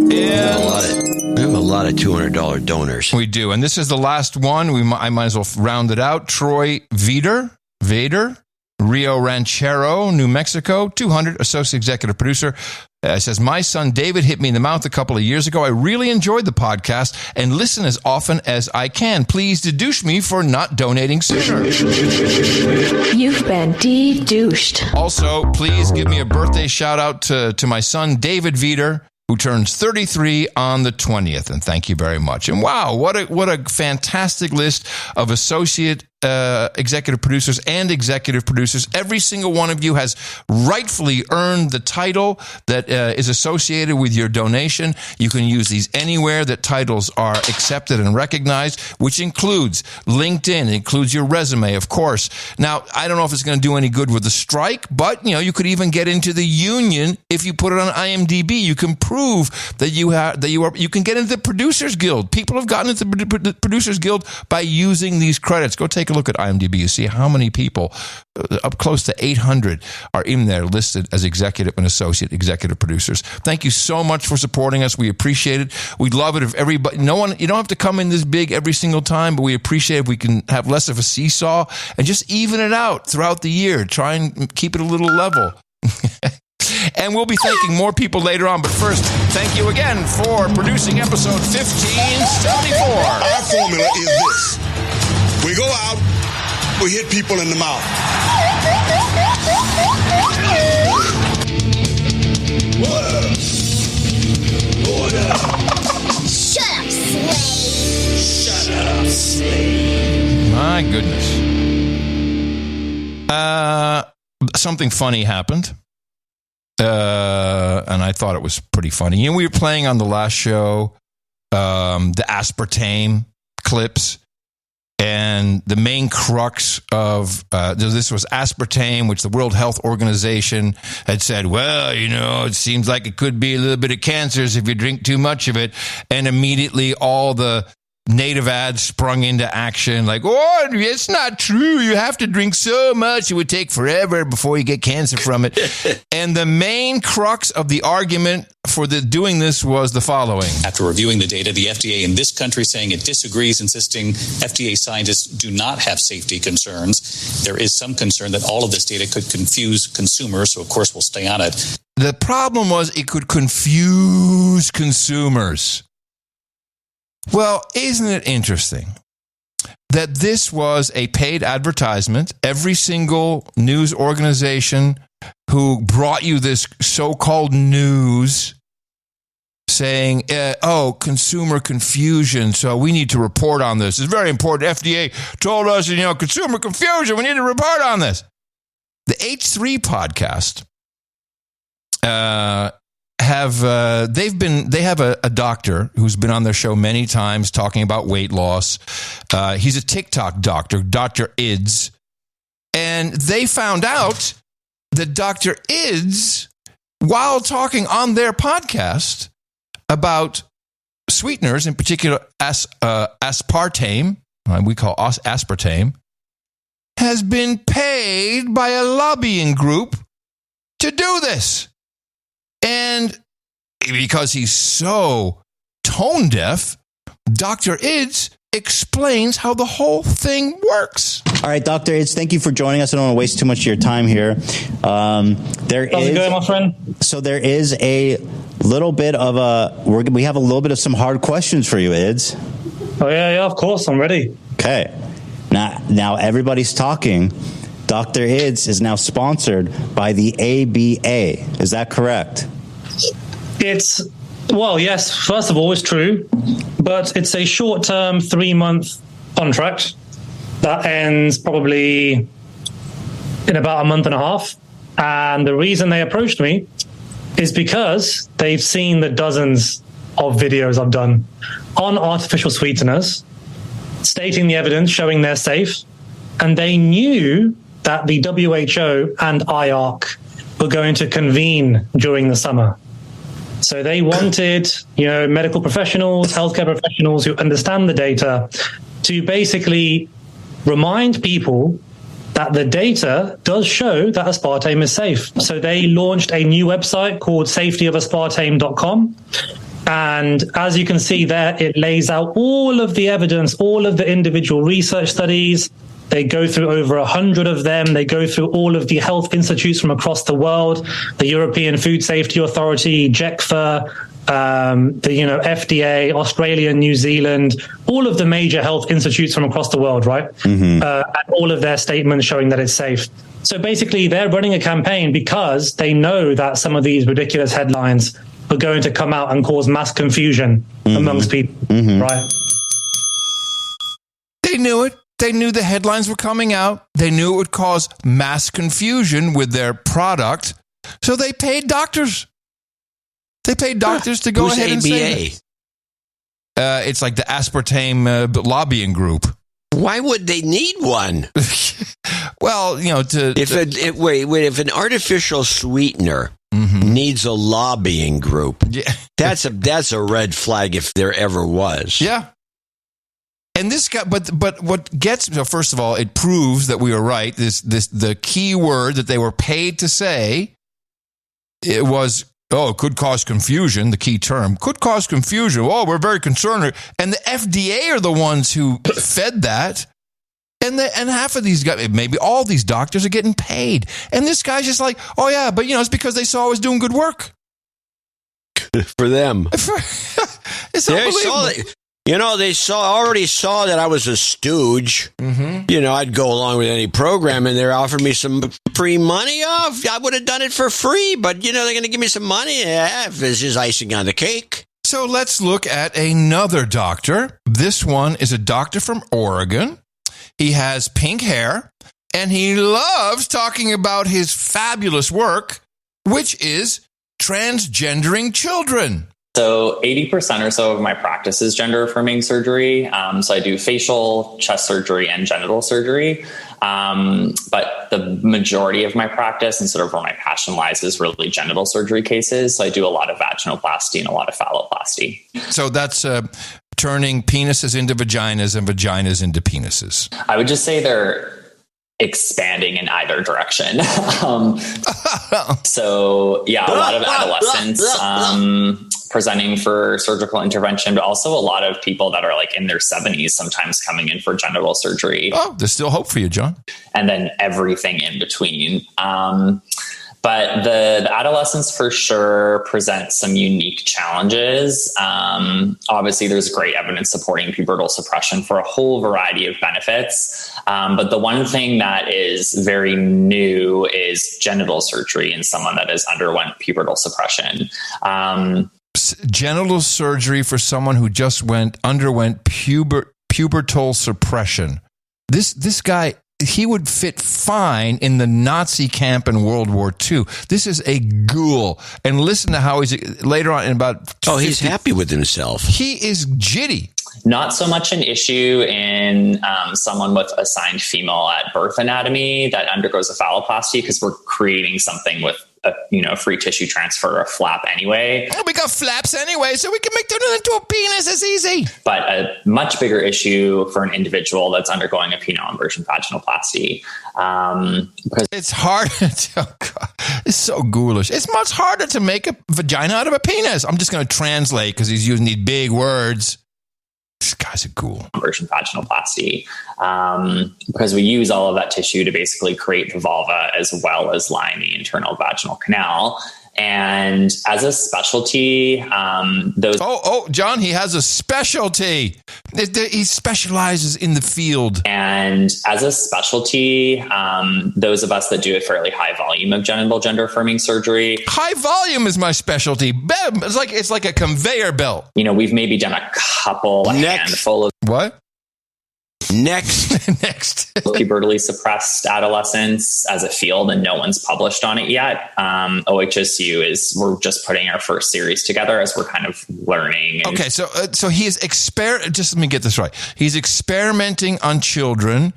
We have a lot of $200 donors. We do, and this is the last one. I might as well round it out. Troy Vader, Rio Ranchero, New Mexico, 200, associate executive producer. Says, my son David hit me in the mouth a couple of years ago. I really enjoyed the podcast and listen as often as I can. Please deduce me for not donating sooner. You've been de-douched. Also, please give me a birthday shout out to my son David Veeder, who turns 33 on the 20th. And thank you very much. And wow, what a fantastic list of associate executive producers and executive producers. Every single one of you has rightfully earned the title that is associated with your donation. You can use these anywhere that titles are accepted and recognized, which includes LinkedIn, includes your resume, of course. Now, I don't know if it's going to do any good with the strike, but you could even get into the union if you put it on IMDb. You can prove that you can get into the Producers Guild. People have gotten into the Producers Guild by using these credits. Go take a look at IMDb. You see how many people, up close to 800, are in there listed as executive and associate executive producers. Thank you so much for supporting us. We appreciate it. We'd love it if everybody, you don't have to come in this big every single time, but we appreciate if we can have less of a seesaw and just even it out throughout the year. Try and keep it a little level. And we'll be thanking more people later on. But first, thank you again for producing episode 1574. Our formula is this. We go out, we hit people in the mouth. Order. Shut up, slave. Shut up, slave. My goodness. Something funny happened. And I thought it was pretty funny. We were playing on the last show the Aspartame clips. And the main crux of this was aspartame, which the World Health Organization had said, well, it seems like it could be a little bit of cancers if you drink too much of it. And immediately all the native ads sprung into action like, oh, it's not true. You have to drink so much. It would take forever before you get cancer from it. And the main crux of the argument for doing this was the following. After reviewing the data, the FDA in this country saying it disagrees, insisting FDA scientists do not have safety concerns. There is some concern that all of this data could confuse consumers, so of course we'll stay on it. The problem was it could confuse consumers. Well, isn't it interesting that this was a paid advertisement? Every single news organization who brought you this so-called news saying, consumer confusion, so we need to report on this. It's very important. FDA told us, consumer confusion, we need to report on this. The H3 podcast they have a doctor who's been on their show many times talking about weight loss. He's a TikTok doctor, Dr. Ids. And they found out that Dr. Ids, while talking on their podcast about sweeteners, in particular aspartame, we call aspartame, has been paid by a lobbying group to do this. And because he's so tone deaf, Dr. Ids explains how the whole thing works. All right, Dr. Ids, thank you for joining us. I don't want to waste too much of your time here. How's it going, my friend? So there is a little bit of we have a little bit of some hard questions for you, Ids. Oh, yeah, of course. I'm ready. Okay. Now everybody's talking. Dr. Ids is now sponsored by the ABA. Is that correct? Yes, first of all, it's true, but it's a short-term 3-month contract that ends probably in about a month and a half. And the reason they approached me is because they've seen the dozens of videos I've done on artificial sweeteners, stating the evidence, showing they're safe. And they knew that the WHO and IARC were going to convene during the summer. So they wanted, medical professionals, healthcare professionals who understand the data to basically remind people that the data does show that aspartame is safe. So they launched a new website called safetyofaspartame.com. And as you can see there, it lays out all of the evidence, all of the individual research studies. They go through over 100 of them. They go through all of the health institutes from across the world, the European Food Safety Authority, JECFA, the FDA, Australia, New Zealand, all of the major health institutes from across the world, right? Mm-hmm. And all of their statements showing that it's safe. So basically, they're running a campaign because they know that some of these ridiculous headlines are going to come out and cause mass confusion amongst people, right? They knew it. they knew the headlines were coming out. They knew it would cause mass confusion with their product. So they paid doctors. They paid doctors to go ahead and say it. It's like the Aspartame lobbying group. Why would they need one? Well, if an artificial sweetener needs a lobbying group, that's a red flag if there ever was. Yeah. And this guy, but what gets, first of all, it proves that we were right. The key word that they were paid to say, it was, it could cause confusion. The key term could cause confusion. Oh, we're very concerned. And the FDA are the ones who fed that. And half of these guys, maybe all these doctors are getting paid. And this guy's just like, oh yeah, but it's because they saw I was doing good work. For them. It's unbelievable. They already saw that I was a stooge. Mm-hmm. I'd go along with any program, and they offered me some free money off. I would have done it for free, but they're going to give me some money. Yeah, it's just icing on the cake. So let's look at another doctor. This one is a doctor from Oregon. He has pink hair, and he loves talking about his fabulous work, which is transgendering children. So 80% or so of my practice is gender affirming surgery. So I do facial, chest surgery, and genital surgery. But the majority of my practice and sort of where my passion lies is really genital surgery cases. So I do a lot of vaginoplasty and a lot of phalloplasty. So that's turning penises into vaginas and vaginas into penises. I would just say they're expanding in either direction. So yeah, a lot of adolescents presenting for surgical intervention, but also a lot of people that are like in their 70s sometimes coming in for genital surgery. Oh, there's still hope for you, John. And then everything in between. But the adolescents for sure present some unique challenges. Obviously, there's great evidence supporting pubertal suppression for a whole variety of benefits. But the one thing that is very new is genital surgery in someone that has underwent pubertal suppression. Genital surgery for someone who just underwent pubertal suppression. This guy, he would fit fine in the Nazi camp in World War II. This is a ghoul. And listen to how he's later on in about... he's happy with himself. He is jitty. Not so much an issue in someone with assigned female at birth anatomy that undergoes a phalloplasty, because we're creating something with a free tissue transfer, a flap anyway. Oh, we got flaps anyway, so we can make them into a penis. It's easy. But a much bigger issue for an individual that's undergoing a penile inversion vaginoplasty. Because it's hard. It's so ghoulish. It's much harder to make a vagina out of a penis. I'm just going to translate because he's using these big words. This guy's a ghoul. Inversion vaginoplasty, because we use all of that tissue to basically create the vulva as well as line the internal vaginal canal. And as a specialty, those... John, he has a specialty. He specializes in the field. And as a specialty, those of us that do a fairly high volume of genital gender affirming surgery... High volume is my specialty. It's like a conveyor belt. We've maybe done a handful of... What? Next. Pubertally suppressed adolescents as a field, and no one's published on it yet. OHSU we're just putting our first series together as we're kind of learning. Okay, so he is just let me get this right. He's experimenting on children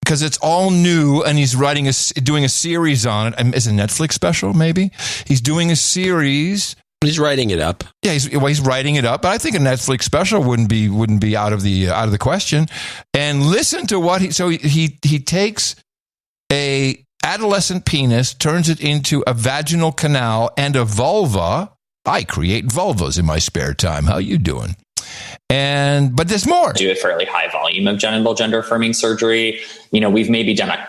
because it's all new, and he's doing a series on it. Is it a Netflix special? Maybe he's doing a series. He's writing it up. Yeah, he's writing it up. But I think a Netflix special wouldn't be out of the question. And listen to what he takes a adolescent penis, turns it into a vaginal canal and a vulva. I create vulvas in my spare time. How you doing? But there's more. Do a fairly high volume of genital gender affirming surgery. We've maybe done a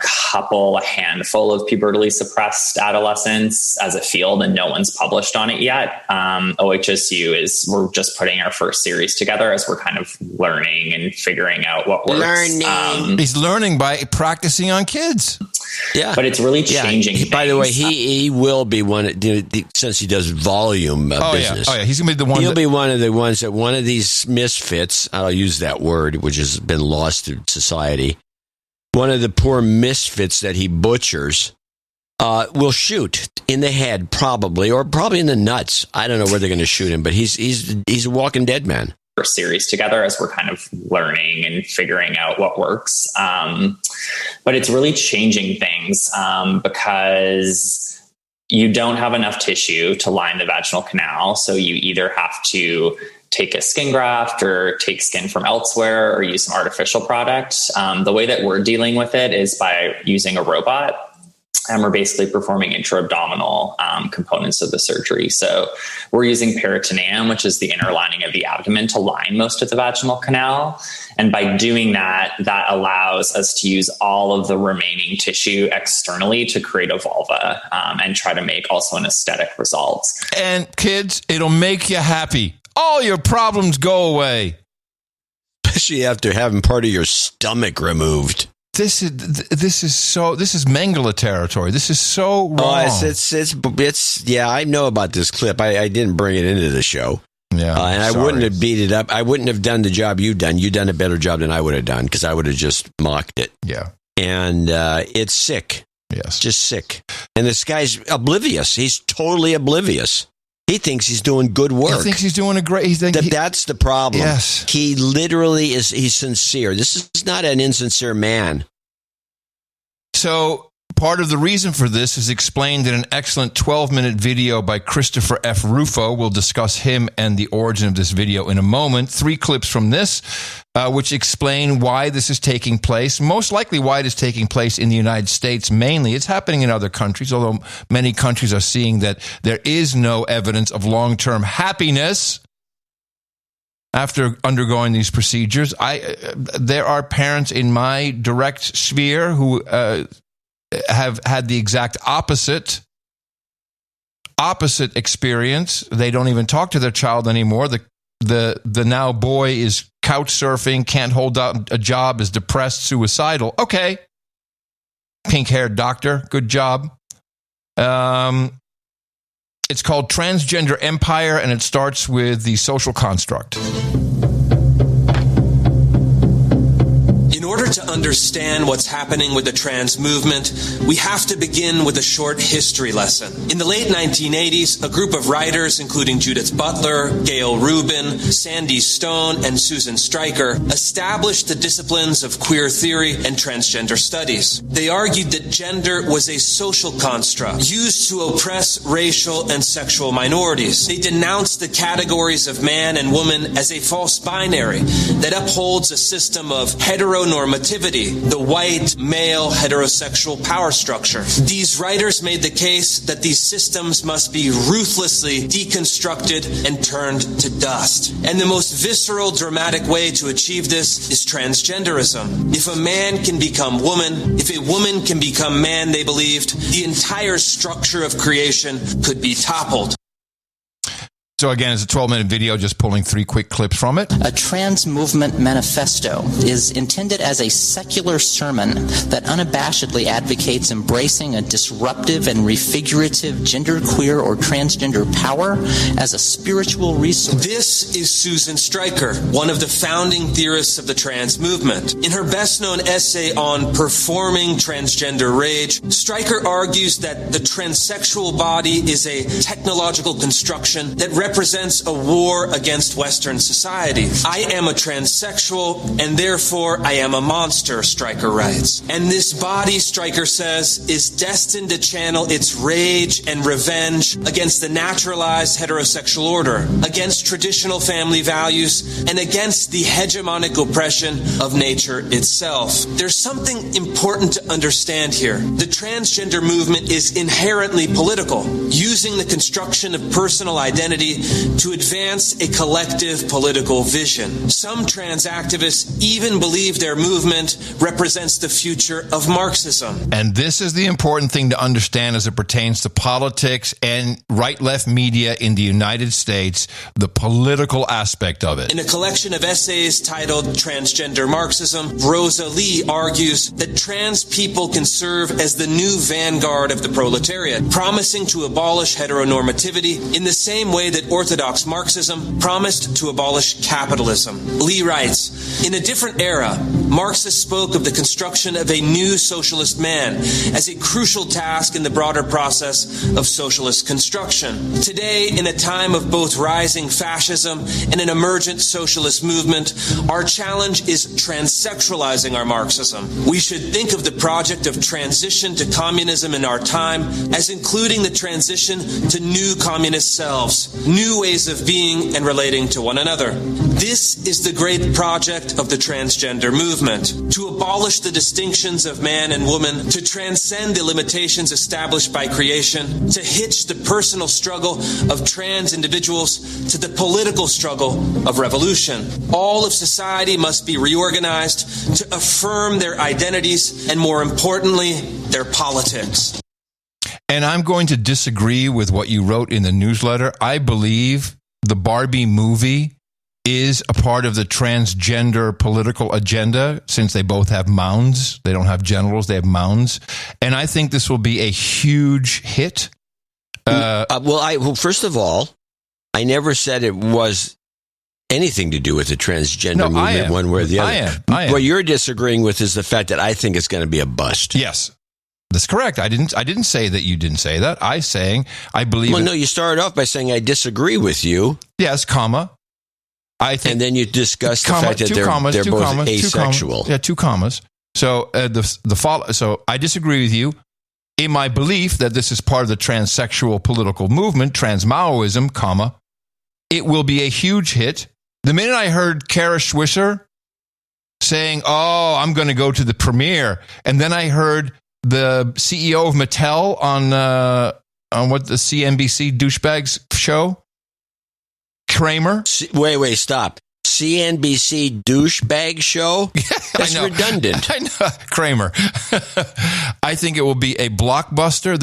handful of pubertally suppressed adolescents as a field, and no one's published on it yet. OHSU we're just putting our first series together as we're kind of learning and figuring out what works. He's learning by practicing on kids. Yeah, but it's really changing. By the way, he will be one since he does volume business. Yeah, he's gonna be the one. He'll be one of the ones that one of these misfits. I'll use that word, which has been lost to society. one of the poor misfits that he butchers, will shoot in the head, probably, or probably in the nuts. I don't know where they're going to shoot him, but he's a Walking Dead man. Series together as we're kind of learning and figuring out what works. But it's really changing things because you don't have enough tissue to line the vaginal canal. So you either have to take a skin graft or take skin from elsewhere or use some artificial product. The way that we're dealing with it is by using a robot. And we're basically performing intra-abdominal components of the surgery. So we're using peritoneum, which is the inner lining of the abdomen, to line most of the vaginal canal. And by doing that, that allows us to use all of the remaining tissue externally to create a vulva and try to make also an aesthetic result. And kids, it'll make you happy. All your problems go away. Especially after having part of your stomach removed. This is Mengele territory. This is so wrong. It's yeah, I know about this clip. I didn't bring it into the show. Yeah, and I wouldn't have beat it up. I wouldn't have done the job you've done. You've done a better job than I would have done because I would have just mocked it. Yeah. And it's sick. Yes. Just sick. And this guy's oblivious. He's totally oblivious. He thinks he's doing good work. He thinks he's doing a great... That's the problem. Yes. He literally is... He's sincere. This is not an insincere man. So part of the reason for this is explained in an excellent 12-minute video by Christopher F. Rufo. We'll discuss him and the origin of this video in a moment. 3 clips from this, which explain why this is taking place, most likely why it is taking place in the United States mainly. It's happening in other countries, although many countries are seeing that there is no evidence of long-term happiness after undergoing these procedures. There are parents in my direct sphere who have had the exact opposite experience. They don't even talk to their child anymore. The now boy is couch surfing, can't hold down a job, is depressed, suicidal. Okay, pink-haired doctor, good job. It's called Transgender Empire, and it starts with the social construct. In order to understand what's happening with the trans movement, we have to begin with a short history lesson. In the late 1980s, a group of writers, including Judith Butler, Gail Rubin, Sandy Stone, and Susan Stryker, established the disciplines of queer theory and transgender studies. They argued that gender was a social construct used to oppress racial and sexual minorities. They denounced the categories of man and woman as a false binary that upholds a system of heteronormativity, the white, male, heterosexual power structure. These writers made the case that these systems must be ruthlessly deconstructed and turned to dust. And the most visceral, dramatic way to achieve this is transgenderism. If a man can become woman, if a woman can become man, they believed, the entire structure of creation could be toppled. So again, it's a 12-minute video, just pulling 3 quick clips from it. A trans movement manifesto is intended as a secular sermon that unabashedly advocates embracing a disruptive and refigurative genderqueer or transgender power as a spiritual resource. This is Susan Stryker, one of the founding theorists of the trans movement. In her best-known essay on Performing Transgender Rage, Stryker argues that the transsexual body is a technological construction that represents a war against Western society. I am a transsexual, and therefore I am a monster, Stryker writes. And this body, Stryker says, is destined to channel its rage and revenge against the naturalized heterosexual order, against traditional family values, and against the hegemonic oppression of nature itself. There's something important to understand here. The transgender movement is inherently political, using the construction of personal identity to advance a collective political vision. Some trans activists even believe their movement represents the future of Marxism. And this is the important thing to understand as it pertains to politics and right-left media in the United States, the political aspect of it. In a collection of essays titled Transgender Marxism, Rosa Lee argues that trans people can serve as the new vanguard of the proletariat, promising to abolish heteronormativity in the same way that Orthodox Marxism promised to abolish capitalism. Lee writes, in a different era, Marxists spoke of the construction of a new socialist man as a crucial task in the broader process of socialist construction. Today, in a time of both rising fascism and an emergent socialist movement, our challenge is transsexualizing our Marxism. We should think of the project of transition to communism in our time as including the transition to new communist selves, new ways of being and relating to one another. This is the great project of the transgender movement, to abolish the distinctions of man and woman, to transcend the limitations established by creation, to hitch the personal struggle of trans individuals to the political struggle of revolution. All of society must be reorganized to affirm their identities and, more importantly, their politics. And I'm going to disagree with what you wrote in the newsletter. I believe the Barbie movie is a part of the transgender political agenda, since they both have mounds. They don't have genitals, they have mounds. And I think this will be a huge hit. Well, first of all, I never said it was anything to do with the transgender movement one way or the other. I am. What you're disagreeing with is the fact that I think it's going to be a bust. Yes. That's correct. I didn't say that you didn't say that. I believe. Well, no, you started off by saying I disagree with you. Yes, comma. I think, and then you discussed the fact that they're both asexual. Two commas. So So I disagree with you in my belief that this is part of the transsexual political movement, trans-Maoism, comma. It will be a huge hit. The minute I heard Kara Swisher saying, "Oh, I'm going to go to the premiere," and then I heard the CEO of Mattel on what the CNBC douchebags show, Kramer. Wait, stop. CNBC douchebag show? That's redundant. I know. Kramer. I think it will be a blockbuster.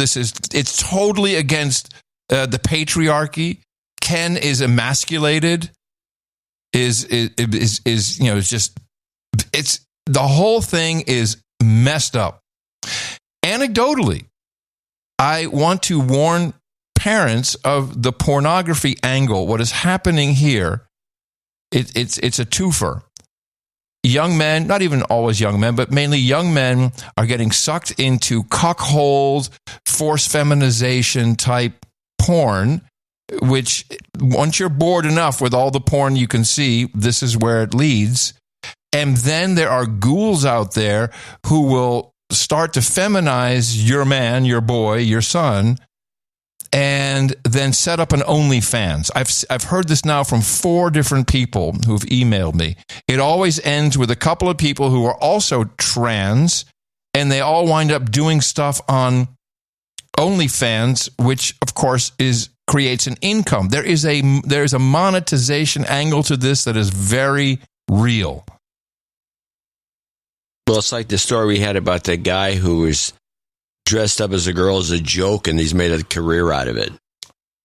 It's totally against the patriarchy. Ken is emasculated. It's the whole thing is messed up. Anecdotally, I want to warn parents of the pornography angle. What is happening here, it's a twofer. Young men, not even always young men, but mainly young men, are getting sucked into cuckold, forced feminization type porn, which once you're bored enough with all the porn you can see, this is where it leads. And then there are ghouls out there who will start to feminize your man, your boy, your son, and then set up an OnlyFans. I've heard this now from 4 different people who've emailed me. It always ends with a couple of people who are also trans, and they all wind up doing stuff on OnlyFans, which of course creates an income. There is a monetization angle to this that is very real. Well, it's like the story we had about the guy who was dressed up as a girl as a joke, and he's made a career out of it.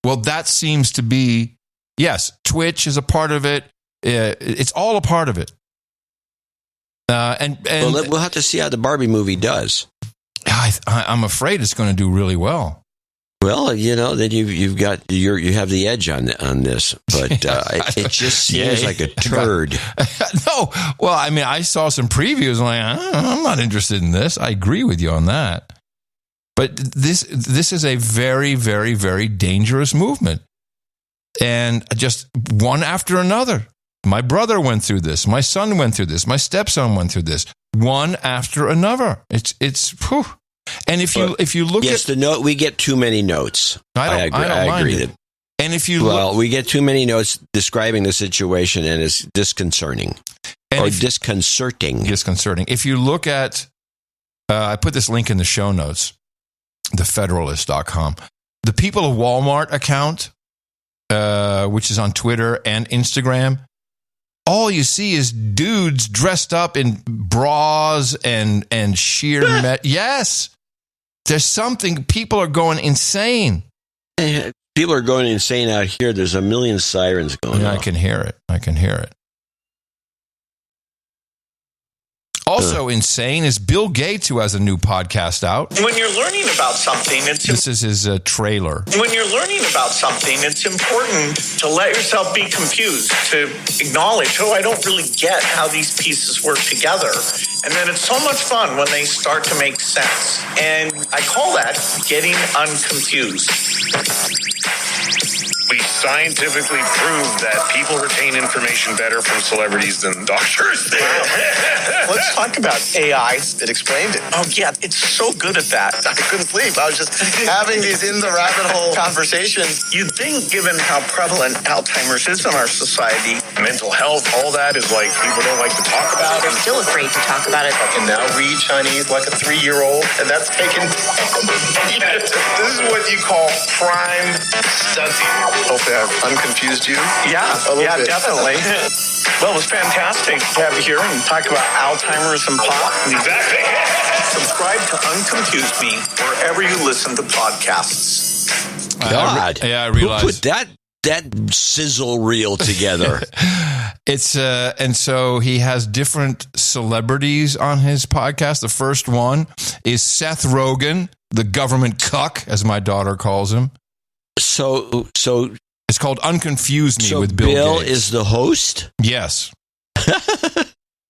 Well, that seems to be, yes, Twitch is a part of it. It's all a part of it. And we'll have to see how the Barbie movie does. I'm afraid it's going to do really well. Well, then you have the edge on this, but it just seems like a turd. No, well, I mean, I saw some previews. I'm like, I'm not interested in this. I agree with you on that. But this is a very, very, very dangerous movement, and just one after another. My brother went through this. My son went through this. My stepson went through this. One after another. It's. Whew. And if you look at the note, we get too many notes. I agree. And if you we get too many notes describing the situation, and it's disconcerting disconcerting. Disconcerting. If you look at, I put this link in the show notes, thefederalist.com. The People of Walmart account, which is on Twitter and Instagram, all you see is dudes dressed up in bras and sheer yes. There's something. People are going insane. People are going insane out here. There's a million sirens going on. I can hear it. Also insane is Bill Gates, who has a new podcast out. When you're learning about something, this is his trailer. When you're learning about something, it's important to let yourself be confused, to acknowledge, I don't really get how these pieces work together. And then it's so much fun when they start to make sense. And I call that getting unconfused. We scientifically proved that people retain information better from celebrities than doctors do. Wow. Let's talk about AI. It explained it. Oh, yeah, it's so good at that. I couldn't sleep. I was just having these in-the-rabbit-hole conversations. You'd think, given how prevalent Alzheimer's is in our society, mental health, all that is like people don't like to talk about. They're still afraid to talk about it. I can now read Chinese like a 3-year-old, and that's taken... This is what you call prime stunting. Hopefully I've unconfused you. Yeah, definitely. Well, it was fantastic to have you here and talk about Alzheimer's and pop. Exactly. Subscribe to Unconfuse Me wherever you listen to podcasts. God. I realized. Who put that sizzle reel together? It's and so he has different celebrities on his podcast. The first one is Seth Rogen, the government cuck, as my daughter calls him. So it's called Unconfuse Me with Bill Gates. is the host? Yes.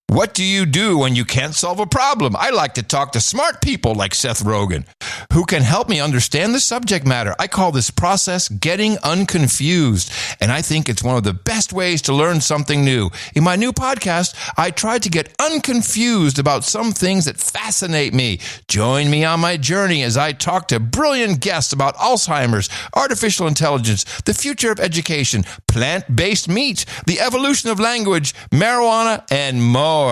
What do you do when you can't solve a problem? I like to talk to smart people like Seth Rogen, who can help me understand the subject matter. I call this process getting unconfused, and I think it's one of the best ways to learn something new. In my new podcast, I try to get unconfused about some things that fascinate me. Join me on my journey as I talk to brilliant guests about Alzheimer's, artificial intelligence, the future of education, plant-based meat, the evolution of language, marijuana, and more.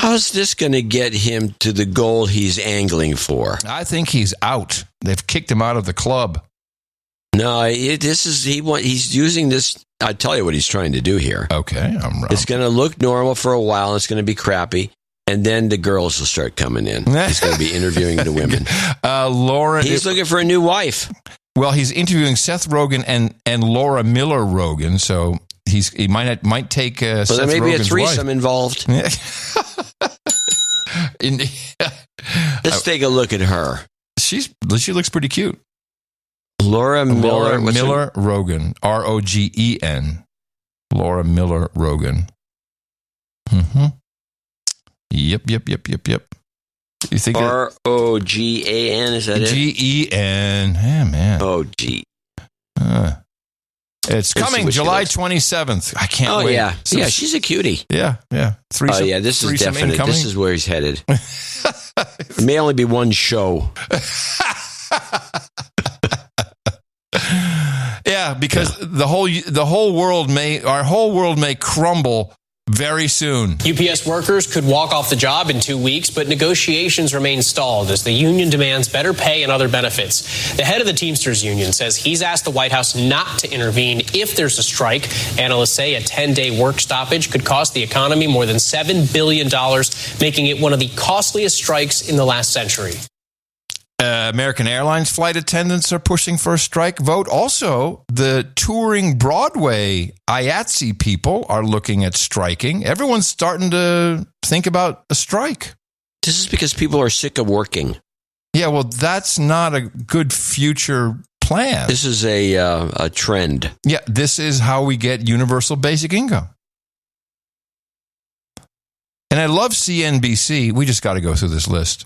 How's this going to get him to the goal he's angling for? I think he's out. They've kicked him out of the club. No, he's using this. I'll tell you what he's trying to do here. Okay, I'm wrong. It's going to look normal for a while. And it's going to be crappy. And then the girls will start coming in. He's going to be interviewing the women. Lauren, he's looking for a new wife. Well, he's interviewing Seth Rogen and Laura Miller Rogen, so he might take Seth Rogen's wife. Well, there may be a threesome involved. Let's take a look at her. She looks pretty cute. Laura Miller Rogen, Rogen. Laura Miller Rogen. Mm-hmm. Yep. You think Rogan, is that it? Gen. Yeah, man. OG. It's coming July 27th. I can't wait. Yeah. She's a cutie. Yeah. Threesome, this is definite. Incoming. This is where he's headed. It may only be one show. Yeah, because our whole world may crumble very soon. UPS workers could walk off the job in 2 weeks, but negotiations remain stalled as the union demands better pay and other benefits. The head of the Teamsters Union says he's asked the White House not to intervene if there's a strike. Analysts say a 10-day work stoppage could cost the economy more than $7 billion, making it one of the costliest strikes in the last century. American Airlines flight attendants are pushing for a strike vote. Also, the touring Broadway IATSE people are looking at striking. Everyone's starting to think about a strike. This is because people are sick of working. Yeah, well, that's not a good future plan. This is a trend. Yeah, this is how we get universal basic income. And I love CNBC. We just got to go through this list.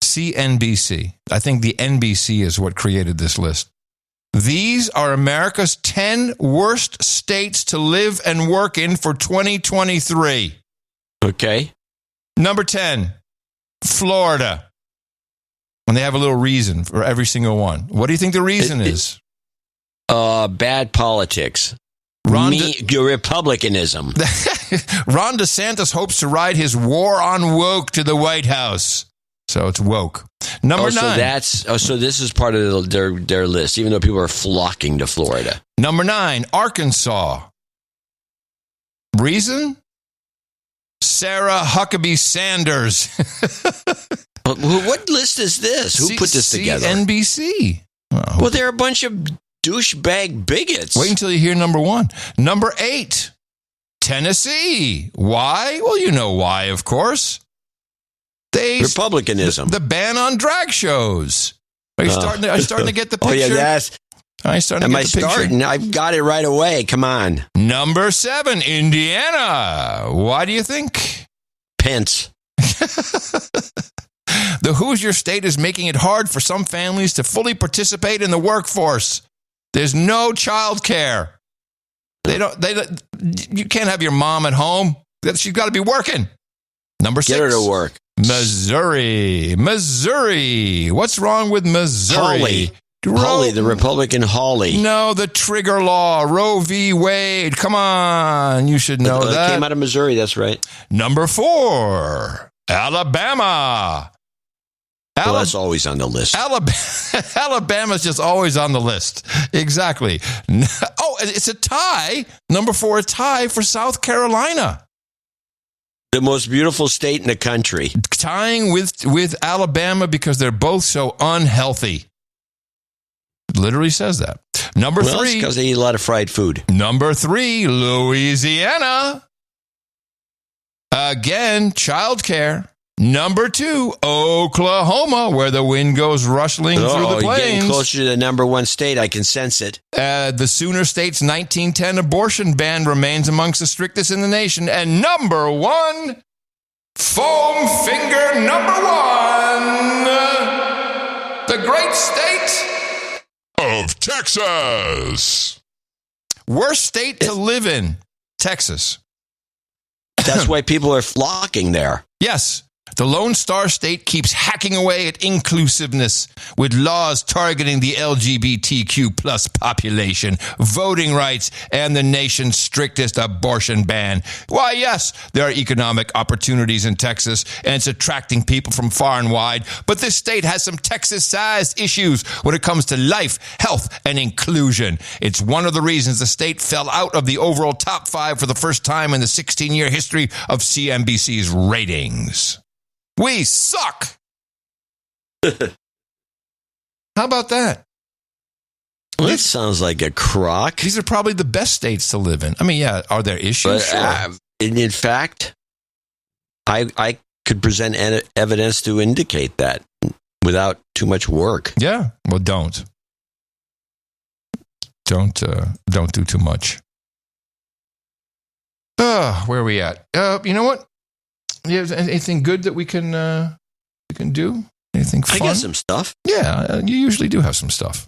CNBC. I think the NBC is what created this list. These are America's 10 worst states to live and work in for 2023. Okay. Number 10, Florida. And they have a little reason for every single one. What do you think the reason is? Bad politics. Republicanism. Ron DeSantis hopes to ride his war on woke to the White House. So it's woke. Number 9. So this is part of their list, even though people are flocking to Florida. Number 9, Arkansas. Reason? Sarah Huckabee Sanders. What list is this? Who put this together? NBC. Well, they're a bunch of douchebag bigots. Wait until you hear number 1. Number 8, Tennessee. Why? Well, you know why, of course. Republicanism. The ban on drag shows. Are you starting to get the picture? Oh, yeah, yes. I'm starting to get the picture. Starting? I've got it right away. Come on. Number 7, Indiana. Why do you think? Pence. The Hoosier State is making it hard for some families to fully participate in the workforce. There's no child care. You can't have your mom at home. She's got to be working. Number 6. Get her to work. Missouri. What's wrong with Missouri? Hawley, the Republican Hawley. No, the trigger law, Roe v. Wade. Come on, you should know that. It came out of Missouri, that's right. Number 4, Alabama. Well, that's always on the list. Alabama's just always on the list. Exactly. Oh, it's a tie. Number 4, a tie for South Carolina. The most beautiful state in the country. Tying with Alabama because they're both so unhealthy. It literally says that. Number 3. Because they eat a lot of fried food. Number 3, Louisiana. Again, childcare. Number 2, Oklahoma, where the wind goes rustling through the plains. You're getting closer to the number 1 state. I can sense it. The Sooner State's 1910 abortion ban remains amongst the strictest in the nation. And number 1, foam finger number 1, the great state of Texas. Worst state to live in, Texas. That's why people are flocking there. Yes. The Lone Star State keeps hacking away at inclusiveness with laws targeting the LGBTQ plus population, voting rights, and the nation's strictest abortion ban. Why, yes, there are economic opportunities in Texas, and it's attracting people from far and wide, but this state has some Texas-sized issues when it comes to life, health, and inclusion. It's one of the reasons the state fell out of the overall top 5 for the first time in the 16-year history of CNBC's ratings. We suck. How about that? Well, that sounds like a crock. These are probably the best states to live in. I mean, yeah, are there issues? But, sure. In fact, I could present evidence to indicate that without too much work. Yeah, well, don't do too much. Where are we at? You know what? Yeah, anything good that we can do? Anything fun? I got some stuff. Yeah, you usually do have some stuff.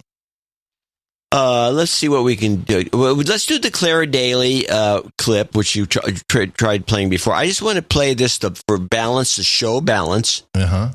Let's see what we can do. Well, let's do the Clara Daly clip, which you tried playing before. I just want to play this for balance, to show balance,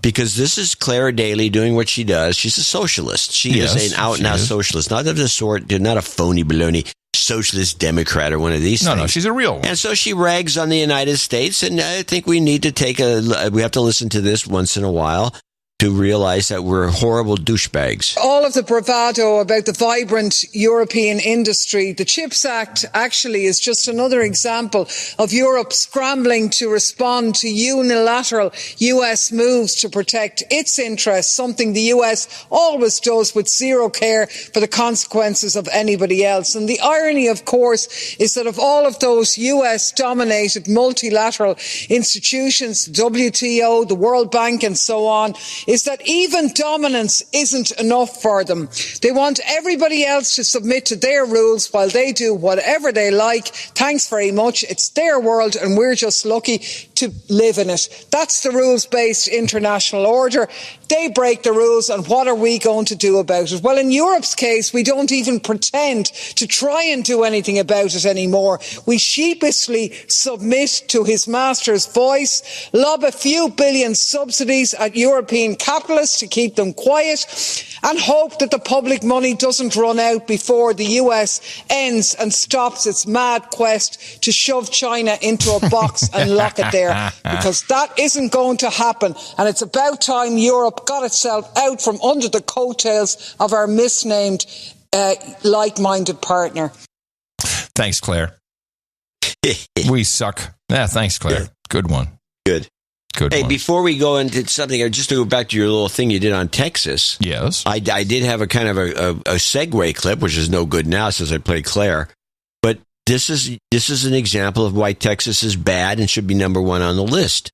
because this is Clara Daly doing what she does. She's a socialist. She is an out-and-out socialist, not of the sort, not a phony baloney socialist Democrat or one of these things. No, she's a real one. And so she rags on the United States, and I think we need to we have to listen to this once in a while to realize that we're horrible douchebags. All of the bravado about the vibrant European industry, the CHIPS Act actually is just another example of Europe scrambling to respond to unilateral US moves to protect its interests, something the US always does with zero care for the consequences of anybody else. And the irony, of course, is that of all of those US-dominated multilateral institutions, the WTO, the World Bank and so on, is that even dominance isn't enough for them. They want everybody else to submit to their rules while they do whatever they like. Thanks very much. It's their world and we're just lucky to live in it. That's the rules-based international order. They break the rules, and what are we going to do about it? Well, in Europe's case, we don't even pretend to try and do anything about it anymore. We sheepishly submit to his master's voice, lob a few billion subsidies at European capitalists to keep them quiet, and hope that the public money doesn't run out before the US ends and stops its mad quest to shove China into a box and lock it there. Because that isn't going to happen, and it's about time Europe got itself out from under the coattails of our misnamed like-minded partner. Thanks, Claire. We suck. Yeah, thanks, Claire. Good one. Good one. Before we go into something, just to go back to your little thing you did on Texas. Yes. I did have a kind of a segue clip, which is no good now since I played Claire. But this is an example of why Texas is bad and should be number one on the list.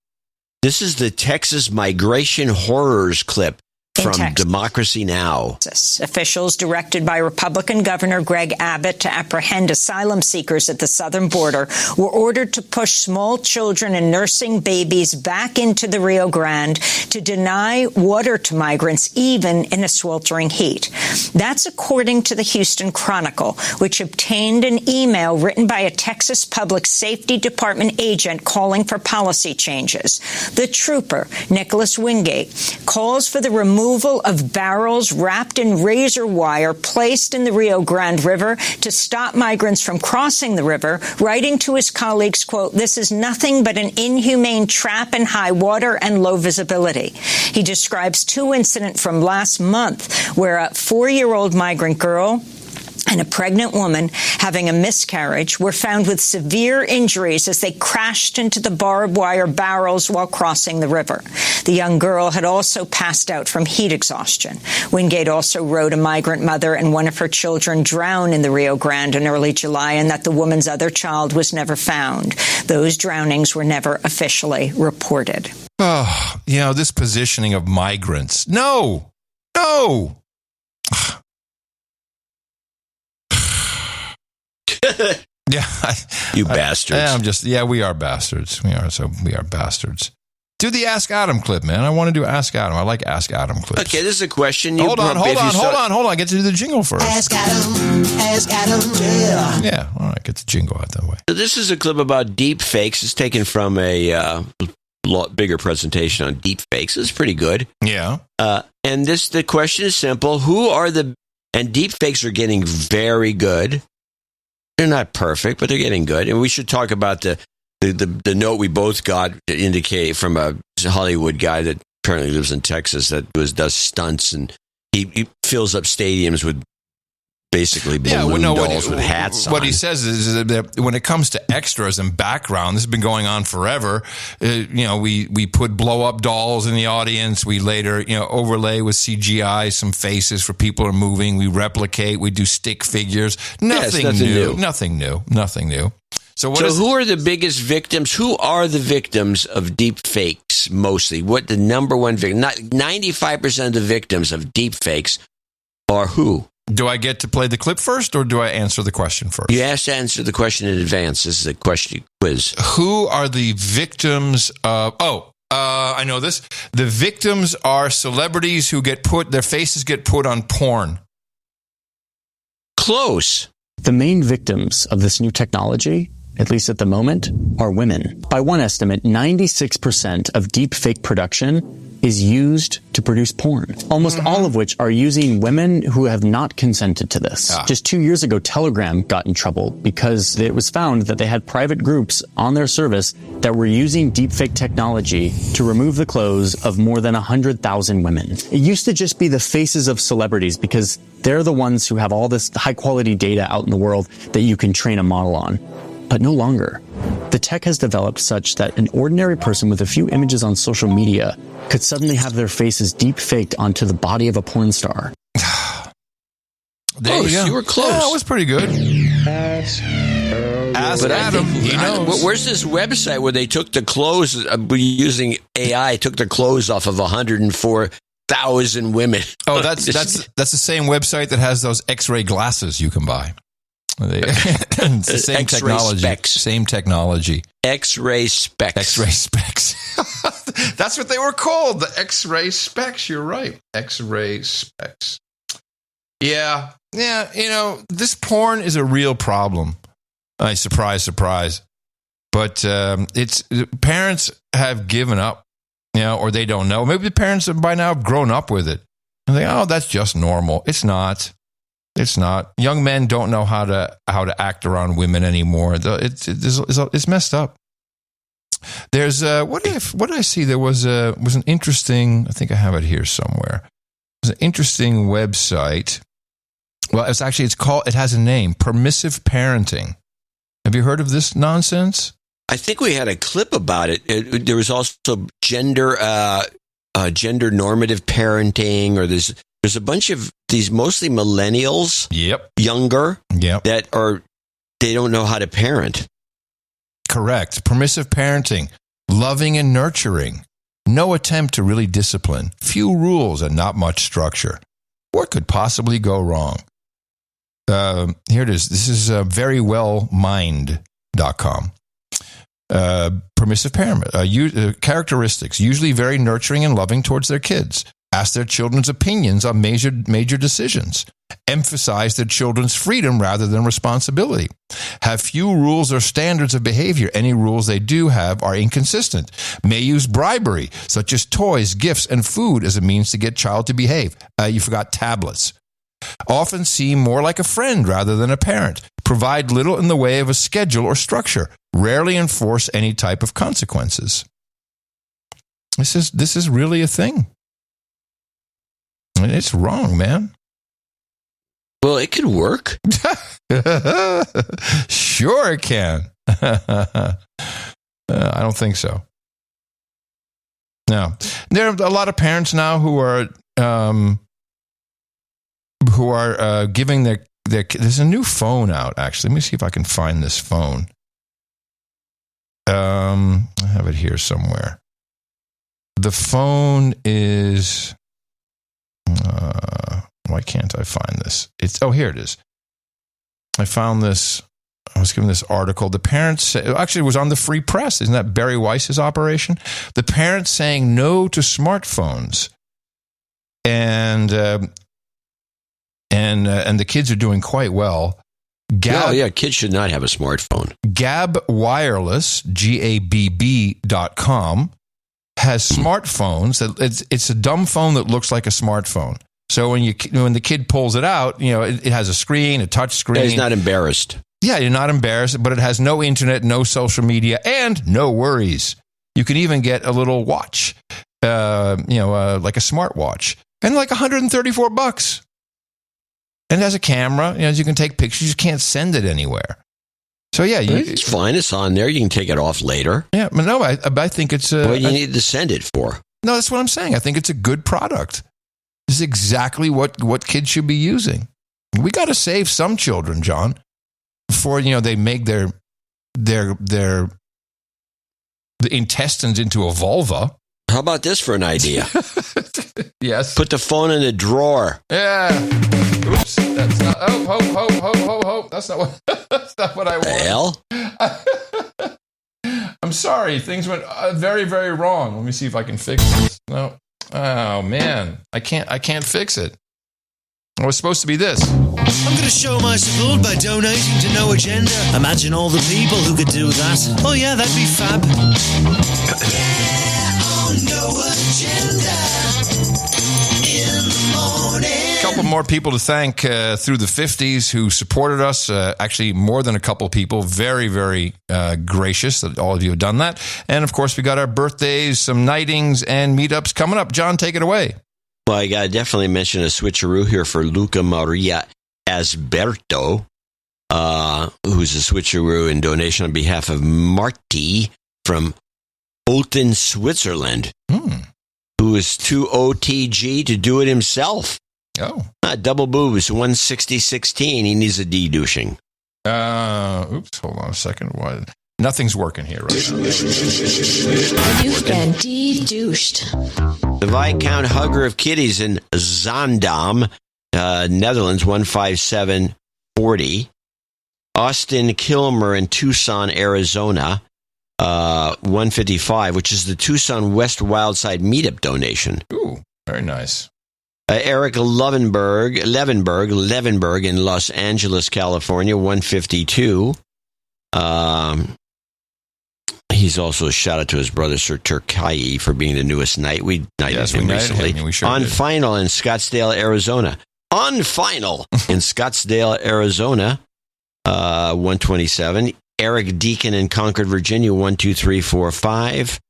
This is the Texas migration horrors clip from Democracy Now! Officials directed by Republican Governor Greg Abbott to apprehend asylum seekers at the southern border were ordered to push small children and nursing babies back into the Rio Grande to deny water to migrants, even in the sweltering heat. That's according to the Houston Chronicle, which obtained an email written by a Texas Public Safety Department agent calling for policy changes. The trooper, Nicholas Wingate, calls for the removal of barrels wrapped in razor wire placed in the Rio Grande River to stop migrants from crossing the river, writing to his colleagues, quote, "This is nothing but an inhumane trap in high water and low visibility." He describes two incidents from last month where a 4-year-old migrant girl and a pregnant woman having a miscarriage were found with severe injuries as they crashed into the barbed wire barrels while crossing the river. The young girl had also passed out from heat exhaustion. Wingate also wrote a migrant mother and one of her children drowned in the Rio Grande in early July, and that the woman's other child was never found. Those drownings were never officially reported. Oh, this positioning of migrants. No. Yeah, you bastards. We are bastards. We are bastards. Do the Ask Adam clip, man. I want to do Ask Adam. I like Ask Adam clips. Okay, this is a question. Hold on. I get to do the jingle first. Ask Adam, yeah. Yeah, all right, get the jingle out that way. So this is a clip about deep fakes. It's taken from a lot bigger presentation on deep fakes. It's pretty good. Yeah. And the question is simple. And deep fakes are getting very good. They're not perfect, but they're getting good. And we should talk about the note we both got to indicate from a Hollywood guy that apparently lives in Texas that does stunts, and he fills up stadiums with basically balloon dolls with hats on. What he says is that when it comes to extras and background, this has been going on forever. We put blow-up dolls in the audience. We later, overlay with CGI some faces for people who are moving. We replicate. We do stick figures. Nothing new. So who are the biggest victims? Who are the victims of deep fakes mostly? What the number one victim? 95% of the victims of deep fakes are who? Do I get to play the clip first, or do I answer the question first? You have to answer the question in advance. This is a question quiz. Who are the victims of... I know this. The victims are celebrities who their faces get put on porn. Close. The main victims of this new technology, at least at the moment, are women. By one estimate, 96% of deepfake production is used to produce porn, almost all of which are using women who have not consented to this. Just 2 years ago, Telegram got in trouble because it was found that they had private groups on their service that were using deepfake technology to remove the clothes of more than 100,000 women. It used to just be the faces of celebrities because they're the ones who have all this high-quality data out in the world that you can train a model on. But no longer. The tech has developed such that an ordinary person with a few images on social media could suddenly have their faces deep faked onto the body of a porn star. You were close. Yeah, it was pretty good. Ask Adam. He knows. Where's this website where they took the clothes using AI? Took the clothes off of 104,000 women. Oh, that's the same website that has those X-ray glasses you can buy. It's the same technology. Specs. Same technology. X-ray specs. X-ray specs. That's what they were called. The X-ray specs. You're right. X-ray specs. Yeah. This porn is a real problem. Surprise. But parents have given up, or they don't know. Maybe the parents have by now grown up with it. And they think, that's just normal. It's not. Young men don't know how to act around women anymore. It's messed up. There's what did I see? There was an interesting. I think I have it here somewhere. There's an interesting website. Well, it has a name: Permissive Parenting. Have you heard of this nonsense? I think we had a clip about it. There was also gender normative parenting, or there's a bunch of these mostly millennials, younger, that are They don't know how to parent. Correct. Permissive parenting, loving and nurturing. No attempt to really discipline. Few rules and not much structure. What could possibly go wrong? Here it is. This is verywellmind.com. Permissive parent. Characteristics. Usually very nurturing and loving towards their kids. Ask their children's opinions on major decisions. Emphasize their children's freedom rather than responsibility. Have few rules or standards of behavior. Any rules they do have are inconsistent. May use bribery, such as toys, gifts, and food as a means to get child to behave. You forgot tablets. Often seem more like a friend rather than a parent. Provide little in the way of a schedule or structure. Rarely enforce any type of consequences. This is really a thing. It's wrong, man. Well, it could work. Sure it can. I don't think so. No. There are a lot of parents now who are giving their there's a new phone out, actually. Let me see if I can find this phone. I have it here somewhere. The phone is... why can't I find this? Here it is. I found this. I was given this article. The parents, actually it was on the Free Press. Isn't that Barry Weiss's operation? The parents saying no to smartphones. And the kids are doing quite well. Kids should not have a smartphone. Gab Wireless, GABB.com, has smartphones. It's a dumb phone that looks like a smartphone. So when the kid pulls it out, it has a screen, a touch screen. He's not embarrassed. Yeah, you're not embarrassed, but it has no internet, no social media, and no worries. You can even get a little watch, like a smartwatch, and like $134. And it has a camera. You can take pictures. You can't send it anywhere. So yeah, it's fine. It's on there. You can take it off later. Yeah, but no, I think it's. What do you need to send it for? No, that's what I'm saying. I think it's a good product. This is exactly what kids should be using. We got to save some children, John, before they make the intestines into a vulva. How about this for an idea? Yes. Put the phone in a drawer. Yeah. Oops. That's not. Oh. That's not what I want. Hell? I'm sorry. Things went very, very wrong. Let me see if I can fix this. No. Oh man, I can't fix it. It was supposed to be this. I'm going to show my support by donating to No Agenda. Imagine all the people who could do that. Oh yeah, that'd be fab. No Agenda in the morning. A couple more people to thank through the 50s who supported us. Actually, more than a couple people. Very, very gracious that all of you have done that. And, of course, we got our birthdays, some nightings, and meetups coming up. John, take it away. Well, I got to definitely mention a switcheroo here for Luca Maria Asberto, who's a switcheroo in donation on behalf of Marty from Olten, Switzerland, who is too OTG to do it himself. Oh. Double boobs, 160-16. He needs a de-douching. Oops, hold on a second. Why? Nothing's working here right now. You've been de-douched. The Viscount Hugger of Kitties in Zaandam, Netherlands, 15740. Austin Kilmer in Tucson, Arizona, 155, which is the Tucson West Wildside Meetup donation. Ooh, very nice. Eric Levenberg in Los Angeles, California, 152. He's also a shout out to his brother Sir Turkai for being the newest knight. We knighted him recently. On Final in Scottsdale, Arizona. On Final in Scottsdale, Arizona, 127. Eric Deacon in Concord, Virginia, 12345.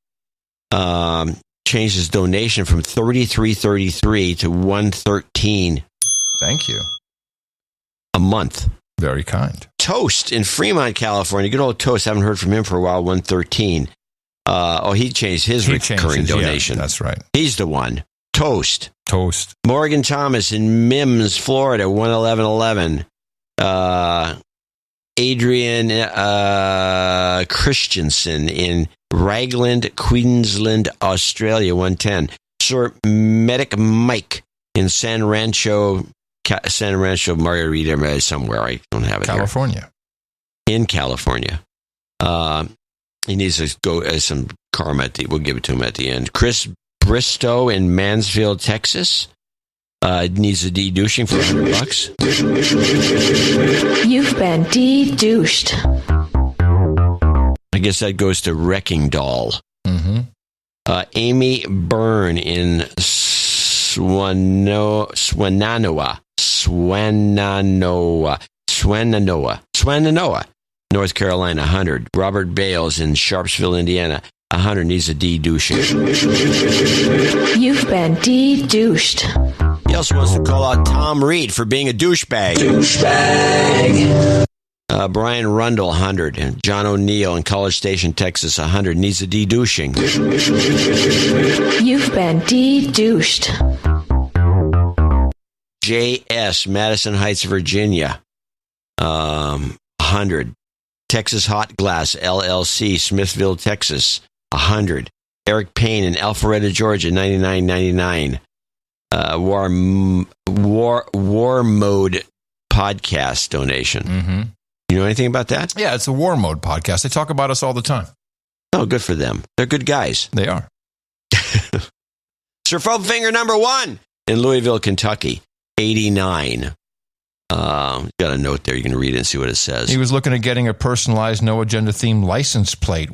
Changed his donation from $33.33 to $113. Thank you. A month. Very kind. Toast in Fremont, California. Good old Toast. Haven't heard from him for a while. 113. He changed his recurring donation. Yeah, that's right. He's the one. Toast. Morgan Thomas in Mims, Florida. 11111. Adrian Christensen in Raglan, Queensland, Australia, 110. Sir Medic Mike in San Rancho, Margarita, somewhere. I don't have it California. Here. In California. He needs to go some karma. We'll give it to him at the end. Chris Bristow in Mansfield, Texas. Needs a de-douching for $100. You've been de-douched. I guess that goes to Wrecking Doll. Mm-hmm. Amy Byrne in Swannanoa, North Carolina, 100. Robert Bales in Sharpsville, Indiana, 100. Needs a de-douching. You've been de-douched. He also wants to call out Tom Reed for being a douchebag. Brian Rundle, 100. And John O'Neill in College Station, Texas, 100. Needs a de-douching. You've been de-douched. J.S., Madison Heights, Virginia, 100. Texas Hot Glass, LLC, Smithville, Texas, 100. Eric Payne in Alpharetta, Georgia, 99.99. War Mode podcast donation. Mm-hmm. You know anything about that? Yeah, it's a War Mode podcast. They talk about us all the time. Oh, good for them. They're good guys. They are. Sir Foam Finger number 1 in Louisville, Kentucky, 89. Got a note there. You can read it and see what it says. He was looking at getting a personalized no agenda themed license plate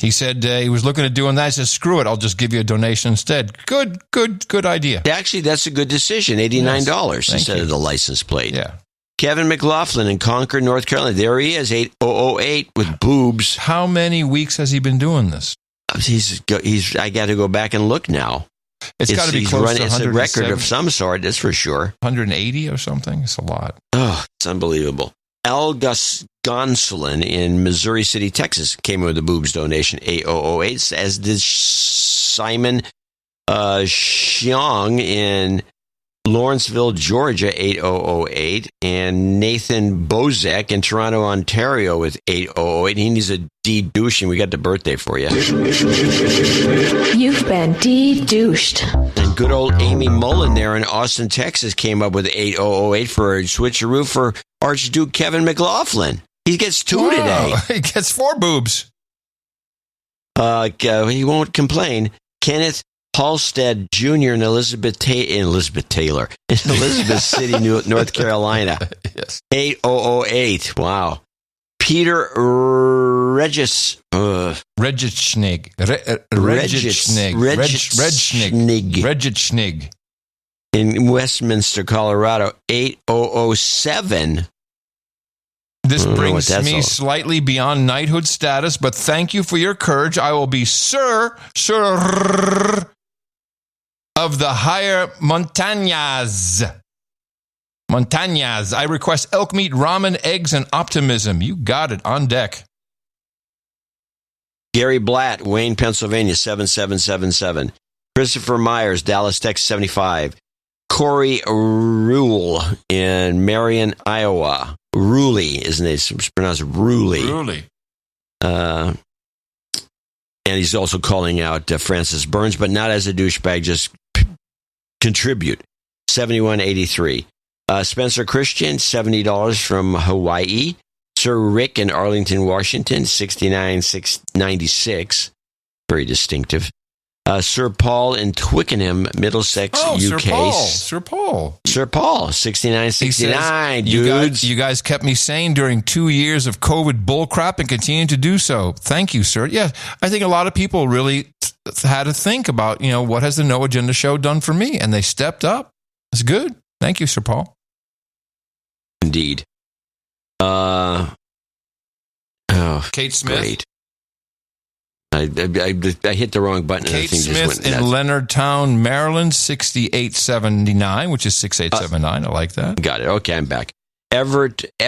he said he was looking at doing that. I said, screw it. I'll just give you a donation instead. Good idea. Actually, that's a good decision. $89 instead of the license plate. Yeah. Kevin McLaughlin in Concord, North Carolina. There he is, 8008 with boobs. How many weeks has he been doing this? I got to go back and look now. It's got to be close to 100. It's a record of some sort, that's for sure. 180 or something? It's a lot. Oh, it's unbelievable. Al Gonsolin in Missouri City, Texas, came in with a boobs donation, 8008, as did Simon Xiong in Lawrenceville, Georgia, 8008, and Nathan Bozek in Toronto, Ontario, with 8008. He needs a de-douching. We got the birthday for you. You've been de-douched. And good old Amy Mullen there in Austin, Texas, came up with 8008 for a switcheroo for Archduke Kevin McLaughlin. He gets 2 today. He gets 4 boobs. He won't complain. Kenneth Halstead Jr. and Elizabeth Taylor in Elizabeth City, North Carolina. Yes. 8008. Wow. Peter Regis. Regitschnig in Westminster, Colorado, 8007. This brings me slightly beyond knighthood status, but thank you for your courage. I will be Sir of the higher montañas. I request elk meat, ramen, eggs, and optimism. You got it. On deck. Gary Blatt, Wayne, Pennsylvania, 7777. Christopher Myers, Dallas, Texas, 75. Corey Rule in Marion, Iowa. Ruley, isn't it? It's pronounced Ruley. And he's also calling out Francis Burns, but not as a douchebag, just contribute. 7183. Spencer Christian, $70 from Hawaii. Sir Rick in Arlington, Washington, 6996. Very distinctive. Sir Paul in Twickenham, Middlesex, UK. Sir Paul, 6969, dudes. You guys kept me sane during 2 years of COVID bullcrap and continue to do so. Thank you, sir. Yeah, I think a lot of people really had to think about, what has the No Agenda Show done for me? And they stepped up. It's good. Thank you, Sir Paul. Indeed. Kate Smith. Great. I hit the wrong button. Kate Smith in Leonardtown, Maryland, 6879, which is 6879. I like that. Got it. Okay, I'm back. Evert. Is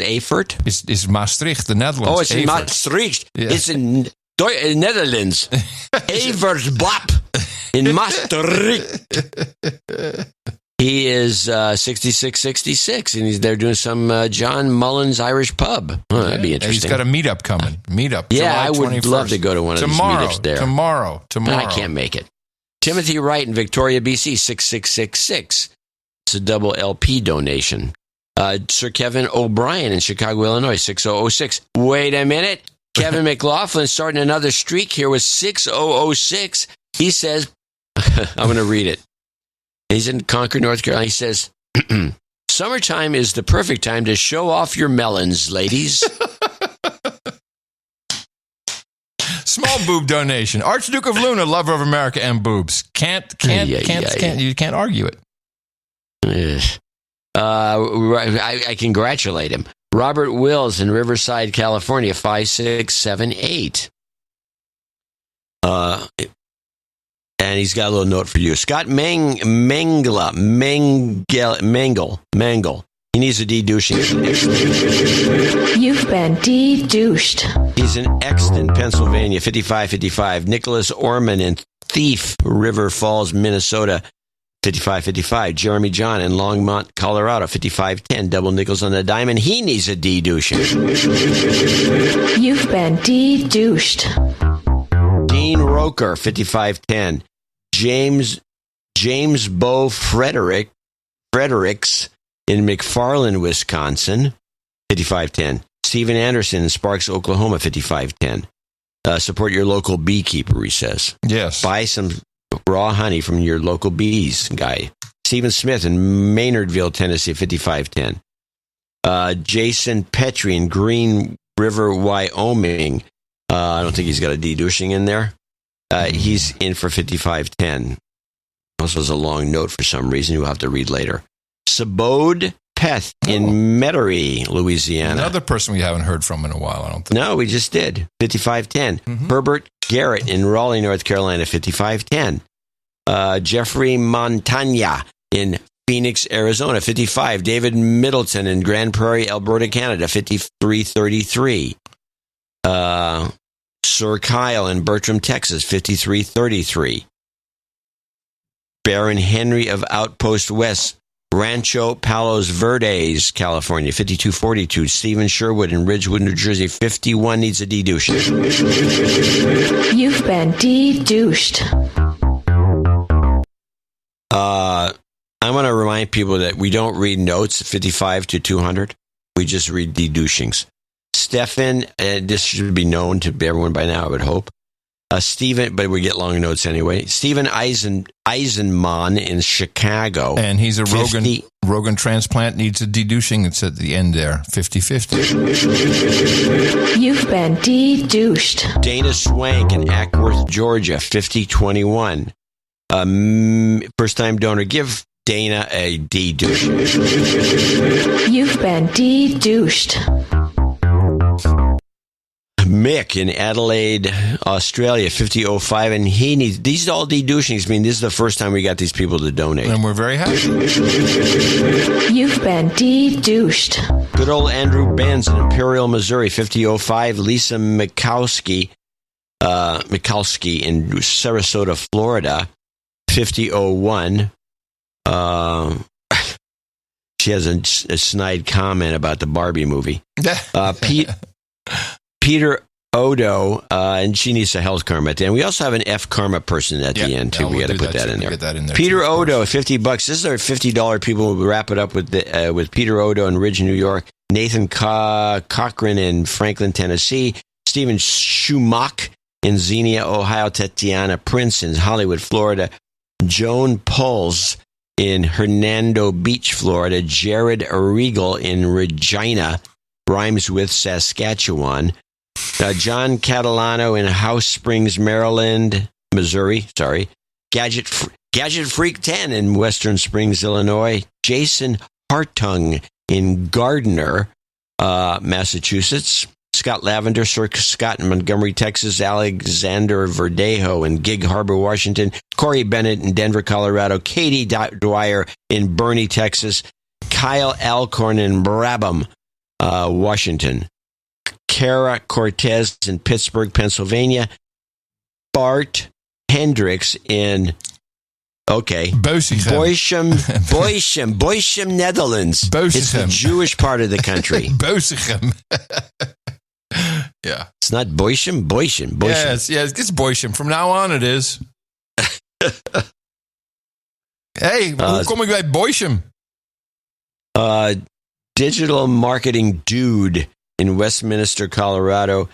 Evert? Is Maastricht, the Netherlands. Oh, it's in Maastricht. Yeah. It's in Netherlands. Evert Blap in Maastricht. He is 66, and they're doing some John Mullen's Irish pub. Oh, that'd be interesting. He's got a meetup coming. Yeah, July I would 21st. love to go to one of these meetups there. Tomorrow. I can't make it. Timothy Wright in Victoria, BC, 6666. It's a double LP donation. Sir Kevin O'Brien in Chicago, Illinois, 6006. Wait a minute. Kevin McLaughlin starting another streak here with 6006. He says, I'm going to read it. He's in Concord, North Carolina. He says, summertime is the perfect time to show off your melons, ladies. Small boob donation. Archduke of Luna, lover of America and boobs. You can't argue it. I congratulate him. Robert Wills in Riverside, California, 5678. And he's got a little note for you. Scott Mangle. He needs a de-douching. You've been de-douched. He's in Exton, Pennsylvania, 5555. Nicholas Orman in Thief River Falls, Minnesota, 5555. Jeremy John in Longmont, Colorado, 5510. Double nickels on the diamond. He needs a de-douching. You've been de-douched. Dean Roker, 5510. James Bo Fredericks in McFarland, Wisconsin, 5510. Stephen Anderson in Sparks, Oklahoma, 5510. Support your local beekeeper, he says. Yes. Buy some raw honey from your local bees guy. Stephen Smith in Maynardville, Tennessee, 5510. Jason Petrie in Green River, Wyoming. I don't think he's got a de-douching in there. He's in for 5510. Also has a long note for some reason you'll have to read later. Sabode Peth in Metairie, Louisiana. Another person we haven't heard from in a while, I don't think. No, we just did. 5510. Mm-hmm. Herbert Garrett in Raleigh, North Carolina, 5510. Jeffrey Montagna in Phoenix, Arizona, 55. David Middleton in Grand Prairie, Alberta, Canada, 5333. Sir Kyle in Bertram, Texas, 5333. Baron Henry of Outpost West, Rancho Palos Verdes, California, 5242. Stephen Sherwood in Ridgewood, New Jersey, 51 needs a de-douche. You've been de-douched. I want to remind people that we don't read notes 55 to 200. We just read de-douchings. Stefan, this should be known to everyone by now, I would hope. Stephen, but we get long notes anyway. Stephen Eisenman in Chicago. And he's a Rogan transplant, needs a de-douching. It's at the end there, 50-50. You've been de-douched. Dana Swank in Ackworth, Georgia, 5021. First-time donor, give Dana a de-douche. You've been de-douched. Mick in Adelaide, Australia, 5005, and he needs, these are all de-douchings. I mean, this is the first time we got these people to donate. And we're very happy. You've been de-douched. Good old Andrew Benz in Imperial, Missouri, 5005. Lisa Mikowski in Sarasota, Florida, 5001. She has a snide comment about the Barbie movie. Peter Odo, and she needs a health karma at the end. We also have an F karma person at the end, too. We got to put that in there. Peter Odo, $50. This is our $50 people. We'll wrap it up with Peter Odo in Ridge, New York. Nathan Cochran in Franklin, Tennessee. Stephen Schumach in Xenia, Ohio. Tatiana Prince in Hollywood, Florida. Joan Pulls in Hernando Beach, Florida. Jared Regal in Regina, rhymes with Saskatchewan. John Catalano in House Springs, Missouri. Gadget Freak 10 in Western Springs, Illinois. Jason Hartung in Gardner, Massachusetts. Scott Lavender, Sir Scott in Montgomery, Texas. Alexander Verdejo in Gig Harbor, Washington. Corey Bennett in Denver, Colorado. Katie Dwyer in Bernie, Texas. Kyle Alcorn in Brabham, Washington. Kara Cortez in Pittsburgh, Pennsylvania. Bart Hendricks in Okay. Boisem, Netherlands. It's the Jewish part of the country. Boisem. Yeah. It's not Boisem. Yes, it's Boisem. From now on, it is. Hey, hoe kom ik bij Boisem? Digital marketing dude in Westminster, Colorado.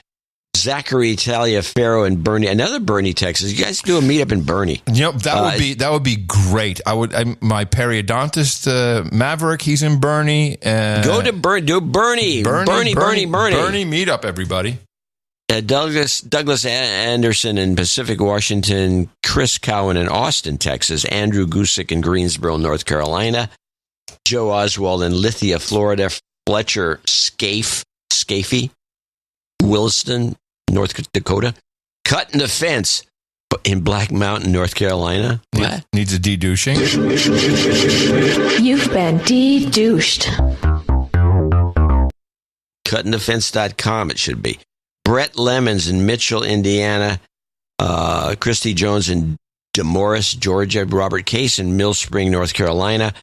Zachary Taliaferro and Bernie, another Bernie, Texas. You guys do a meetup in Bernie. Yep, that would be great. My periodontist Maverick, he's in Bernie. Go to Bernie. Do Bernie meetup, everybody. Douglas Anderson in Pacific Washington, Chris Cowan in Austin, Texas, Andrew Gusick in Greensboro, North Carolina, Joe Oswald in Lithia, Florida, Fletcher Scafey, Williston, North Dakota, Cutting the Fence in Black Mountain, North Carolina. Needs a de-douching. You've been de-douched. CuttingTheFence.com, it should be. Brett Lemons in Mitchell, Indiana, Christy Jones in DeMorris, Georgia, Robert Case in Mill Spring, North Carolina,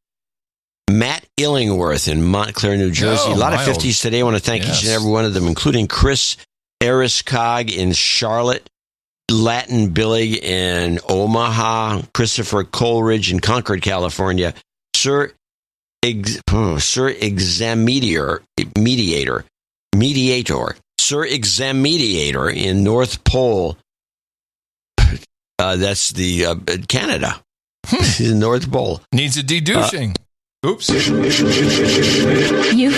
Matt Illingworth in Montclair, New Jersey. A lot of 50s today. I want to thank each and every one of them, including Chris Eriskog in Charlotte, Latin Billy in Omaha, Christopher Coleridge in Concord, California, Sir Examediator, Sir Examediator in North Pole. That's the Canada. The North Pole. Needs a de-douching. Oops. You've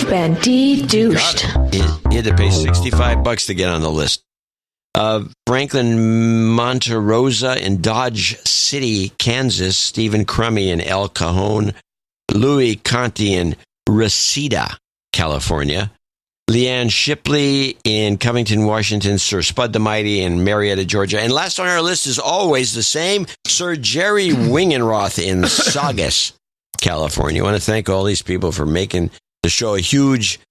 been de-douched. You had to pay $65 to get on the list. Franklin Monterosa in Dodge City, Kansas. Stephen Crummy in El Cajon. Louis Conti in Reseda, California. Leanne Shipley in Covington, Washington. Sir Spud the Mighty in Marietta, Georgia. And last on our list is always the same, Sir Jerry Wingenroth in Saugus, California. I want to thank all these people for making the show a huge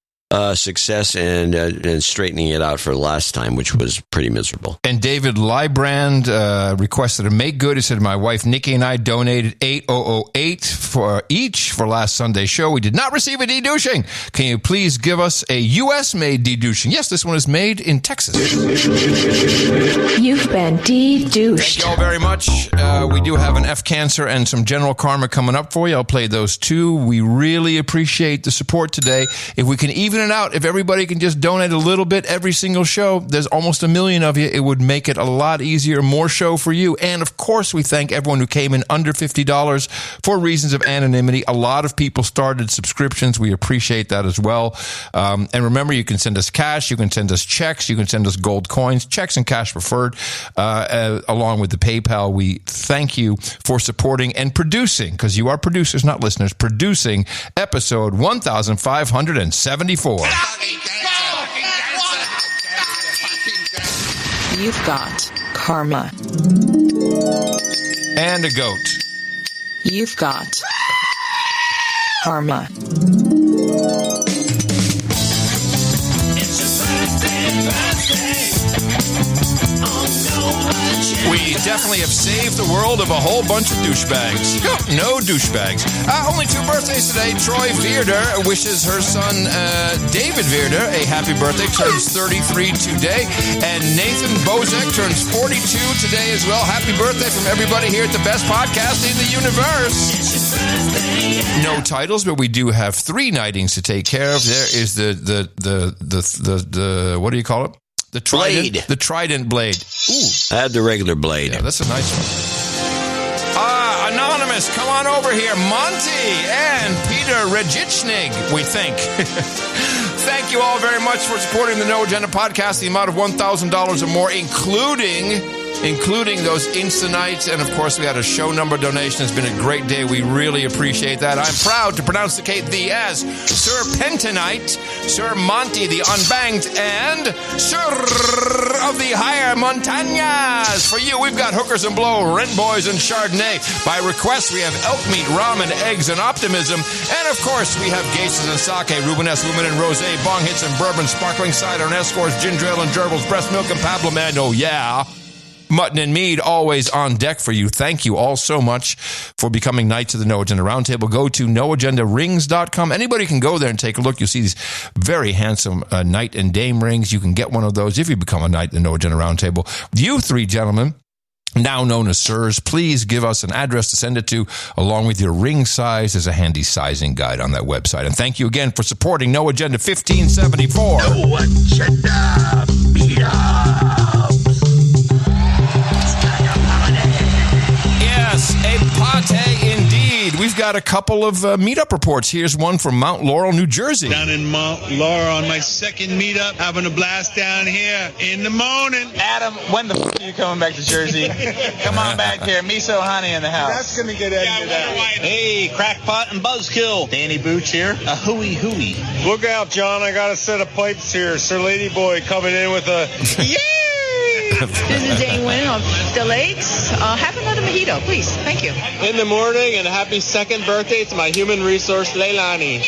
success and straightening it out for the last time, which was pretty miserable. And David Lybrand requested a make good. He said, my wife Nikki and I donated $8,008 for last Sunday's show. We did not receive a de-douching. Can you please give us a U.S.-made de-douching? Yes, this one is made in Texas. You've been de-douched. Thank you all very much. We do have an F Cancer and some General Karma coming up for you. I'll play those too. We really appreciate the support today. If we can even it out, if everybody can just donate a little bit every single show, there's almost 1 million of you. It would make it a lot easier, more show for you. And of course, we thank everyone who came in under $50 for reasons of anonymity. A lot of people started subscriptions. We appreciate that as well. And remember, you can send us cash, you can send us checks, you can send us gold coins, checks and cash preferred, along with the PayPal. We thank you for supporting and producing, because you are producers, not listeners, producing episode 1574. You've got karma. And a goat. You've got karma. We definitely have saved the world of a whole bunch of douchebags. No douchebags. Only 2 birthdays today. Troy Veerder wishes her son, David Veerder, a happy birthday. Turns 33 today. And Nathan Bozek turns 42 today as well. Happy birthday from everybody here at the best podcast in the universe. No titles, but we do have 3 knightings to take care of. There is the what do you call it? The trident, blade. The trident blade. Ooh. I have the regular blade. Yeah, that's a nice one. Anonymous, come on over here. Monty and Peter Regichnig, we think. Thank you all very much for supporting the No Agenda podcast. The amount of $1,000 or more, including those Instanites. And, of course, we had a show number donation. It's been a great day. We really appreciate that. I'm proud to pronounce-ticate thee as Sir Pentonite, Sir Monty the Unbanked, and Sir of the Higher Montañas. For you, we've got Hookers and Blow, Rent Boys, and Chardonnay. By request, we have elk meat, ramen, eggs, and optimism. And, of course, we have Gases and Sake, Rubenesque, Women and Rosé, Bong Hits and Bourbon, Sparkling Cider and Escorts, Ginger Ale and Gerbils, Breast Milk and Pablo Man. Oh, yeah. Mutton and Mead, always on deck for you. Thank you all so much for becoming Knights of the No Agenda Roundtable. Go to noagendarings.com. Anybody can go there and take a look. You'll see these very handsome knight and dame rings. You can get one of those if you become a Knight in the No Agenda Roundtable. You three gentlemen, now known as sirs, please give us an address to send it to, along with your ring size. There's a handy sizing guide on that website. And thank you again for supporting No Agenda 1574. No Agenda Meetups. Yes, a pate indeed. We've got a couple of meetup reports. Here's one from Mount Laurel, New Jersey. Down in Mount Laurel on my second meetup, having a blast down here in the morning. Adam, when the f*** are you coming back to Jersey? Come on back here. Miso honey in the house. That's going to get edited out. Hey, Crackpot and Buzzkill. Danny Booch here. A hooey hooey. Look out, John. I got a set of pipes here. Sir Ladyboy coming in with a... Yay! This is Jane Wynn of the Lakes. Have another mojito, please. Thank you. In the morning, and happy second birthday to my human resource, Leilani.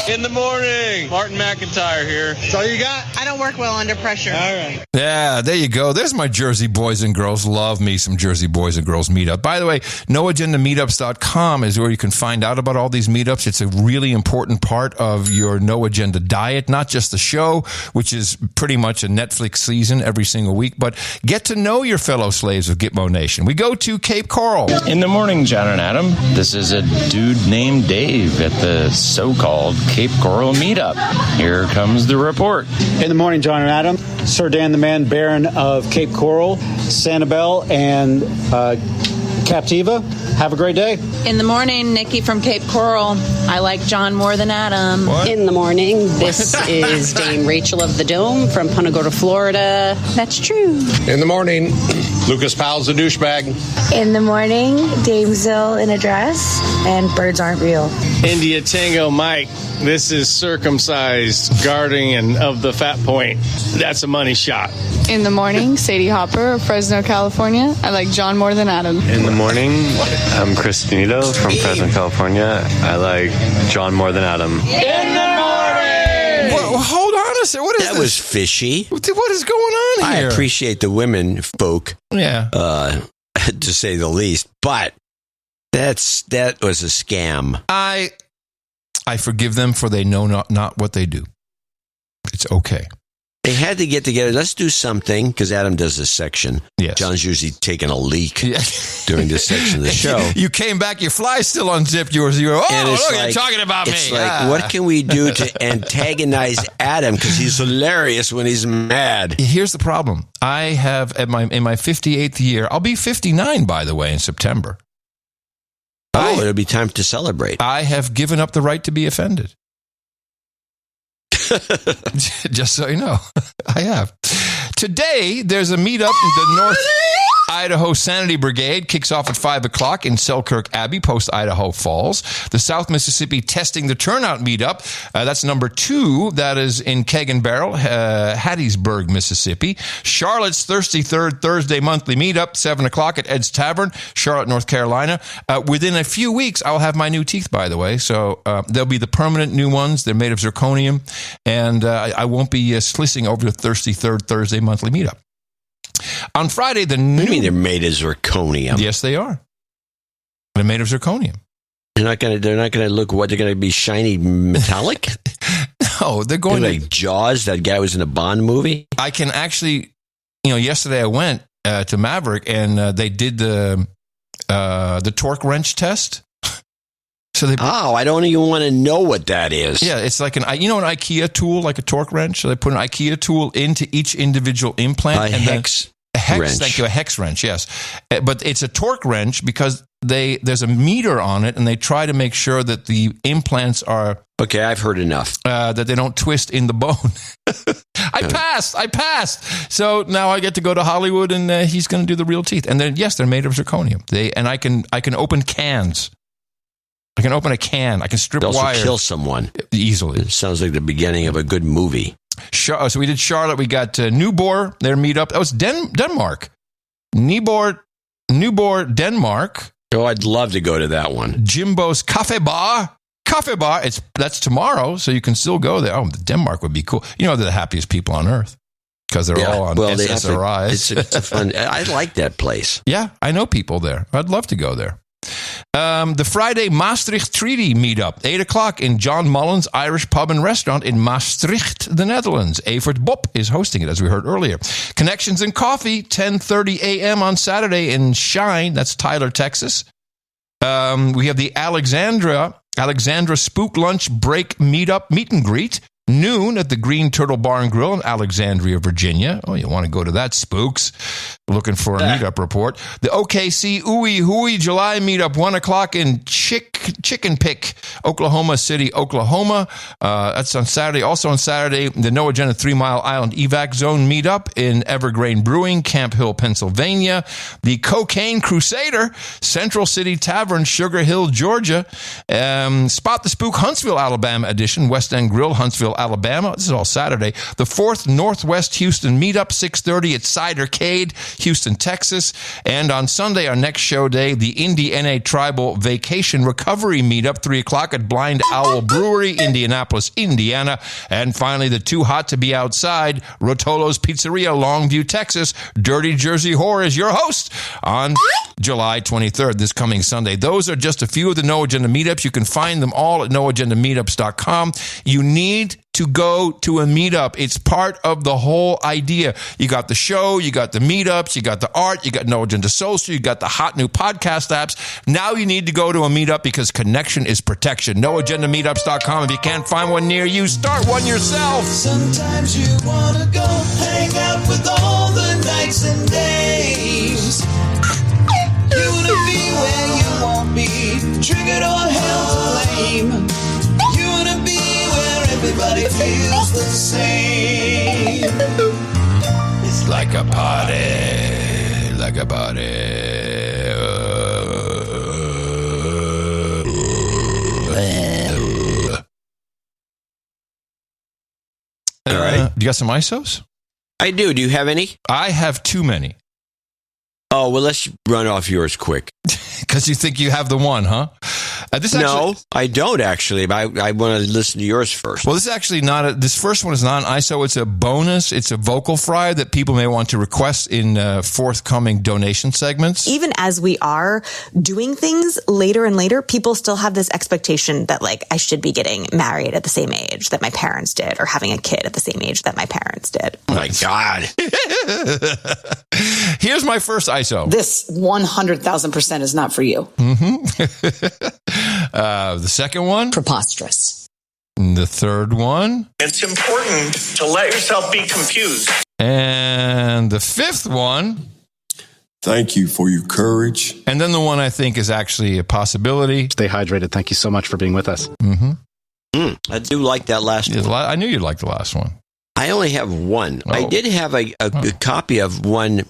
In the morning, Martin McIntyre here. That's all you got? I don't work well under pressure. All right. Yeah, there you go. There's my Jersey boys and girls. Love me some Jersey boys and girls meetup. By the way, noagendameetups.com is where you can find out about all these meetups. It's a really important part of your No Agenda diet, not just the show, which is pretty much a Netflix season every single week, but get to know your fellow slaves of Gitmo Nation. We go to Cape Coral. In the morning, John and Adam. This is a dude named Dave at the so-called Cape Coral meetup. Here comes the report. In the morning, John and Adam. Sir Dan the Man, Baron of Cape Coral, Sanibel, and Captiva. Have a great day. In the morning, Nikki from Cape Coral. I like John more than Adam. What? In the morning, this is Dame Rachel of the Dome from Punta Gorda, Florida. That's true. In the morning, Lucas Powell's a douchebag. In the morning, Dame Zill in a dress, and birds aren't real. India Tango Mike. This is circumcised guardian of the Fat Point. That's a money shot. In the morning, Sadie Hopper of Fresno, California. I like John more than Adam. In the morning, I'm Chris Benito from Fresno, California. I like John more than Adam. In the morning! Well, hold on a second. What is that this? was fishy. What is going on here? I appreciate the women folk, yeah, to say the least, but that was a scam. I forgive them, for they know not what they do. It's okay. They had to get together. Let's do something, because Adam does this section. Yes. John's usually taking a leak during this section of the show. You came back, your fly still unzipped yours. You were, look, you're talking about me. It's like, what can we do to antagonize Adam? Because he's hilarious when he's mad. Here's the problem. I have, in my 58th year, I'll be 59, by the way, in September. It'll be time to celebrate. I have given up the right to be offended. Just so you know, I have. Today, there's a meetup in the North Idaho Sanity Brigade. Kicks off at 5 o'clock in Selkirk Abbey, post Idaho Falls. The South Mississippi Testing the Turnout meetup. That's number 2. That is in Keg and Barrel, Hattiesburg, Mississippi. Charlotte's Thirsty Third Thursday monthly meetup, 7 o'clock at Ed's Tavern, Charlotte, North Carolina. Within a few weeks, I'll have my new teeth, by the way. So they'll be the permanent new ones. They're made of zirconium. And I won't be slissing over the Thirsty Third Thursday monthly meetup. On Friday, What do you mean they're made of zirconium? Yes, they are. They're made of zirconium. They're not gonna look what? They're gonna be shiny metallic? No, they're going like Jaws, that guy was in a Bond movie. I can actually, yesterday I went to Maverick and they did the torque wrench test. So I don't even want to know what that is. Yeah, it's like an IKEA tool, like a torque wrench. So they put an IKEA tool into each individual implant. A hex wrench. Thank you, a hex wrench, yes. But it's a torque wrench because there's a meter on it, and they try to make sure that the implants are... Okay, I've heard enough. That they don't twist in the bone. I passed. So now I get to go to Hollywood, and he's going to do the real teeth. And then, yes, they're made of zirconium. I can open cans. I can open a can. I can strip wire. Also kill someone. Easily. It sounds like the beginning of a good movie. So we did Charlotte. We got Newbor, their meetup. That was Denmark. Newbor, Denmark. Oh, I'd love to go to that one. Jimbo's Cafe Bar. That's tomorrow, so you can still go there. Oh, Denmark would be cool. They're the happiest people on earth. because they're all on SSRIs. It's a fun. I like that place. Yeah, I know people there. I'd love to go there. The Friday Maastricht Treaty meetup, 8 o'clock in John Mullen's Irish Pub and Restaurant in Maastricht, the Netherlands. Evert Bopp is hosting it, as we heard earlier. Connections and Coffee, 10:30 a.m. on Saturday in Shine. That's Tyler, Texas. We have the Alexandra Spook Lunch Break Meetup Meet and Greet. Noon at the Green Turtle Bar and Grill in Alexandria, Virginia. Oh, you want to go to that, spooks. Looking for a meetup report. The OKC Ooey Hooey July meetup, 1 o'clock in Chicken Pick, Oklahoma City, Oklahoma. That's on Saturday. Also on Saturday, the No Agenda 3 Mile Island Evac Zone meetup in Evergreen Brewing, Camp Hill, Pennsylvania. The Cocaine Crusader, Central City Tavern, Sugar Hill, Georgia. Spot the Spook Huntsville, Alabama edition, West End Grill, Huntsville, Alabama. This is all Saturday. The 4th Northwest Houston meetup, 6:30 at Cidercade, Houston, Texas. And on Sunday, our next show day, the Indie NA Tribal Vacation Recovery meetup, 3 o'clock at Blind Owl Brewery, Indianapolis, Indiana. And finally, the Too Hot to Be Outside, Rotolo's Pizzeria, Longview, Texas. Dirty Jersey Whore is your host on July 23rd, this coming Sunday. Those are just a few of the No Agenda meetups. You can find them all at noagendameetups.com. You need to go to a meetup. It's part of the whole idea. You got the show, you got the meetups, you got the art, you got No Agenda Social, you got the hot new podcast apps. Now you need to go to a meetup because connection is protection. NoAgendaMeetups.com. If you can't find one near you, start one yourself. Sometimes you want to go hang out with all the nights and days. You want to be where you won't be triggered or held to blame. You want to be where everybody feels the same. It's like a party, like a party. All right. You got some ISOs? I do. Do you have any? I have too many. Oh, well, let's run off yours quick. Because you think you have the one, huh? No, I don't actually. I want to listen to yours first. Well, this is actually not this first one is not an ISO. It's a bonus. It's a vocal fry that people may want to request in forthcoming donation segments. Even as we are doing things later and later, people still have this expectation that, like, I should be getting married at the same age that my parents did or having a kid at the same age that my parents did. Oh, my God. Here's my first ISO. This 100,000% is not for you. The second one? Preposterous. The third one? It's important to let yourself be confused. And the fifth one? Thank you for your courage. And then the one I think is actually a possibility. Stay hydrated. Thank you so much for being with us. I do like that last one. I knew you'd like the last one. I only have one. I did have a copy of 1,000%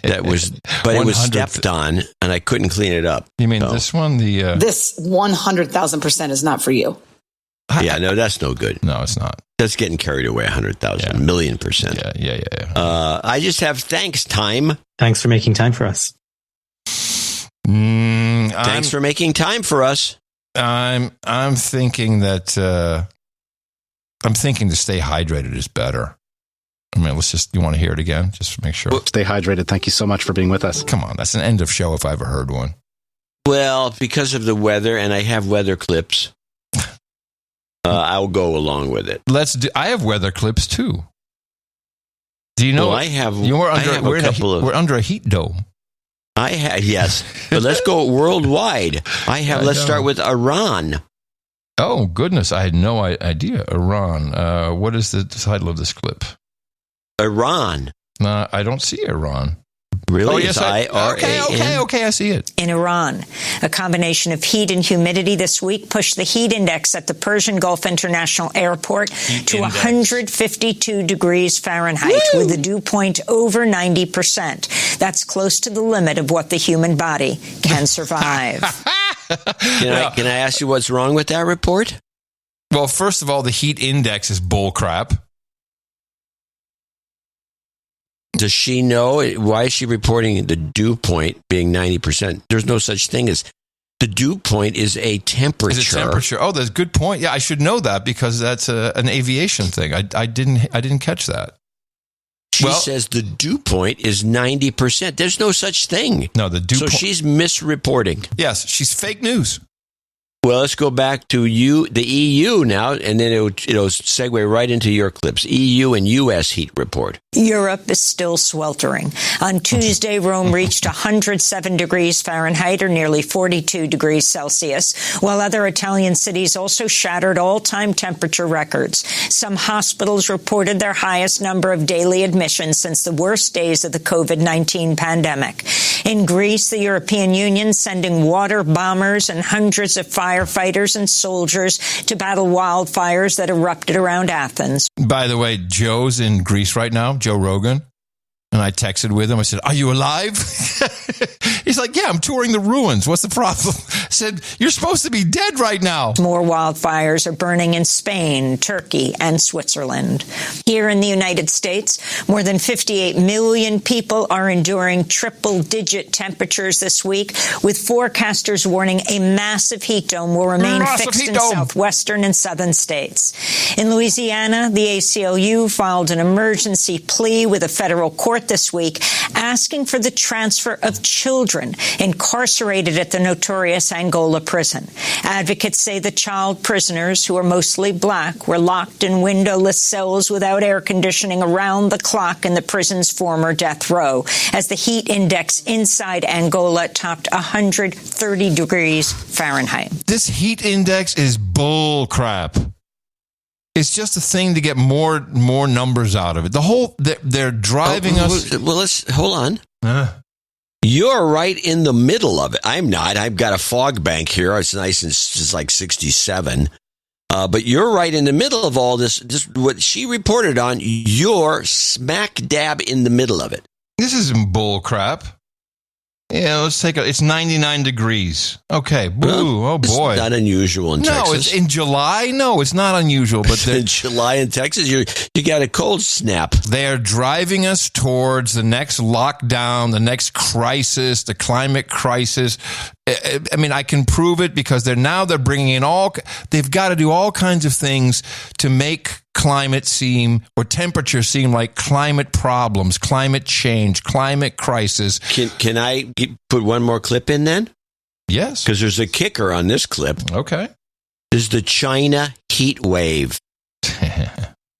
that was, but it was stepped on, and I couldn't clean it up. You mean this one? This 100,000% is not for you. Yeah, no, that's no good. No, it's not. That's getting carried away 100,000, million%. Yeah. I just have thanks time. Thanks for making time for us. Thanks for making time for us. I'm thinking that I'm thinking to stay hydrated is better. I mean, you want to hear it again? Just to make sure. Stay hydrated. Thank you so much for being with us. Come on. That's an end of show if I ever heard one. Well, because of the weather, and I have weather clips, I'll go along with it. I have weather clips too. Do you know? Well, I have. We're under a heat dome. Yes, but let's go worldwide. Let's start with Iran. Oh goodness, I had no idea. Iran. What is the title of this clip? Iran. No, I don't see Iran. Really? Oh, yes, I-R-A-N? Okay, I see it. In Iran, a combination of heat and humidity this week pushed the heat index at the Persian Gulf International Airport to 152 degrees Fahrenheit with a dew point over 90%. That's close to the limit of what the human body can survive. Can I ask you what's wrong with that report? Well, first of all, the heat index is bullcrap. Does she know? Why is she reporting the dew point being 90%? There's no such thing as The dew point is a temperature. Is a temperature. Oh, that's a good point. Yeah, I should know that because that's an aviation thing. I didn't catch that. She says the dew point is 90%. There's no such thing. No, the dew point. So she's misreporting. Yes, she's fake news. Well, let's go back to the EU now, and then it'll segue right into your clips. EU and U.S. heat report. Europe is still sweltering. On Tuesday, Rome reached 107 degrees Fahrenheit, or nearly 42 degrees Celsius, while other Italian cities also shattered all-time temperature records. Some hospitals reported their highest number of daily admissions since the worst days of the COVID-19 pandemic. In Greece, the European Union sending water bombers and hundreds of firefighters and soldiers to battle wildfires that erupted around Athens. By the way, Joe's in Greece right now, Joe Rogan, and I texted with him. I said, "Are you alive?" He's like, "Yeah, I'm touring the ruins. What's the problem?" I said, "You're supposed to be dead right now." More wildfires are burning in Spain, Turkey, and Switzerland. Here in the United States, more than 58 million people are enduring triple-digit temperatures this week, with forecasters warning a massive heat dome will remain fixed in southwestern and southern states. In Louisiana, the ACLU filed an emergency plea with a federal court this week, asking for the transfer of children incarcerated at the notorious Angola prison. Advocates say the child prisoners, who are mostly black, were locked in windowless cells without air conditioning around the clock in the prison's former death row, as the heat index inside Angola topped 130 degrees Fahrenheit. This heat index is bull crap. It's just a thing to get more numbers out of it. They're driving us. Well, let's hold on. You're right in the middle of it. I'm not. I've got a fog bank here. It's nice and it's like 67. But you're right in the middle of all this. Just what she reported on, you're smack dab in the middle of it. This isn't bull crap. Yeah, let's take it's 99 degrees. Okay. Boo. Oh, boy. It's not unusual in Texas. No, it's in July. No, it's not unusual. But in July in Texas, you got a cold snap. They're driving us towards the next lockdown, the next crisis, the climate crisis. I mean, I can prove it because they're bringing in they've got to do all kinds of things to make climate seem, or temperature seem like climate problems, climate change, climate crisis. Can I put one more clip in then? Yes. Because there's a kicker on this clip. Okay. This is the China heat wave.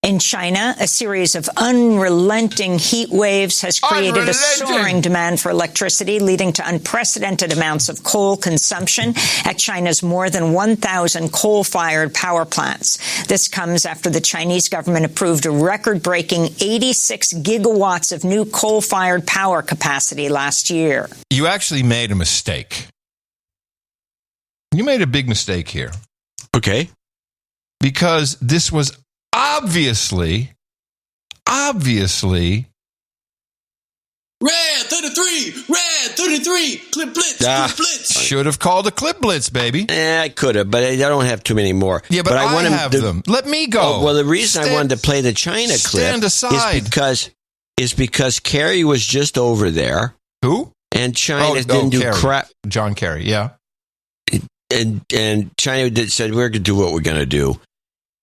In China, a series of unrelenting heat waves has created a soaring demand for electricity, leading to unprecedented amounts of coal consumption at China's more than 1,000 coal-fired power plants. This comes after the Chinese government approved a record-breaking 86 gigawatts of new coal-fired power capacity last year. You actually made a mistake. You made a big mistake here. Okay. Because this was obviously Red 33, clip blitz, clip blitz. Should have called a clip blitz, baby. I could have, but I don't have too many more. Yeah, but I have them. Let me go. Oh, well, the reason I wanted to play the China clip is because Kerry was just over there. Who? And China didn't do crap. John Kerry, yeah. And China said, we're going to do what we're going to do.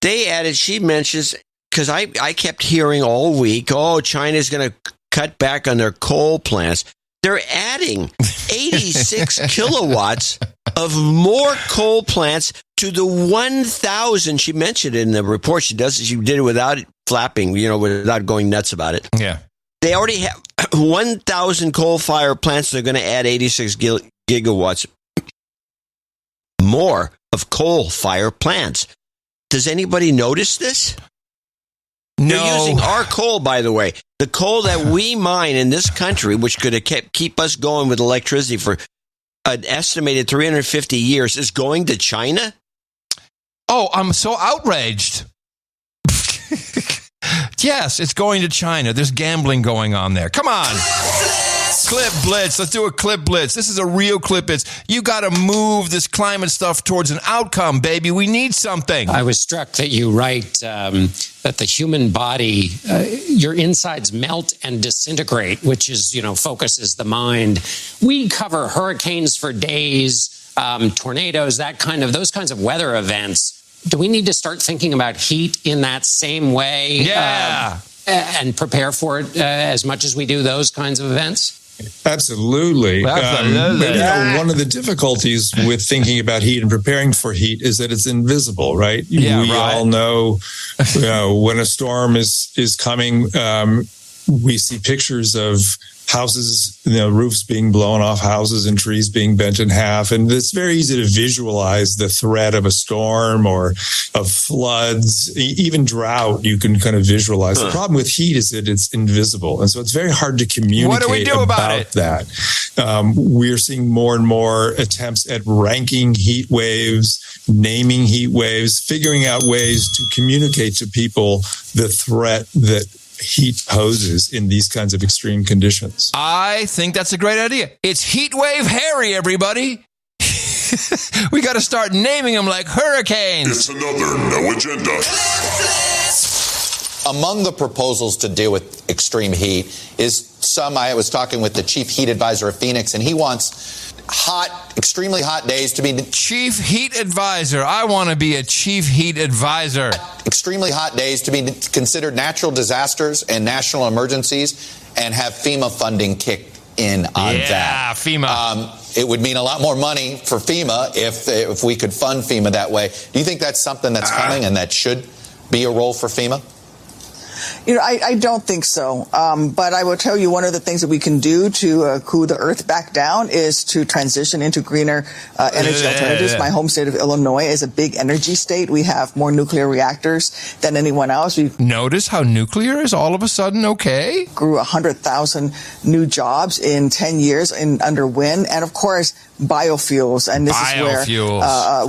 They added, she mentions, because I kept hearing all week, China's going to cut back on their coal plants. They're adding 86 kilowatts of more coal plants to the 1,000. She mentioned it in the report. She did it without flapping, without going nuts about it. Yeah. They already have 1,000 coal-fired plants. They're going to add 86 gigawatts more of coal-fired plants. Does anybody notice this? No. They're using our coal, by the way. The coal that we mine in this country, which could have keep us going with electricity for an estimated 350 years, is going to China? Oh, I'm so outraged. Yes, it's going to China. There's gambling going on there. Come on. Clip blitz. Let's do a clip blitz. This is a real clip blitz. You got to move this climate stuff towards an outcome, baby. We need something. I was struck that you write that the human body, your insides melt and disintegrate, which is, focuses the mind. We cover hurricanes for days, tornadoes, those kinds of weather events. Do we need to start thinking about heat in that same way? Yeah. And prepare for it as much as we do those kinds of events? Absolutely. But, one of the difficulties with thinking about heat and preparing for heat is that it's invisible, right? We all know, when a storm is coming, we see pictures of houses, roofs being blown off houses and trees being bent in half. And it's very easy to visualize the threat of a storm or of floods, even drought. You can kind of visualize. The problem with heat is that it's invisible. And so it's very hard to communicate what do we do about that. We're seeing more and more attempts at ranking heat waves, naming heat waves, figuring out ways to communicate to people the threat that heat poses in these kinds of extreme conditions. I think that's a great idea. It's Heat Wave Harry, everybody. We got to start naming them like hurricanes. It's another No Agenda. Among the proposals to deal with extreme heat is I was talking with the chief heat advisor of Phoenix, and he wants extremely hot days to be... Chief heat advisor. I want to be a chief heat advisor. Extremely hot days to be considered natural disasters and national emergencies, and have FEMA funding kicked in on that. Yeah, FEMA. It would mean a lot more money for FEMA if we could fund FEMA that way. Do you think that's something that's coming and that should be a role for FEMA? I don't think so. But I will tell you, one of the things that we can do to cool the earth back down is to transition into greener energy alternatives. My home state of Illinois is a big energy state. We have more nuclear reactors than anyone else. Notice how nuclear is all of a sudden okay? Grew 100,000 new jobs in 10 years under wind. And of course, biofuels. And this is where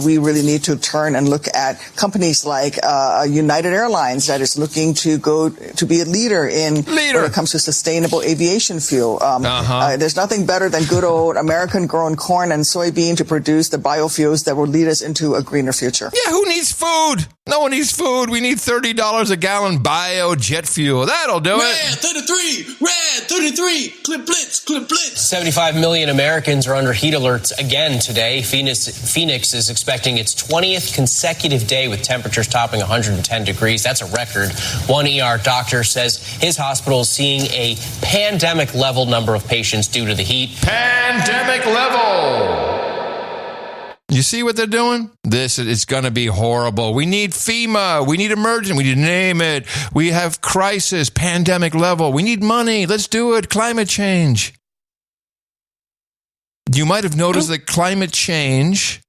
we really need to turn and look at companies like United Airlines that is looking to be a leader when it comes to sustainable aviation fuel. There's nothing better than good old American-grown corn and soybean to produce the biofuels that will lead us into a greener future. Yeah, who needs food? No one needs food. We need $30 a gallon bio jet fuel. That'll do it. Red 33, clip blitz. 75 million Americans are under heat alerts again today. Phoenix is expecting its 20th consecutive day with temperatures topping 110 degrees. That's a record. One ER doctor says his hospital is seeing a pandemic level number of patients due to the heat. Pandemic level. You see what they're doing? It's going to be horrible. We need FEMA. We need emergency. We need to name it. We have crisis, pandemic level. We need money. Let's do it. Climate change. You might have noticed that climate change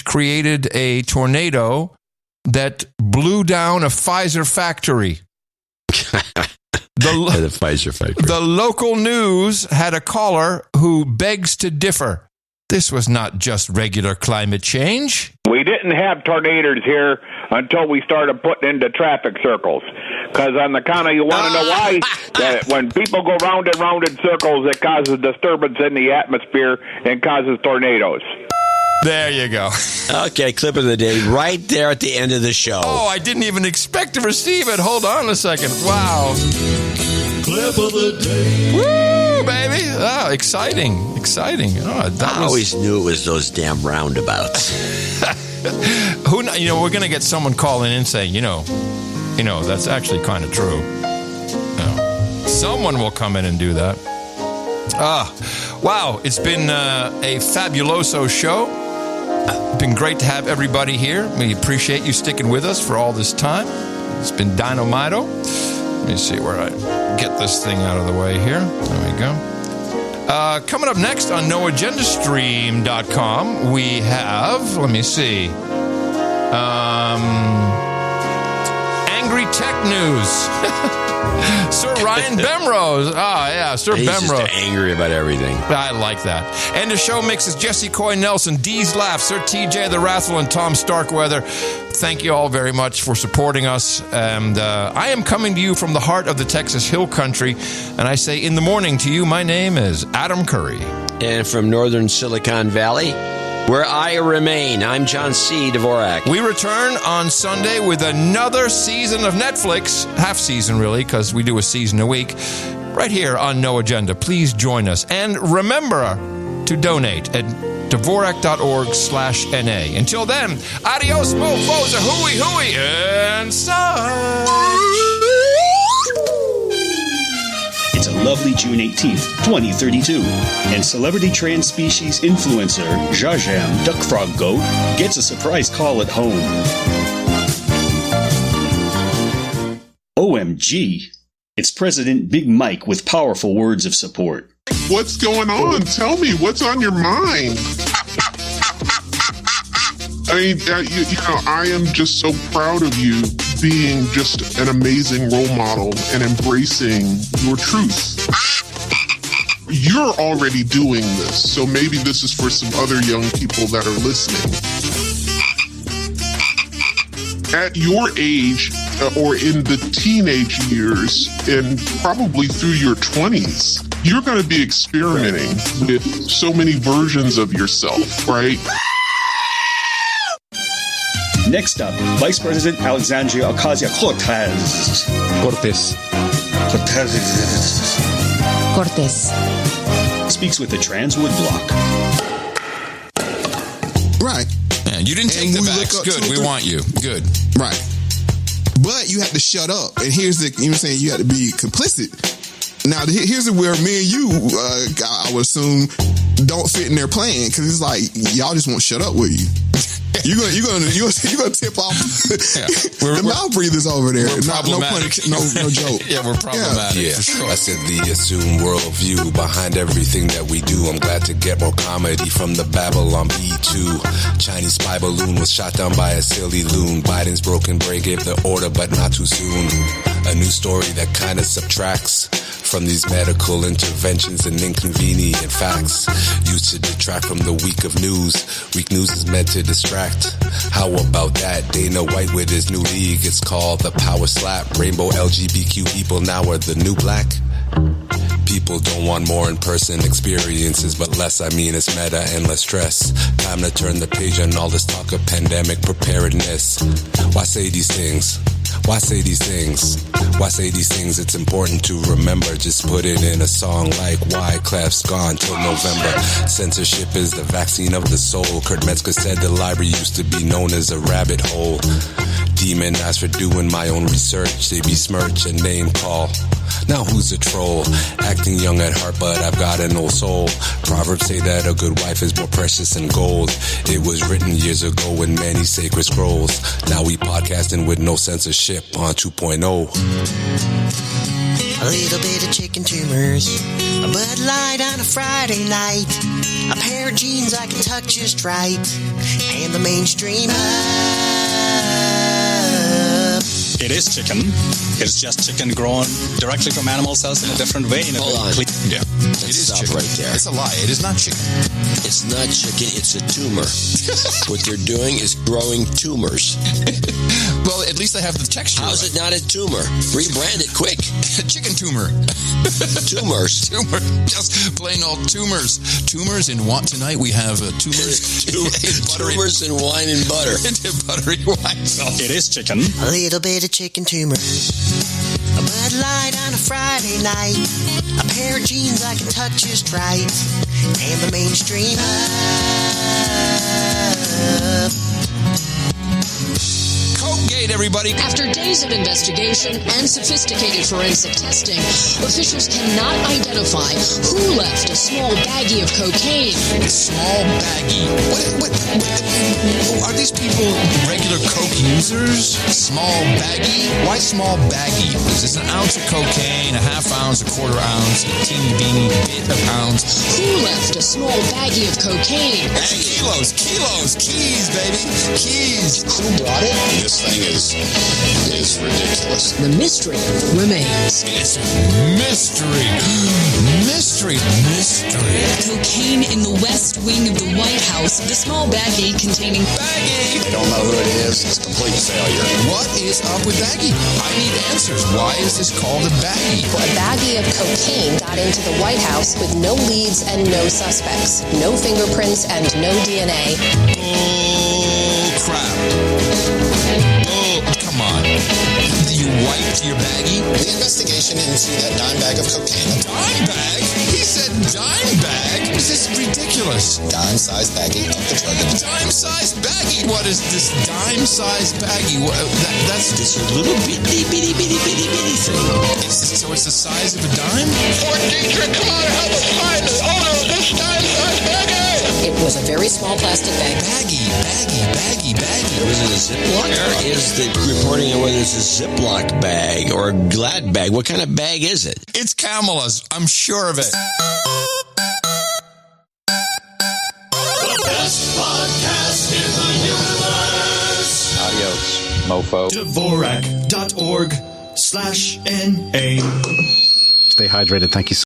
created a tornado that blew down a Pfizer factory. The Pfizer factory. The local news had a caller who begs to differ. This was not just regular climate change. We didn't have tornadoes here until we started putting into traffic circles. Because on the count of, you want to know why? That when people go round and round in circles, it causes disturbance in the atmosphere and causes tornadoes. There you go. Okay, clip of the day right there at the end of the show. Oh, I didn't even expect to receive it. Hold on a second. Wow. Clip of the day. Woo, baby. Oh, exciting. Oh, I always knew it was those damn roundabouts. We're going to get someone calling in saying, that's actually kind of true. Someone will come in and do that. Wow. It's been a fabuloso show. It's been great to have everybody here. We appreciate you sticking with us for all this time. It's been Dynamito. Let me see where I get this thing out of the way here. There we go. Coming up next on NoAgendaStream.com, we have, let me see, Angry Tech News. Sir Ryan Bemrose. Oh, yeah, Sir He's Bemrose. just angry about everything. I like that. And the show mixes Jesse Coy Nelson, Dee's Laugh, Sir TJ the Wrathful, and Tom Starkweather. Thank you all very much for supporting us. And I am coming to you from the heart of the Texas Hill Country. And I say in the morning to you, my name is Adam Curry. And from northern Silicon Valley, where I remain, I'm John C. Dvorak. We return on Sunday with another season of Netflix, half season really, because we do a season a week, right here on No Agenda. Please join us. And remember to donate at Dvorak.org/NA. Until then, adios, mofos, a hooey hooey, and such. It's a lovely June 18th, 2032, and celebrity trans species influencer Jajam Duck Frog Goat gets a surprise call at home. OMG! It's President Big Mike with powerful words of support. What's going on? Tell me, what's on your mind? I mean, I am just so proud of you being just an amazing role model and embracing your truth. You're already doing this, so maybe this is for some other young people that are listening. At your age, or in the teenage years, and probably through your 20s, you're going to be experimenting with so many versions of yourself, right? Next up, Vice President Alexandria Ocasio-Cortez. Cortez speaks with the trans woodblock. Right. Yeah, you didn't take the backs. Good. We want you. Good. Right. But you have to shut up. And here's the, you know what I'm saying? You have to be complicit. Now, here's where me and you, I would assume, don't fit in their plan. Because it's like, y'all just won't shut up with you. You're gonna tip off the mouth breathers over there. No joke. Yeah, we're problematic. Yeah, for sure. I said the assumed worldview behind everything that we do. I'm glad to get more comedy from the Babylon B2. Chinese spy balloon was shot down by a silly loon. Biden's broken brain gave the order, but not too soon. A new story that kind of subtracts from these medical interventions and inconvenient facts used to detract from the week of news. Weak news is meant to distract. How about that? Dana White with his new league. It's called the Power Slap. Rainbow LGBTQ people now are the new black. People don't want more in-person experiences, but less, I mean, it's meta and less stress. Time to turn the page on all this talk of pandemic preparedness. Why say these things? Why say these things? Why say these things? It's important to remember. Just put it in a song like Wyclef's gone till November. Censorship is the vaccine of the soul. Kurt Metzger said the library used to be known as a rabbit hole. Demonized for doing my own research. They besmirch and name call. Now who's a troll? Acting young at heart, but I've got an old soul. Proverbs say that a good wife is more precious than gold. It was written years ago in many sacred scrolls. Now we podcasting with no censorship on 2.0. A little bit of chicken tumors, a Bud Light on a Friday night, a pair of jeans I can tuck just right, and the mainstream It is chicken. It's just chicken grown directly from animal cells in a different way. Hold on. Yeah. It is chicken. Right there. It's a lie. It is not chicken. It's not chicken. It's a tumor. What they're doing is growing tumors. Well, at least they have the texture. How's it not a tumor? Rebrand it quick. Chicken tumor. Tumors. Tumor. Just plain old tumors. Tumors in what tonight? We have tumors. Tumors and wine and butter. Buttery wine sauce. It is chicken. A little bit of chicken tumors, a Bud Light on a Friday night, a pair of jeans I can tuck just right, and the mainstream Colgate, everybody. After days of investigation and sophisticated forensic testing, officials cannot identify who left a small baggie of cocaine. A small baggie? What? Are these people regular coke users? Small baggie? Why small baggie? Is it an ounce of cocaine, a half ounce, a quarter ounce, a teeny beany bit of ounce? Who left a small baggie of cocaine. Kilos, keys, baby, keys. Who brought it? This thing is ridiculous. The mystery remains. It's mystery. Mystery. Cocaine in the West Wing of the White House. The small baggie containing Baggie. They don't know who it is. It's a complete failure. What is up with baggie? I need answers. Why is this called a baggie? A baggie of cocaine got into the White House with no leads and no suspects, no fingerprints and no DNA. Oh, crap. Oh, come on. You wiped your baggie? The investigation into that dime bag of cocaine. Dime bag? He said dime bag? This is ridiculous. Dime-sized baggie of the drug. Dime-sized baggie? What is this dime-sized baggie? That's This little bitty thing. So it's the size of a dime? Fort Detrick, come on, help us find the owner of this dime-sized baggie. It was a very small plastic bag. Baggie. Was it a Ziploc? Or is the reporting on whether it's a Ziploc bag or a Glad bag? What kind of bag is it? It's Kamala's. I'm sure of it. The best podcast in the universe. Adios, mofo. Dvorak.org/NA. Stay hydrated. Thank you so